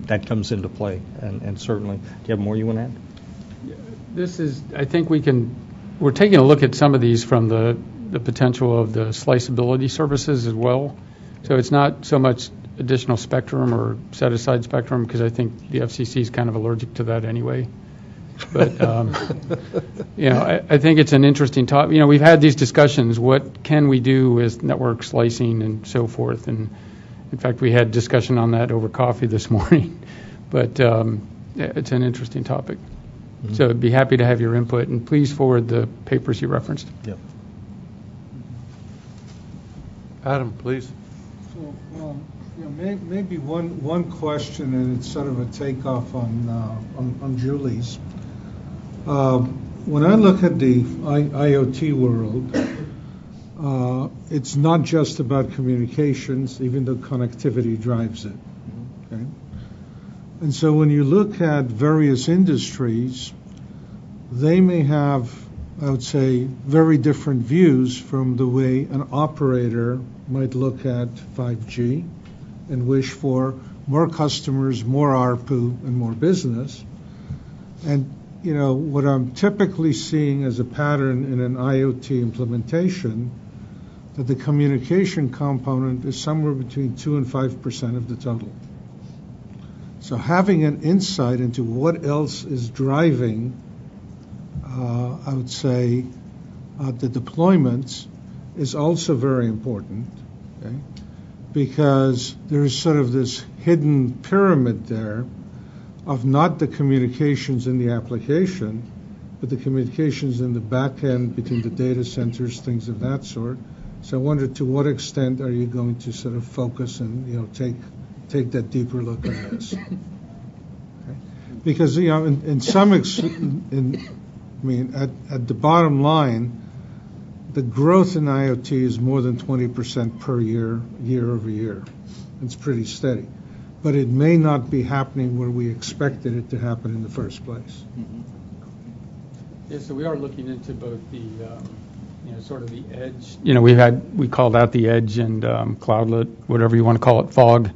F: that comes into play. And certainly, do you have more you want to add?
T: I think we're taking a look at some of these from the potential of the sliceability services as well. So it's not so much additional spectrum or set-aside spectrum, because I think the FCC is kind of allergic to that anyway. But, I think it's an interesting topic. We've had these discussions, what can we do with network slicing and so forth. And in fact, we had discussion on that over coffee this morning. But it's an interesting topic. Mm-hmm. So I'd be happy to have your input, and please forward the papers you referenced.
H: Yep. Adam, please.
C: So, maybe one question, and it's sort of a takeoff on Julie's. When I look at the IoT world, it's not just about communications, even though connectivity drives it. Okay? And so when you look at various industries, they may have, I would say, very different views from the way an operator might look at 5G and wish for more customers, more ARPU, and more business. And, what I'm typically seeing as a pattern in an IoT implementation, that the communication component is somewhere between 2 and 5% of the total. So having an insight into what else is driving, I would say, the deployments is also very important, okay? Because there's sort of this hidden pyramid there of not the communications in the application, but the communications in the back end between the data centers, things of that sort. So I wonder, to what extent are you going to sort of focus and take that deeper look at this? Okay. Because in some at the bottom line, the growth in IoT is more than 20% per year over year. It's pretty steady. But it may not be happening where we expected it to happen in the first place.
T: Yeah, so we are looking into both the, sort of the edge. We called out the edge and cloudlet, whatever you want to call it, fog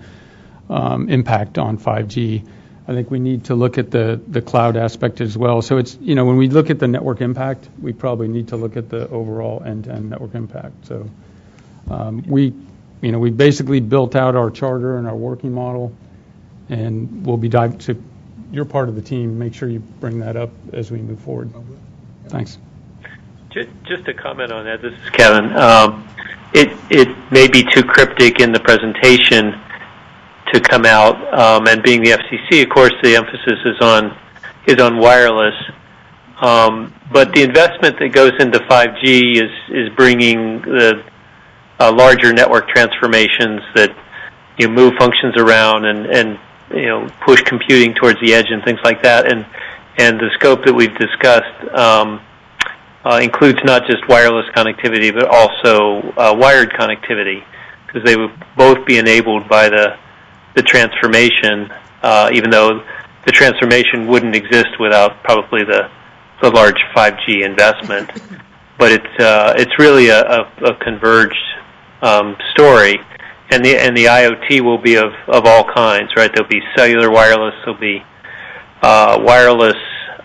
T: impact on 5G. I think we need to look at the cloud aspect as well. So it's, when we look at the network impact, we probably need to look at the overall end-to-end network impact. So we basically built out our charter and our working model, and we'll be diving to your part of the team. Make sure you bring that up as we move forward. Thanks.
L: Just to comment on that, this is Kevin. It may be too cryptic in the presentation to come out, and being the FCC, of course, the emphasis is on wireless. But the investment that goes into 5G is bringing the larger network transformations that move functions around and push computing towards the edge and things like that. And the scope that we've discussed includes not just wireless connectivity, but also wired connectivity, because they would both be enabled by the transformation, even though the transformation wouldn't exist without probably the large 5G investment. But it's really a converged story, and the IoT will be of all kinds, right? There'll be cellular wireless, there'll be wireless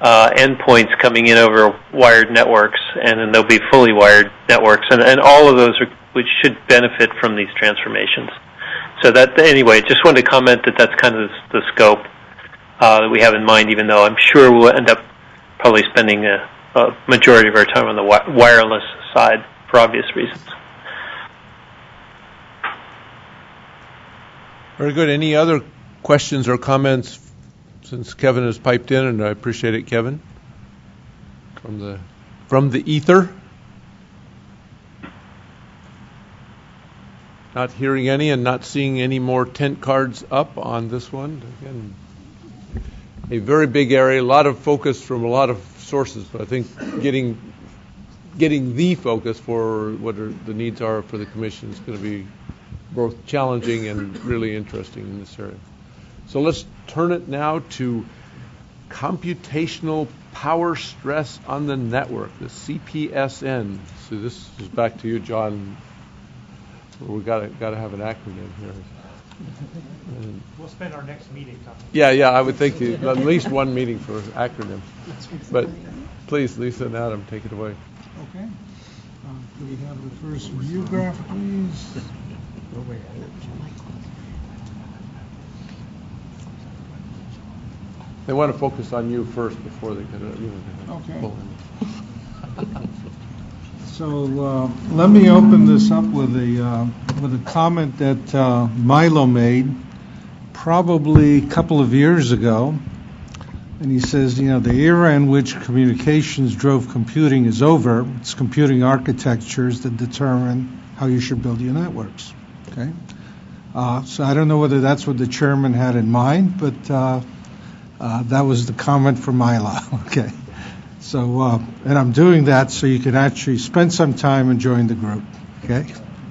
L: endpoints coming in over wired networks, and then there'll be fully wired networks, and all of those which should benefit from these transformations. So that, anyway, just wanted to comment that that's kind of the scope that we have in mind, even though I'm sure we'll end up probably spending a majority of our time on the wireless side for obvious reasons.
H: Very good. Any other questions or comments, since Kevin has piped in, and I appreciate it, Kevin, from the ether? Not hearing any and not seeing any more tent cards up on this one. Again, a very big area, a lot of focus from a lot of sources, but I think getting the focus for what the needs are for the Commission is going to be both challenging and really interesting in this area. So let's turn it now to computational power stress on the network, the CPSN. So this is back to you, John. We've got to have an acronym here.
F: We'll spend our next meeting talking.
H: Yeah, I would think at least one meeting for acronym. But please, Lisa and Adam, take it away.
C: Okay. Could we have the first view graph, please?
H: They want to focus on you first before they can.
C: Okay. So let me open this up with a comment that Milo made probably a couple of years ago, and he says, the era in which communications drove computing is over. It's computing architectures that determine how you should build your networks. Okay. So I don't know whether that's what the chairman had in mind, but that was the comment from Milo. Okay. So, and I'm doing that so you can actually spend some time and join the group. Okay?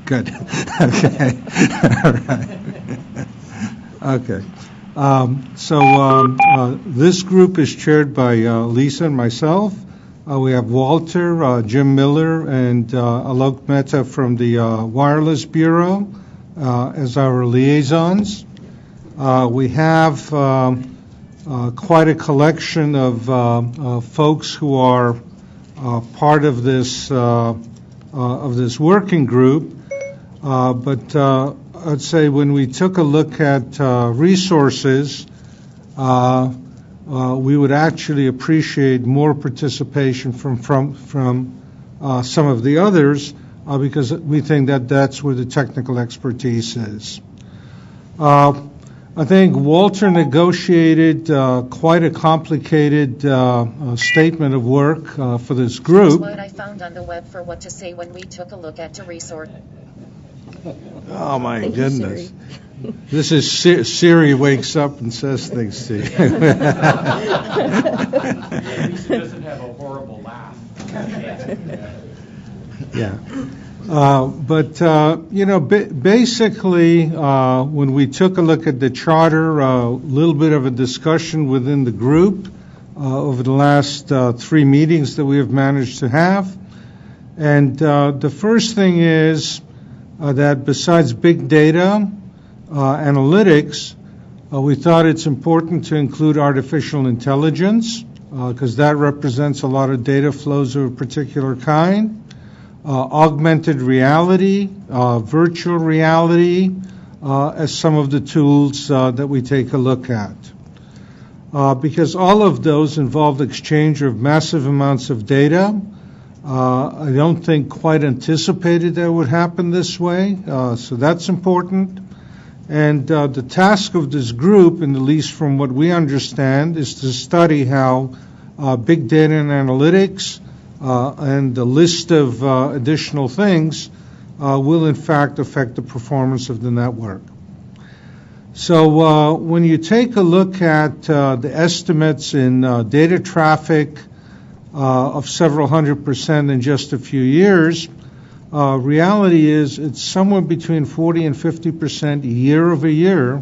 C: Good. Okay. All right. Okay. So this group is chaired by Lisa and myself. We have Walter, Jim Miller, and Alok Mehta from the Wireless Bureau as our liaisons. We have quite a collection of folks who are part of this working group. But I'd say when we took a look at resources, we would actually appreciate more participation from some of the others because we think that that's where the technical expertise is. I think Walter negotiated quite a complicated statement of work for this group.
U: That's what I found on the web for what to say when we took a look at the resource.
C: Oh my goodness. This is Siri wakes up and says things to you.
Q: At least he doesn't have a horrible laugh.
C: Yeah. Basically, when we took a look at the charter, a little bit of a discussion within the group over the last 3 meetings that we have managed to have. And the first thing is that besides big data, analytics, we thought it's important to include artificial intelligence because that represents a lot of data flows of a particular kind. Augmented reality, virtual reality, as some of the tools that we take a look at. Because all of those involve exchange of massive amounts of data. I don't think quite anticipated that would happen this way, so that's important. And the task of this group, at least from what we understand, is to study how big data and analytics and the list of additional things will in fact affect the performance of the network. So when you take a look at the estimates in data traffic of several 100% in just a few years, reality is it's somewhere between 40 and 50% year over year,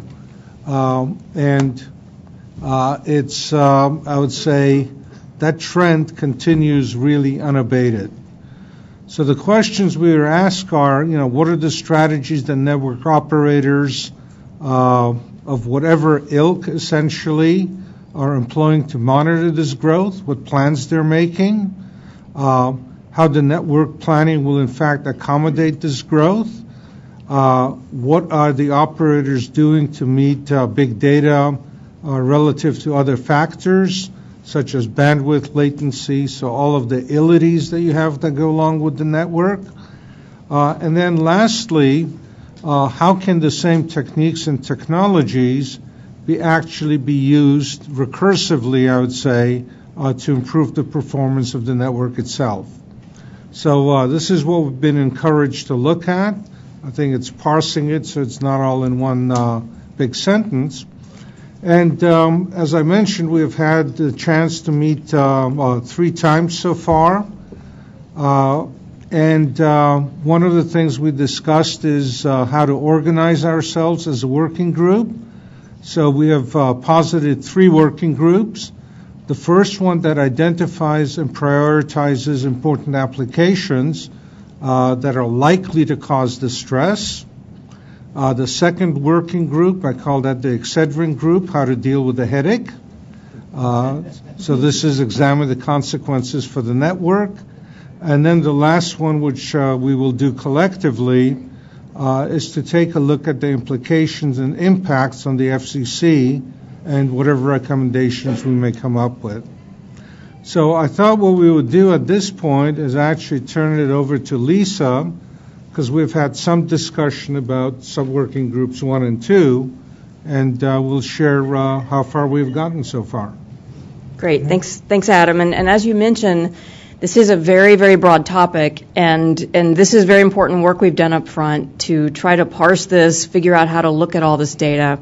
C: and it's, I would say, that trend continues really unabated. So the questions we were asked are, what are the strategies that network operators of whatever ilk, essentially, are employing to monitor this growth, what plans they're making, how the network planning will in fact accommodate this growth, what are the operators doing to meet big data relative to other factors, such as bandwidth, latency, so all of the illities that you have that go along with the network. And then lastly, how can the same techniques and technologies actually be used recursively, I would say, to improve the performance of the network itself. So this is what we've been encouraged to look at. I think it's parsing it so it's not all in one big sentence. And as I mentioned, we have had the chance to meet 3 times so far. And one of the things we discussed is how to organize ourselves as a working group. So we have posited 3 working groups. The first one that identifies and prioritizes important applications that are likely to cause distress. The second working group, I call that the Excedrin group, how to deal with the headache. So this is examine the consequences for the network. And then the last one, which we will do collectively, is to take a look at the implications and impacts on the FCC and whatever recommendations we may come up with. So I thought what we would do at this point is actually turn it over to Lisa, because we've had some discussion about sub-working groups 1 and 2, and we'll share how far we've gotten so far.
I: Great. Thanks, Adam. And as you mentioned, this is a very, very broad topic, and this is very important work we've done up front to try to parse this, figure out how to look at all this data,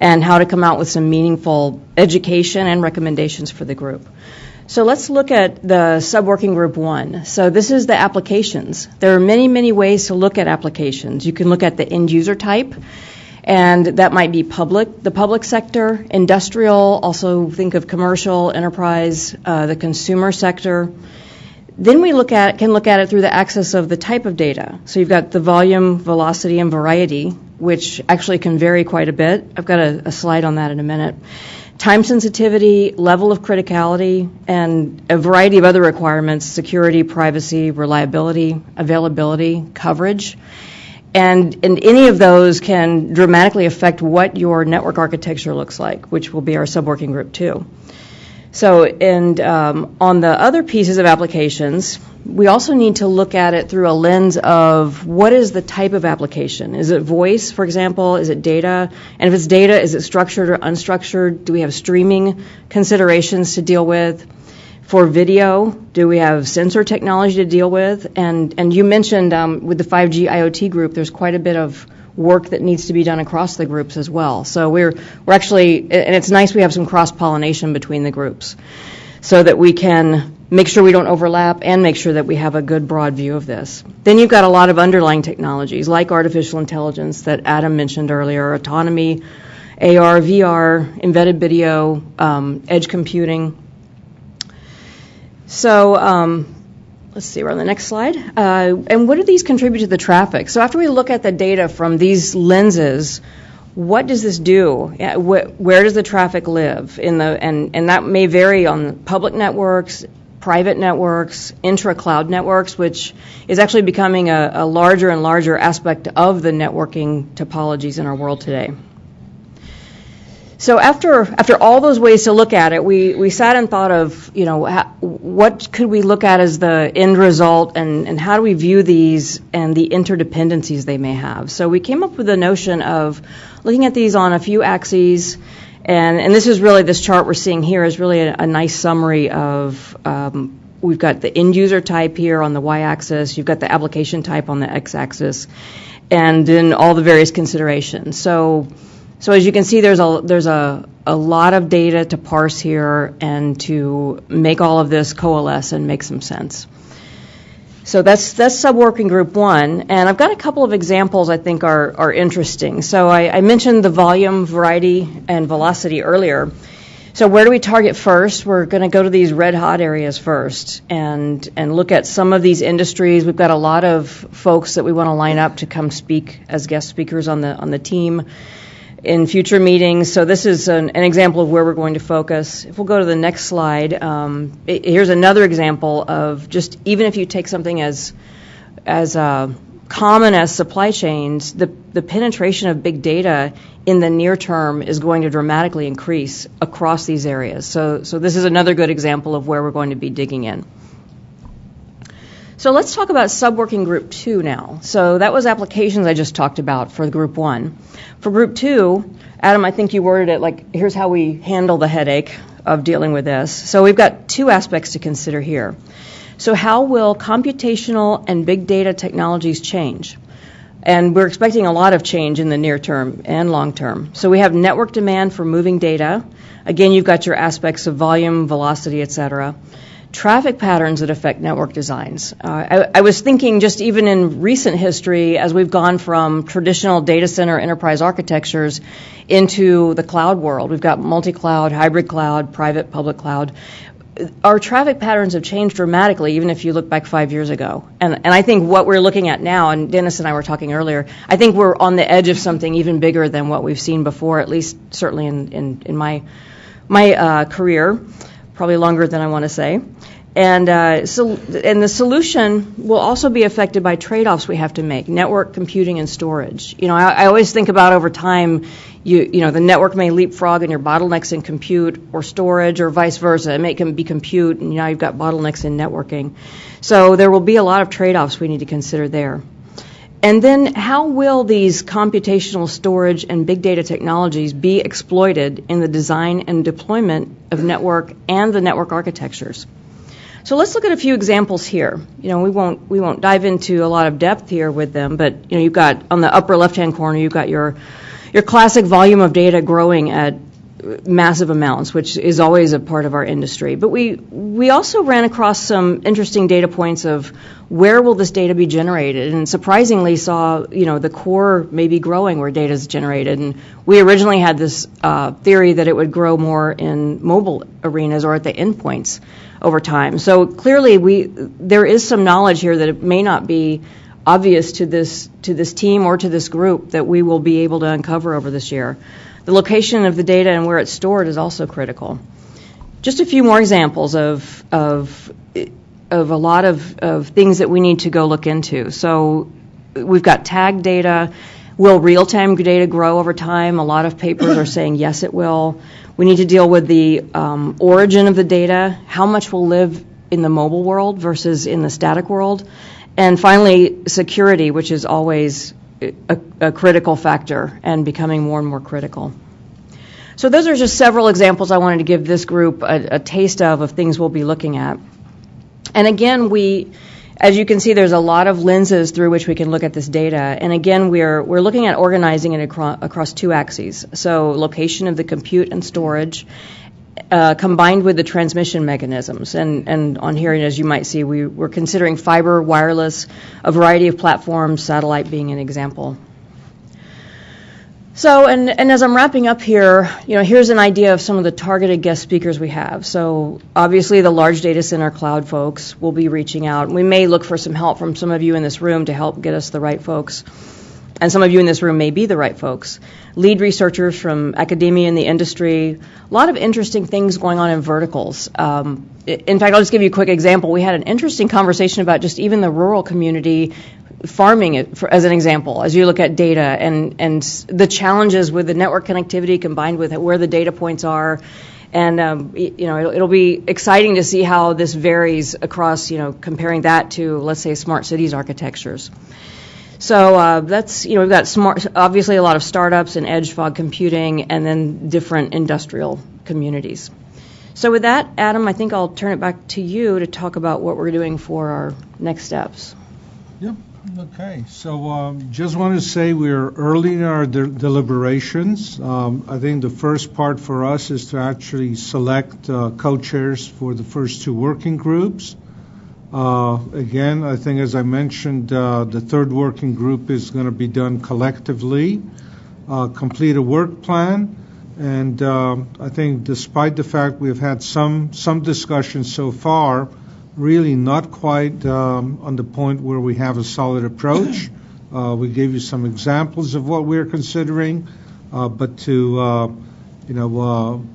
I: and how to come out with some meaningful education and recommendations for the group. So let's look at the sub-working group 1. So this is the applications. There are many, many ways to look at applications. You can look at the end user type, and that might be the public sector, industrial, also think of commercial, enterprise, the consumer sector. Then we can look at it through the axis of the type of data. So you've got the volume, velocity, and variety, which actually can vary quite a bit. I've got a slide on that in a minute. Time sensitivity, level of criticality, and a variety of other requirements: security, privacy, reliability, availability, coverage. And any of those can dramatically affect what your network architecture looks like, which will be our sub-working group 2. So, and on the other pieces of applications, we also need to look at it through a lens of what is the type of application. Is it voice, for example? Is it data? And if it's data, is it structured or unstructured? Do we have streaming considerations to deal with? For video, do we have sensor technology to deal with? And you mentioned with the 5G IoT group, there's quite a bit of work that needs to be done across the groups as well. So we're actually, and it's nice we have some cross-pollination between the groups so that we can make sure we don't overlap, and make sure that we have a good broad view of this. Then you've got a lot of underlying technologies like artificial intelligence that Adam mentioned earlier, autonomy, AR, VR, embedded video, edge computing. So let's see, we're on the next slide. And what do these contribute to the traffic? So after we look at the data from these lenses, what does this do? Where does the traffic live? And that may vary on public networks, private networks, intra-cloud networks, which is actually becoming a larger and larger aspect of the networking topologies in our world today. So after all those ways to look at it, we sat and thought of, what could we look at as the end result, and how do we view these and the interdependencies they may have. So we came up with the notion of looking at these on a few axes, and this is really, this chart we're seeing here is really a nice summary of, we've got the end user type here on the y-axis, you've got the application type on the x-axis, and then all the various considerations. So as you can see, there's a lot of data to parse here and to make all of this coalesce and make some sense. So that's subworking group 1, and I've got a couple of examples I think are interesting. So I mentioned the volume, variety, and velocity earlier. So where do we target first? We're going to go to these red hot areas first and look at some of these industries. We've got a lot of folks that we want to line up to come speak as guest speakers on the team in future meetings. So this is an example of where we're going to focus. If we'll go to the next slide, here's another example of just, even if you take something as common as supply chains, the penetration of big data in the near term is going to dramatically increase across these areas. So this is another good example of where we're going to be digging in. So let's talk about subworking group 2 now. So that was applications I just talked about for group 1. For group 2, Adam, I think you worded it like, here's how we handle the headache of dealing with this. So we've got 2 aspects to consider here. So how will computational and big data technologies change? And we're expecting a lot of change in the near term and long term. So we have network demand for moving data. Again, you've got your aspects of volume, velocity, et cetera. Traffic patterns that affect network designs. I was thinking just even in recent history, as we've gone from traditional data center enterprise architectures into the cloud world, we've got multi-cloud, hybrid cloud, private, public cloud. Our traffic patterns have changed dramatically, even if you look back 5 years ago. And I think what we're looking at now, and Dennis and I were talking earlier, I think we're on the edge of something even bigger than what we've seen before, at least certainly in my career. Probably longer than I want to say. And the solution will also be affected by trade-offs we have to make, network, computing, and storage. I always think about over time, the network may leapfrog and your bottlenecks in compute or storage or vice versa. It may be compute, and now you've got bottlenecks in networking. So there will be a lot of trade-offs we need to consider there. And then how will these computational storage and big data technologies be exploited in the design and deployment of network and the network architectures? So let's look at a few examples here. We won't dive into a lot of depth here with them, but you've got on the upper left-hand corner, you've got your classic volume of data growing at massive amounts, which is always a part of our industry. But we also ran across some interesting data points of where will this data be generated, and surprisingly saw the core may be growing where data is generated. And we originally had this theory that it would grow more in mobile arenas or at the endpoints over time. So clearly there is some knowledge here that it may not be obvious to this team or to this group that we will be able to uncover over this year. The location of the data and where it's stored is also critical. Just a few more examples of a lot of things that we need to go look into. So we've got tag data. Will real-time data grow over time? A lot of papers are saying yes, it will. We need to deal with the origin of the data. How much will live in the mobile world versus in the static world? And finally, security, which is always a critical factor and becoming more and more critical. So those are just several examples I wanted to give this group a taste of things we'll be looking at. And again, as you can see, there's a lot of lenses through which we can look at this data. And again, we're looking at organizing it across 2 axes. So location of the compute and storage, combined with the transmission mechanisms. And on here, as you might see, we're considering fiber, wireless, a variety of platforms, satellite being an example. So, and as I'm wrapping up here, here's an idea of some of the targeted guest speakers we have. So, obviously, the large data center cloud folks will be reaching out. We may look for some help from some of you in this room to help get us the right folks. And some of you in this room may be the right folks. Lead researchers from academia and the industry. A lot of interesting things going on in verticals. In fact, I'll just give you a quick example. We had an interesting conversation about just even the rural community farming as an example, as you look at data and the challenges with the network connectivity combined with where the data points are. And, it'll be exciting to see how this varies across, comparing that to, let's say, smart cities architectures. So that's, we've got obviously a lot of startups and edge fog computing and then different industrial communities. So with that, Adam, I think I'll turn it back to you to talk about what we're doing for our next steps.
C: Yep. Okay. So just want to say we're early in our deliberations. I think the first part for us is to actually select co-chairs for the first two working groups. Again, I think, as I mentioned, the third working group is going to be done collectively, complete a work plan, and I think despite the fact we've had some discussions so far, really not quite on the point where we have a solid approach. We gave you some examples of what we're considering, but to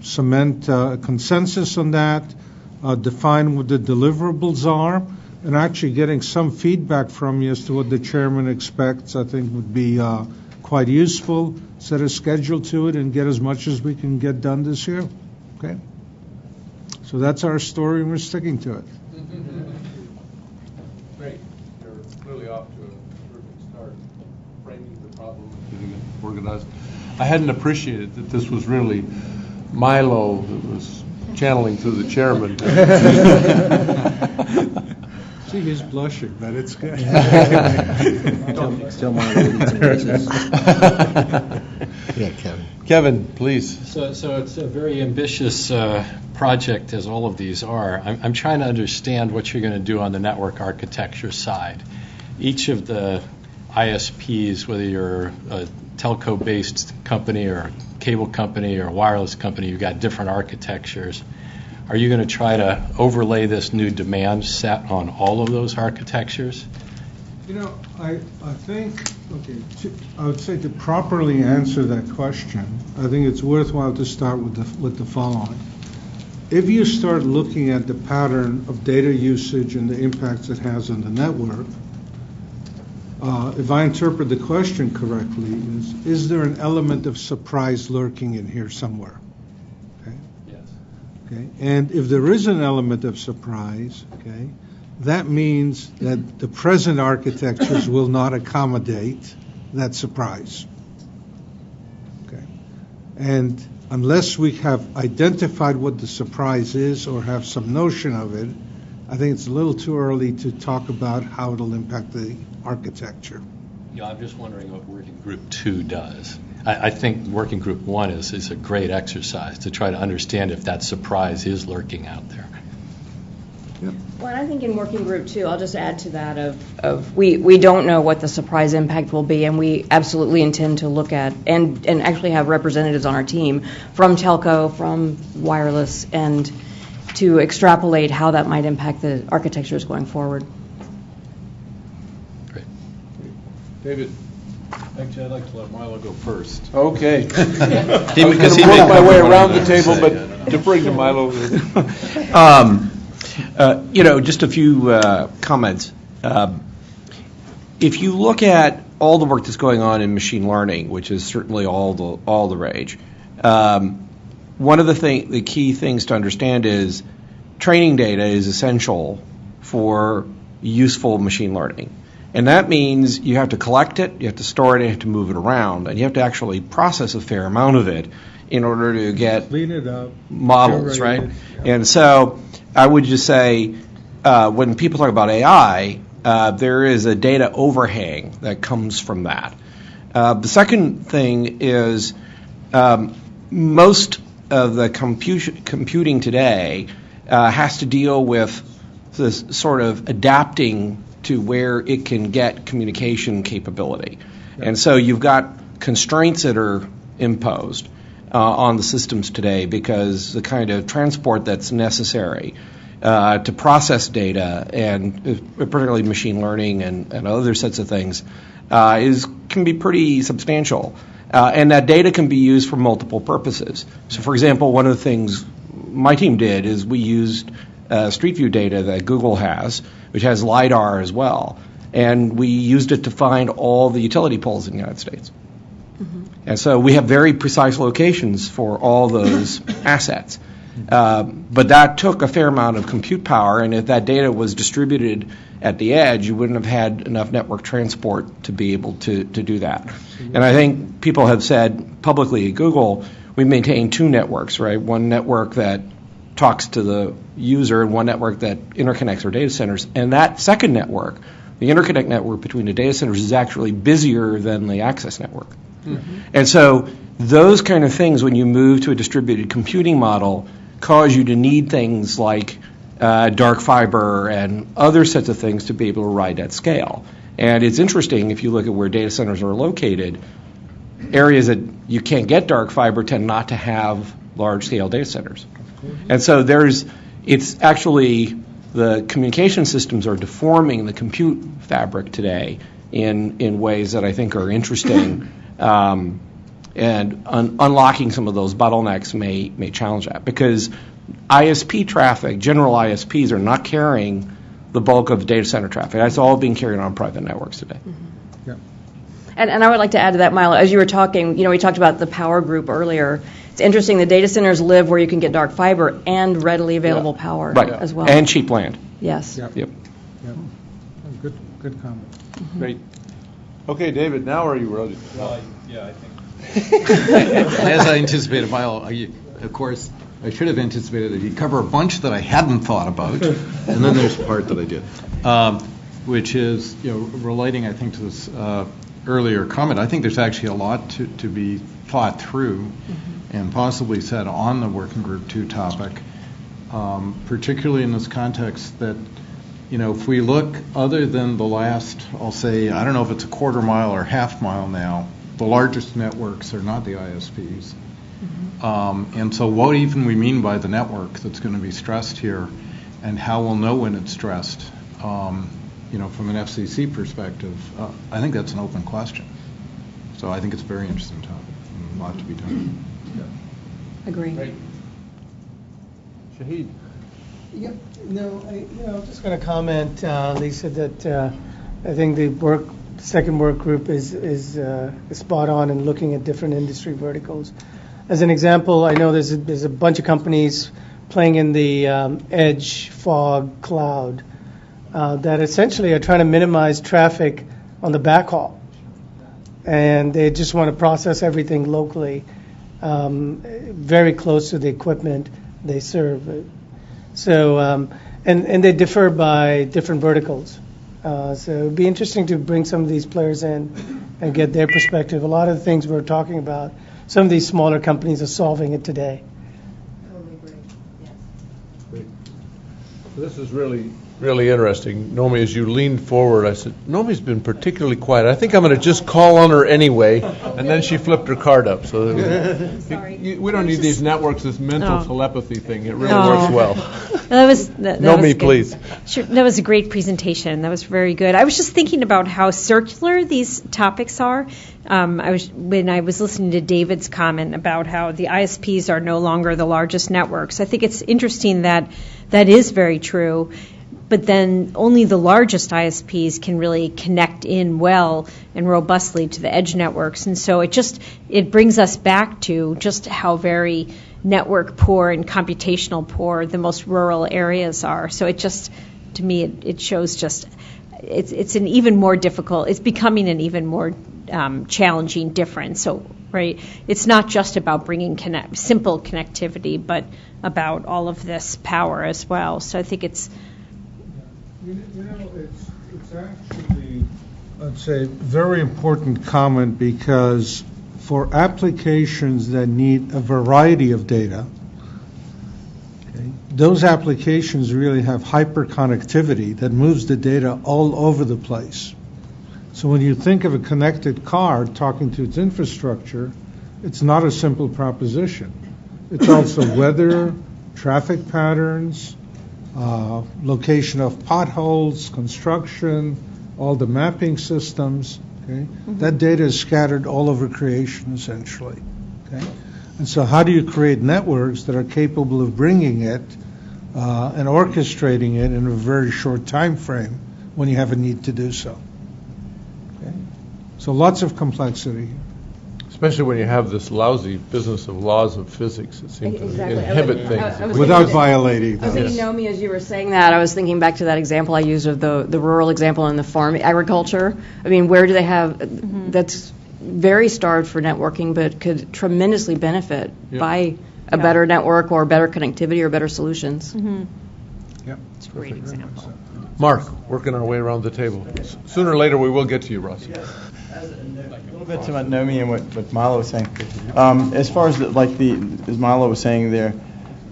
C: cement a consensus on that, define what the deliverables are, and actually getting some feedback from you as to what the chairman expects, I think would be quite useful. Set a schedule to it and get as much as we can get done this year. Okay? So that's our story, and we're sticking to it.
H: Great. You're clearly off to a terrific start, framing the problem and getting it organized. I hadn't appreciated that this was really Milo that was channeling through the chairman.
C: See, he's blushing, but it's good.
A: Still Milo eats and riches. Yeah, Kevin.
H: Kevin, please.
Q: So it's a very ambitious project, as all of these are. I'm trying to understand what you're going to do on the network architecture side. Each of the ISPs, whether you're a telco-based company or a cable company or a wireless company, you've got different architectures. Are you going to try to overlay this new demand set on all of those architectures?
C: I think, I would say to properly answer that question, I think it's worthwhile to start with the following. If you start looking at the pattern of data usage and the impacts it has on the network, if I interpret the question correctly, is there an element of surprise lurking in here somewhere? Okay.
Q: Yes.
C: Okay. And if there is an element of surprise, okay, that means that the present architectures will not accommodate that surprise. Okay. And unless we have identified what the surprise is or have some notion of it, I think it's a little too early to talk about how it'll impact the architecture.
Q: Yeah, I'm just wondering what Working Group 2 does. I think Working Group 1 is a great exercise to try to understand if that surprise is lurking out there.
C: Yep.
I: Well, and I think in Working Group 2, I'll just add to that of we don't know what the surprise impact will be, and we absolutely intend to look at and actually have representatives on our team from telco, from wireless, and to extrapolate how that might impact the architectures going forward.
Q: Great.
H: David.
Q: Actually, I'd like to let Milo go first.
H: Okay. I'm going to work my way around the table, but to bring to Milo.
K: Just a few comments. If you look at all the work that's going on in machine learning, which is certainly all the rage, one of the key things to understand is training data is essential for useful machine learning. And that means you have to collect it, you have to store it, you have to move it around, and you have to actually process a fair amount of it in order to get
C: Clean it up,
K: models, right? And so I would just say when people talk about AI, there is a data overhang that comes from that. The second thing is most of the computing today has to deal with this sort of adapting to where it can get communication capability. And so you've got constraints that are imposed on the systems today because the kind of transport that's necessary to process data, and particularly machine learning and other sets of things, can be pretty substantial. And that data can be used for multiple purposes. So, for example, one of the things my team did is we used Street View data that Google has, which has LiDAR as well, and we used it to find all the utility poles in the United States. And so we have very precise locations for all those assets. But that took a fair amount of compute power, and if that data was distributed at the edge, you wouldn't have had enough network transport to be able to do that. And I think people have said publicly at Google, we maintain two networks, right? One network that talks to the user and one network that interconnects our data centers. And that second network, the interconnect network between the data centers, is actually busier than the access network. And so those kind of things, when you move to a distributed computing model, cause you to need things like dark fiber and other sets of things to be able to ride at scale. And it's interesting, if you look at where data centers are located, areas that you can't get dark fiber tend not to have large-scale data centers. And so it's actually the communication systems are deforming the compute fabric today in ways that I think are interesting. And unlocking some of those bottlenecks may challenge that, because ISP traffic, general ISPs, are not carrying the bulk of data center traffic. That's all being carried on private networks today.
I: And I would like to add to that, Milo, as you were talking, we talked about the power group earlier. It's interesting, the data centers live where you can get dark fiber and readily available power as well.
K: And cheap land.
I: Yes.
K: Yep.
C: Good comment.
H: Great. Okay, David, now are you ready?
Q: Yeah, I think. As I anticipated, Milo, of course, I should have anticipated that he'd cover a bunch that I hadn't thought about, and then there's the part that I did, which is, relating, I think, to this earlier comment. I think there's actually a lot to be thought through and possibly said on the Working Group 2 topic, particularly in this context that, if we look other than the last, I'll say, I don't know if it's a quarter mile or half mile now, the largest networks are not the ISPs. And so what even we mean by the network that's going to be stressed here, and how we'll know when it's stressed, from an FCC perspective, I think that's an open question. So I think it's a very interesting topic, and a lot to be done.
I: Agree.
H: Great. Shahid.
D: Yep. No, I'm just going to comment, Lisa, that I think the second work group is spot on in looking at different industry verticals. As an example, I know there's a bunch of companies playing in the edge, fog, cloud that essentially are trying to minimize traffic on the backhaul, and they just want to process everything locally, very close to the equipment they serve. So, and they differ by different verticals. So it would be interesting to bring some of these players in and get their perspective. A lot of the things we're talking about, some of these smaller companies are solving it today.
U: Totally agree. Yes.
H: Great. This is really interesting. Nomi, as you leaned forward, I said, Nomi's been particularly quiet. I think I'm going to just call on her anyway. And then she flipped her card up. So we don't need these networks, this mental telepathy thing. It really works well.
J: That was
H: Nomi, please.
J: Sure, that was a great presentation. That was very good. I was just thinking about how circular these topics are. When I was listening to David's comment about how the ISPs are no longer the largest networks. I think it's interesting that is very true. But then only the largest ISPs can really connect in well and robustly to the edge networks. And so it brings us back to just how very network poor and computational poor the most rural areas are. So to me, it shows it's an even more difficult, it's becoming an even more challenging difference. So, right, it's not just about bringing simple connectivity, but about all of this power as well. So I think it's
C: it's actually, I'd say, a very important comment, because for applications that need a variety of data, those applications really have hyperconnectivity that moves the data all over the place. So when you think of a connected car talking to its infrastructure, it's not a simple proposition. It's also weather, traffic patterns, location of potholes, construction, all the mapping systems. Okay? That data is scattered all over creation, essentially. Okay? And so how do you create networks that are capable of bringing it and orchestrating it in a very short time frame when you have a need to do so? Okay? So lots of complexity.
H: Especially when you have this lousy business of laws of physics that seem to inhibit things.
C: Without violating them.
I: I was thinking, Naomi, as you were saying that, I was thinking back to that example I used of the rural example in the farm agriculture. I mean, where do they have, that's very starved for networking, but could tremendously benefit by a better network or better connectivity or better solutions.
C: Yep.
J: It's a great example.
H: Mark, working our way around the table. Sooner or later we will get to you, Russ.
G: A little bit to what Naomi and what Milo was saying. As far as as Milo was saying there,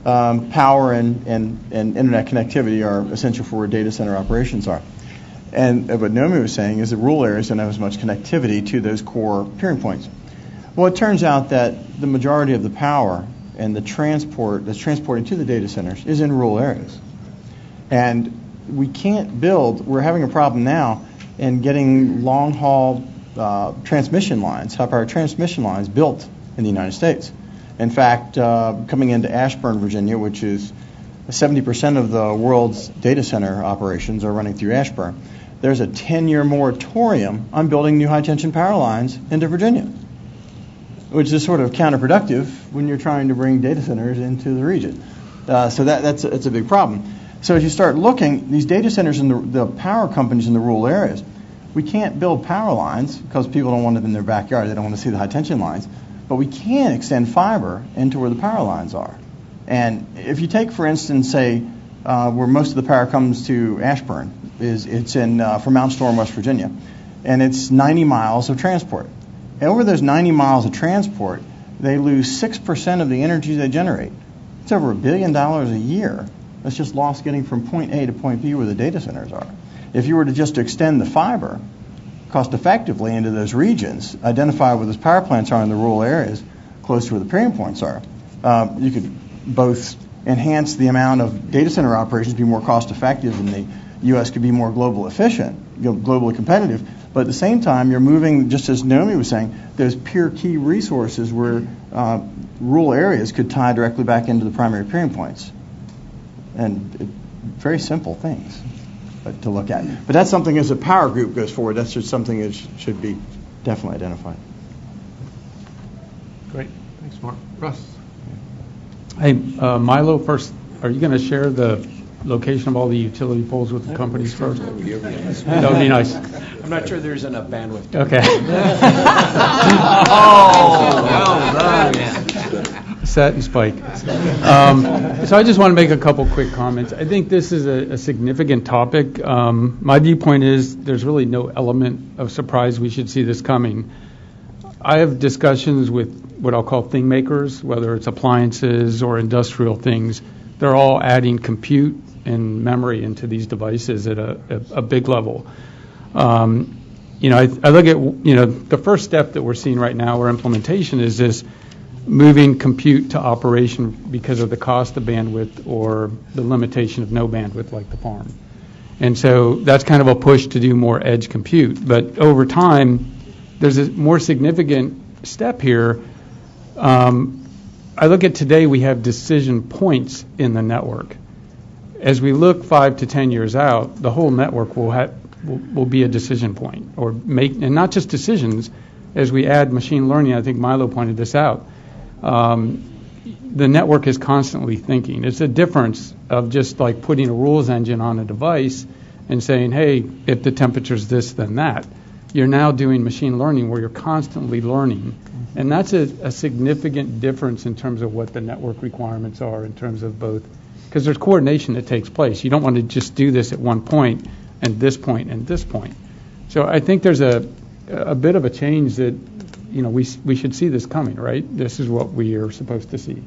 G: power and internet connectivity are essential for where data center operations are. And what Naomi was saying is that rural areas don't have as much connectivity to those core peering points. Well, it turns out that the majority of the power and the transport that's transporting to the data centers is in rural areas. And we can't build, we're having a problem now in getting long-haul transmission lines, high-power transmission lines built in the United States. In fact, coming into Ashburn, Virginia, which is 70% of the world's data center operations are running through Ashburn, there's a 10-year moratorium on building new high-tension power lines into Virginia, which is sort of counterproductive when you're trying to bring data centers into the region. So that's a big problem. So as you start looking, these data centers and the power companies in the rural areas, we can't build power lines because people don't want it in their backyard. They don't want to see the high-tension lines. But we can extend fiber into where the power lines are. And if you take, for instance, say, where most of the power comes to Ashburn, it's from Mount Storm, West Virginia, and it's 90 miles of transport. And over those 90 miles of transport, they lose 6% of the energy they generate. It's over $1 billion a year that's just lost getting from point A to point B where the data centers are. If you were to just extend the fiber cost effectively into those regions, identify where those power plants are in the rural areas, close to where the peering points are, you could both enhance the amount of data center operations, be more cost effective, and the U.S. could be more global efficient, globally competitive. But at the same time, you're moving, just as Naomi was saying, those peer key resources where rural areas could tie directly back into the primary peering points. And very simple things to look at. But that's something as a power group goes forward, that's just something that should be definitely identified.
H: Great. Thanks, Mark. Russ.
T: Hey, Milo, first, are you going to share the location of all the utility poles with the companies first? That would be nice.
K: I'm not sure there's enough bandwidth.
T: Okay. Set and spike. So I just want to make a couple quick comments. I think this is a significant topic. My viewpoint is there's really no element of surprise we should see this coming. I have discussions with what I'll call thing makers, whether it's appliances or industrial things. They're all adding compute and memory into these devices at a big level. I look at, the first step that we're seeing right now, or implementation, is this moving compute to operation because of the cost of bandwidth or the limitation of no bandwidth like the farm. And so that's kind of a push to do more edge compute. But over time, there's a more significant step here. I look at today, we have decision points in the network. As we look 5 to 10 years out, the whole network will be a decision point, or and not just decisions. As we add machine learning, I think Milo pointed this out, the network is constantly thinking. It's a difference of just like putting a rules engine on a device and saying, hey, if the temperature's this, then that. You're now doing machine learning where you're constantly learning. And that's a significant difference in terms of what the network requirements are in terms of both, because there's coordination that takes place. You don't want to just do this at one point and this point and this point. So I think there's a bit of a change that we should see this coming, right? This is what we are supposed to see.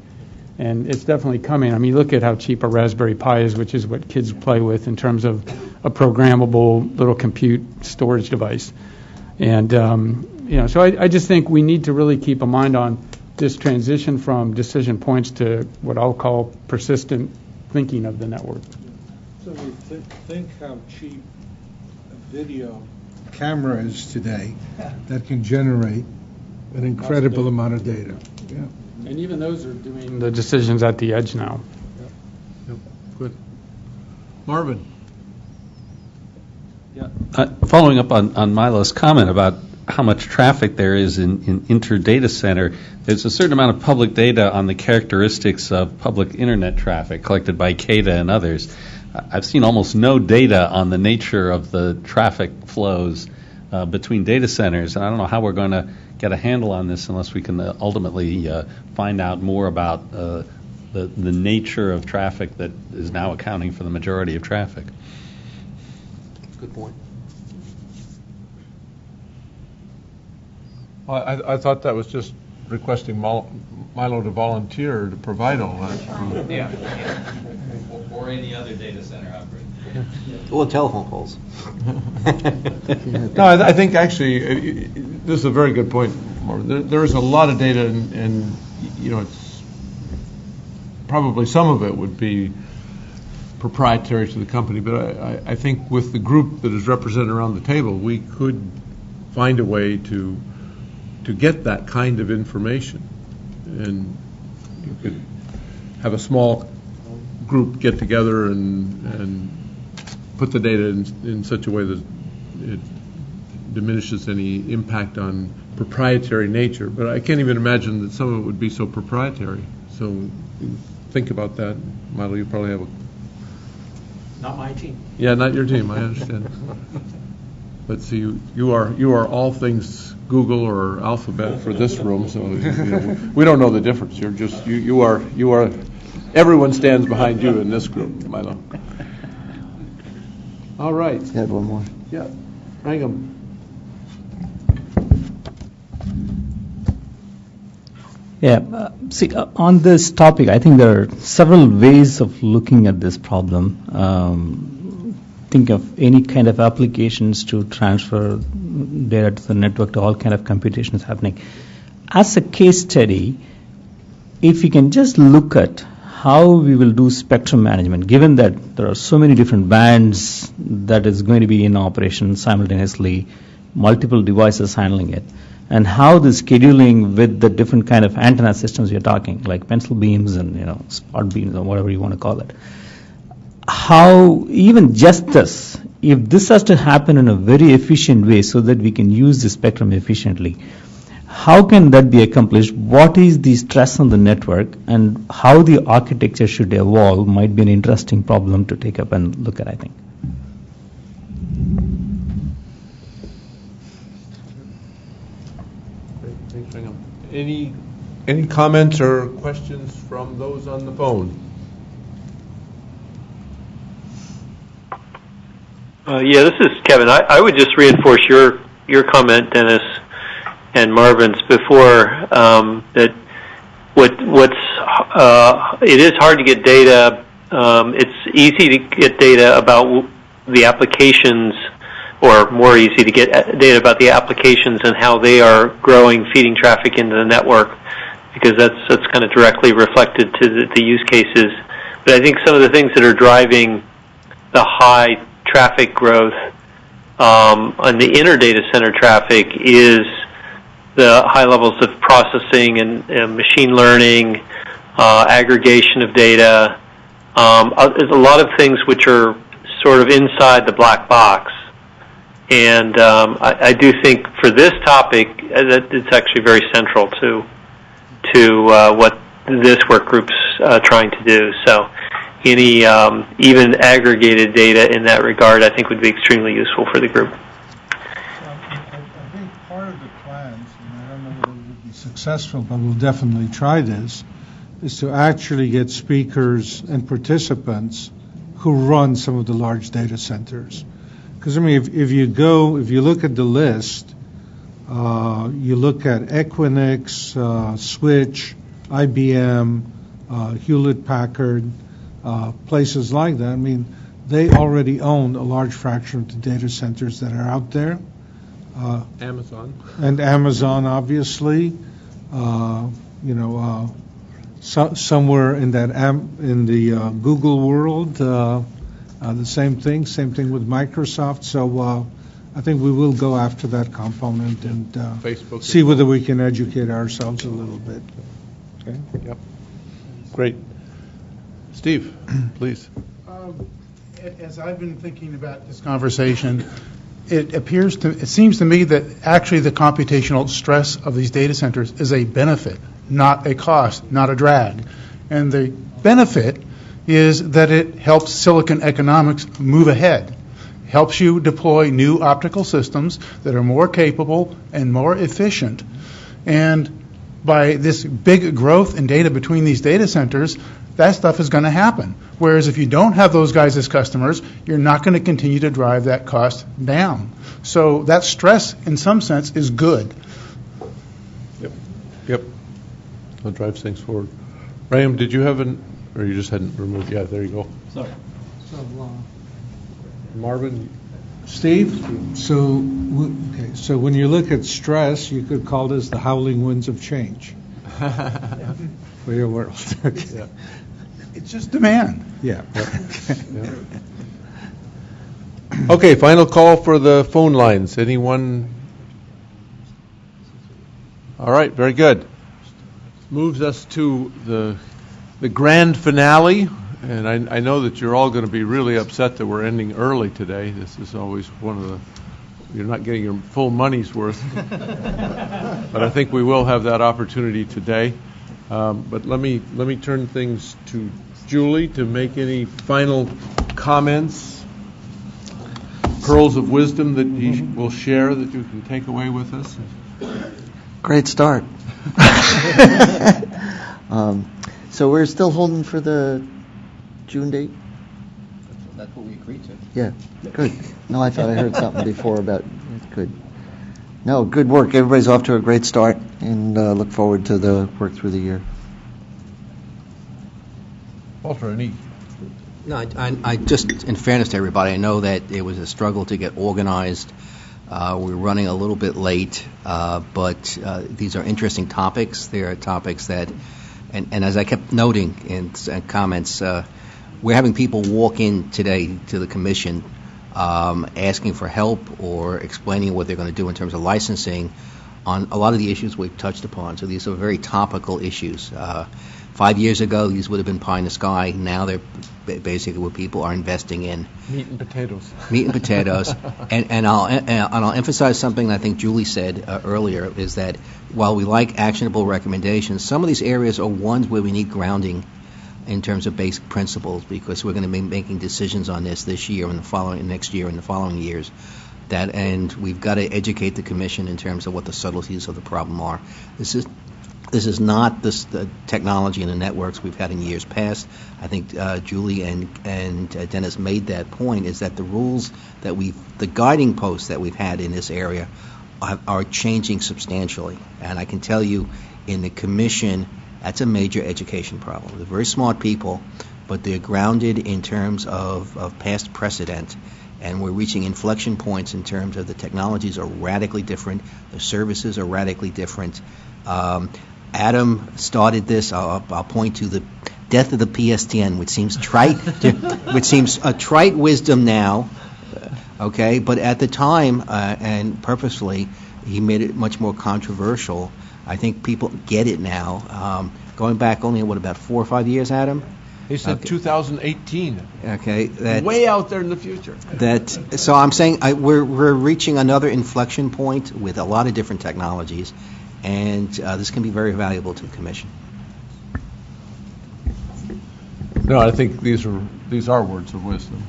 T: And it's definitely coming. I mean, look at how cheap a Raspberry Pi is, which is what kids play with in terms of a programmable little compute storage device. And, so I just think we need to really keep a mind on this transition from decision points to what I'll call persistent thinking of the network.
C: So we think how cheap a video camera is today that can generate an incredible amount of data. Yeah.
T: And even those are doing the decisions at the edge now.
H: Yep. Good. Marvin.
N: Yeah. Following up on Milo's comment about how much traffic there is in inter-data center, there's a certain amount of public data on the characteristics of public internet traffic collected by CADA and others. I've seen almost no data on the nature of the traffic flows between data centers, and I don't know how we're going to get a handle on this unless we can ultimately find out more about the nature of traffic that is now accounting for the majority of traffic.
A: Good point.
H: Well, I thought that was just requesting Milo to volunteer to provide all that.
N: Yeah. Or any other data center operator.
A: Well, telephone calls.
H: No, I think actually this is a very good point, Marvin. There is a lot of data, and it's probably some of it would be proprietary to the company, but I think with the group that is represented around the table, we could find a way to get that kind of information, and you could have a small group get together and put the data in such a way that it diminishes any impact on proprietary nature. But I can't even imagine that some of it would be so proprietary. So think about that. Milo, you probably have a...
K: Not my team.
H: Yeah, not your team, I understand. But see, you are all things Google or Alphabet for this room, so we don't know the difference. You're just you are everyone stands behind you in this group, Milo. All right.
B: You had one more.
H: Yeah, Rangam.
O: Yeah, on this topic, I think there are several ways of looking at this problem. Think of any kind of applications to transfer data to the network, to all kind of computations happening. As a case study, if you can just look at how we will do spectrum management, given that there are so many different bands that is going to be in operation simultaneously, multiple devices handling it, and how the scheduling with the different kind of antenna systems you're talking, like pencil beams and spot beams or whatever you want to call it. How even just this, if this has to happen in a very efficient way so that we can use the spectrum efficiently, how can that be accomplished? What is the stress on the network, and how the architecture should evolve might be an interesting problem to take up and look at, I think.
H: Thanks, Rangam. Any comments or questions from those on the phone?
L: Yeah, this is Kevin. I would just reinforce your comment, Dennis, and Marvin's before, that it is hard to get data. It's easy to get data about the applications, or more easy to get data about the applications and how they are growing, feeding traffic into the network, because that's kind of directly reflected to the use cases. But I think some of the things that are driving the high traffic growth on the inter-data center traffic is the high levels of processing and machine learning, aggregation of data. There's a lot of things which are sort of inside the black box. And I do think for this topic, that it's actually very central to what this work group's trying to do. So any even aggregated data in that regard, I think, would be extremely useful for the group.
C: I think part of the plans, and I don't know whether it will be successful, but we'll definitely try this, is to actually get speakers and participants who run some of the large data centers. Because, I mean, if you look at the list, You look at Equinix, Switch, IBM, Hewlett-Packard, places like that. I mean, they already own a large fraction of the data centers that are out there.
H: Amazon.
C: And Amazon, obviously. Somewhere in that Google world, the same thing with Microsoft. So I think we will go after that component and
H: Facebook
C: see whether we can educate ourselves a little bit. Okay.
H: Yep. Great. Steve, please.
E: As I've been thinking about this conversation, it seems to me that actually the computational stress of these data centers is a benefit, not a cost, not a drag. And the benefit is that it helps silicon economics move ahead, helps you deploy new optical systems that are more capable and more efficient. And by this big growth in data between these data centers, that stuff is going to happen. Whereas if you don't have those guys as customers, you're not going to continue to drive that cost down. So that stress, in some sense, is good.
H: Yep. That drives things forward. Graham, did you have or you just hadn't removed? Yeah, there you go.
C: Sorry.
H: Marvin?
C: Steve? So when you look at stress, you could call this the howling winds of change for your world. Okay.
H: Yeah.
E: It's just demand.
C: Yeah.
H: Okay, final call for the phone lines. Anyone? All right, very good. Moves us to the grand finale, and I know that you're all going to be really upset that we're ending early today. This is always you're not getting your full money's worth. But I think we will have that opportunity today. But let me turn things to Julie to make any final comments, pearls of wisdom that he will share that you can take away with us.
B: Great start. So we're still holding for the June date?
A: That's what we agreed to.
B: Yeah, good. No, I thought I heard something before about good. No, good work. Everybody's off to a great start, and look forward to the work through the year.
H: Walter, any?
A: No, I just, in fairness to everybody, I know that it was a struggle to get organized. We're running a little bit late, but these are interesting topics. They are topics that, and as I kept noting in comments, we're having people walk in today to the commission asking for help or explaining what they're going to do in terms of licensing on a lot of the issues we've touched upon. So these are very topical issues. 5 years ago, these would have been pie in the sky. Now they're basically what people are investing in.
H: Meat and potatoes.
A: Meat and potatoes. and I'll emphasize something I think Julie said earlier, is that while we like actionable recommendations, some of these areas are ones where we need grounding in terms of basic principles, because we're going to be making decisions on this year and next year and the following years. And we've got to educate the commission in terms of what the subtleties of the problem are. This is not the technology and the networks we've had in years past. I think Julie and Dennis made that point, is that the rules that the guiding posts that we've had in this area are changing substantially. And I can tell you, in the commission, that's a major education problem. They're very smart people, but they're grounded in terms of past precedent. And we're reaching inflection points in terms of the technologies are radically different, the services are radically different. Adam started this. I'll point to the death of the PSTN, which seems trite, which seems a trite wisdom now. Okay, but at the time and purposefully, he made it much more controversial. I think people get it now. Going back only about 4 or 5 years, Adam.
H: He said 2018.
A: Okay,
H: way out there in the future.
A: So I'm saying we're reaching another inflection point with a lot of different technologies. And this can be very valuable to the commission.
H: No, I think these are words of wisdom.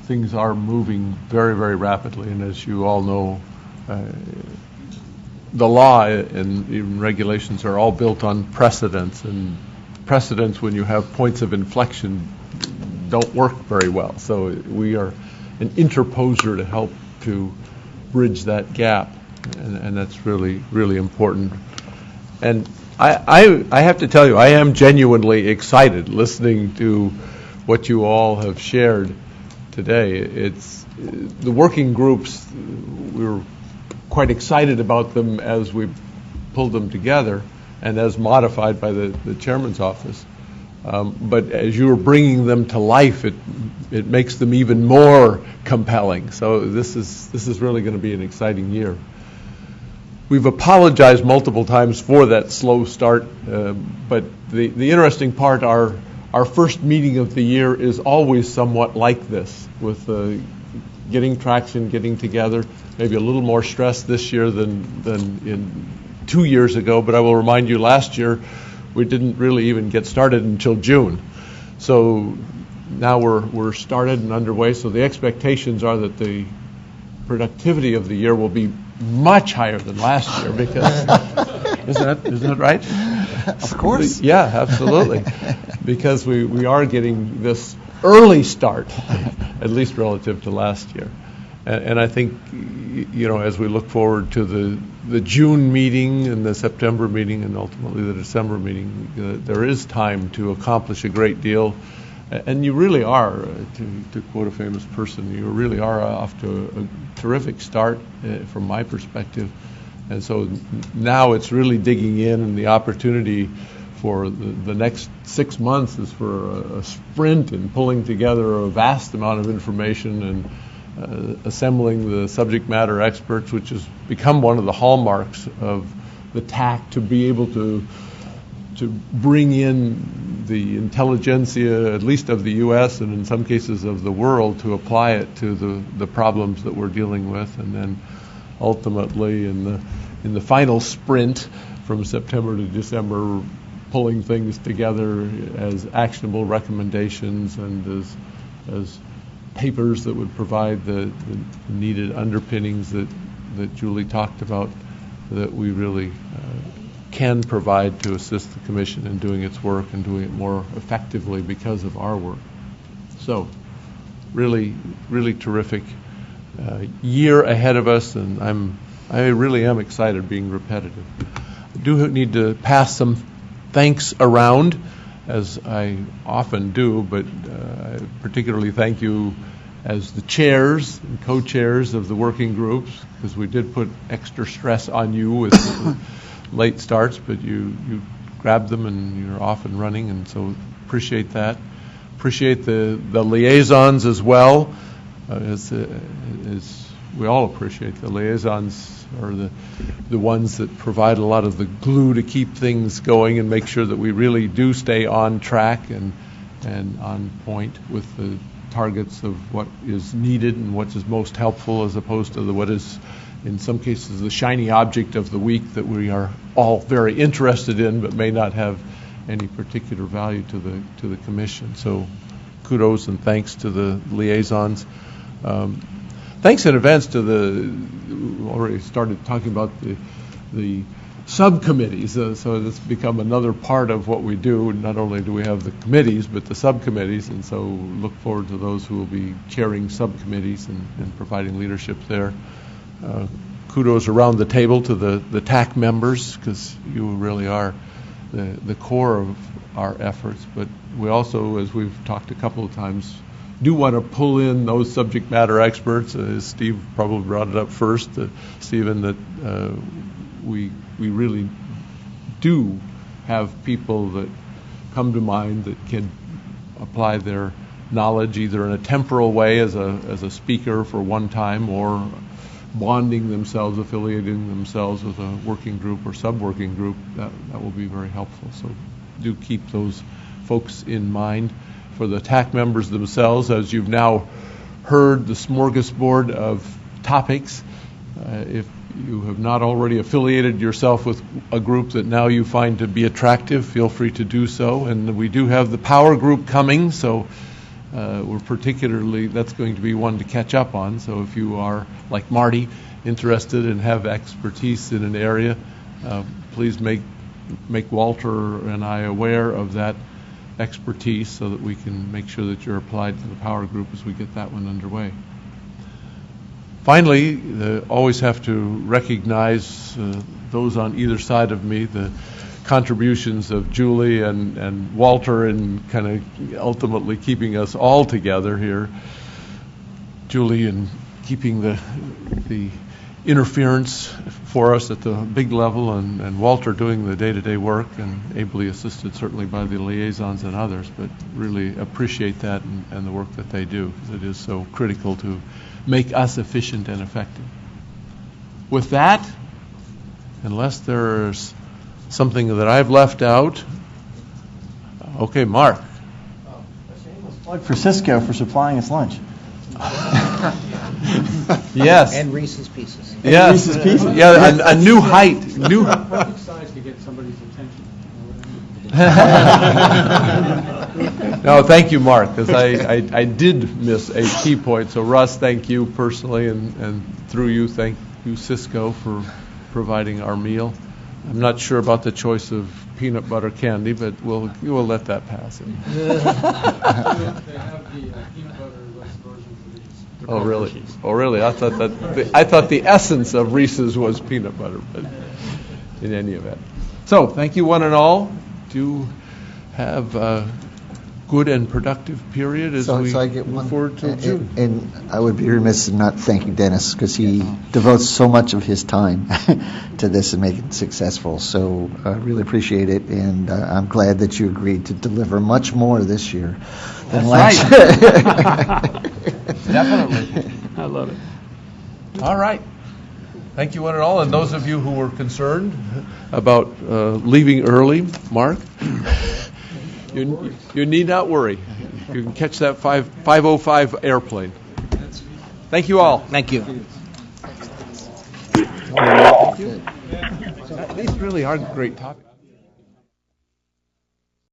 H: Things are moving very, very rapidly, and as you all know, the law and even regulations are all built on precedents, and precedents, when you have points of inflection, don't work very well. So we are an interposer to help to bridge that gap. and that's really, really important. And I have to tell you, I am genuinely excited listening to what you all have shared today. It's the working groups, we were quite excited about them as we pulled them together and as modified by the chairman's office. But as you were bringing them to life, it makes them even more compelling. So this is really going to be an exciting year. We've apologized multiple times for that slow start, but the interesting part, our first meeting of the year is always somewhat like this, with getting traction, getting together. Maybe a little more stress this year than in 2 years ago, but I will remind you, last year we didn't really even get started until June. So now we're started and underway, so the expectations are that the productivity of the year will be much higher than last year, because isn't that right?
B: Of course.
H: Yeah, absolutely. Because we are getting this early start, at least relative to last year. And I think, as we look forward to the June meeting and the September meeting and ultimately the December meeting, there is time to accomplish a great deal. And you really are, to quote a famous person, you really are off to a terrific start from my perspective. And so now it's really digging in, and the opportunity for the next 6 months is for a sprint and pulling together a vast amount of information and assembling the subject matter experts, which has become one of the hallmarks of the TAC, to be able to bring in the intelligentsia, at least of the U.S. and in some cases of the world, to apply it to the problems that we're dealing with, and then ultimately in the final sprint from September to December, pulling things together as actionable recommendations and as papers that would provide the needed underpinnings that Julie talked about, that we really can provide to assist the Commission in doing its work and doing it more effectively because of our work. So, really, really terrific year ahead of us, and I really am excited, being repetitive. I do need to pass some thanks around, as I often do, but I particularly thank you as the chairs and co-chairs of the working groups, because we did put extra stress on you with late starts, but you grabbed them and you're off and running, and so appreciate that. Appreciate the liaisons as well, as we all appreciate the liaisons are the ones that provide a lot of the glue to keep things going and make sure that we really do stay on track and on point with the targets of what is needed and what is most helpful, as opposed to what is, in some cases, the shiny object of the week that we are all very interested in but may not have any particular value to the Commission. So kudos and thanks to the liaisons. Thanks in advance to we already started talking about the subcommittees, so it's become another part of what we do. Not only do we have the committees, but the subcommittees, and so look forward to those who will be chairing subcommittees and providing leadership there. Kudos around the table to the TAC members, because you really are the core of our efforts. But we also, as we've talked a couple of times, do want to pull in those subject matter experts. Steve probably brought it up first, Stephen, that we really do have people that come to mind that can apply their knowledge either in a temporal way as a speaker for one time, or bonding themselves, affiliating themselves with a working group or sub-working group. That will be very helpful. So do keep those folks in mind. For the TAC members themselves, as you've now heard the smorgasbord of topics, if you have not already affiliated yourself with a group that now you find to be attractive, feel free to do so. And we do have the power group coming, so we're particularly, that's going to be one to catch up on. So if you are, like Marty, interested and have expertise in an area, please make Walter and I aware of that expertise so that we can make sure that you're applied to the power group as we get that one underway. Finally, always have to recognize those on either side of me, the contributions of Julie and Walter in kind of ultimately keeping us all together here. Julie in keeping the interference for us at the big level, and Walter doing the day-to-day work, and ably assisted certainly by the liaisons and others, but really appreciate that and the work that they do, because it is so critical to make us efficient and effective. With that, unless there's something that I've left out, okay, Mark.
G: Plug for Cisco for supplying us lunch.
H: Yes.
A: And Reese's Pieces.
H: Yes.
G: Reese's Pieces.
H: Yeah, a new height. New.
T: Perfect size to get somebody's attention.
H: No, thank you, Mark, because I did miss a key point. So, Russ, thank you personally, and through you, thank you, Cisco, for providing our meal. I'm not sure about the choice of peanut butter candy, but we'll let that pass.
T: They have the peanut butter-less version for these.
H: Oh, really? Oh, really? I thought the essence of Reese's was peanut butter, but in any event. So, thank you, one and all. Do have a good and productive period as we
B: I get
H: move forward to June.
B: And I would be remiss in not thanking Dennis, because he devotes so much of his time to this and make it successful. So I really appreciate it, and I'm glad that you agreed to deliver much more this year than last year.
H: Definitely.
T: I love it.
H: All right. Thank you, one and all. And those of you who were concerned about leaving early, Mark, you need not worry. You can catch that 5:05 airplane. Thank you all.
A: Thank you.
H: These really are great topics.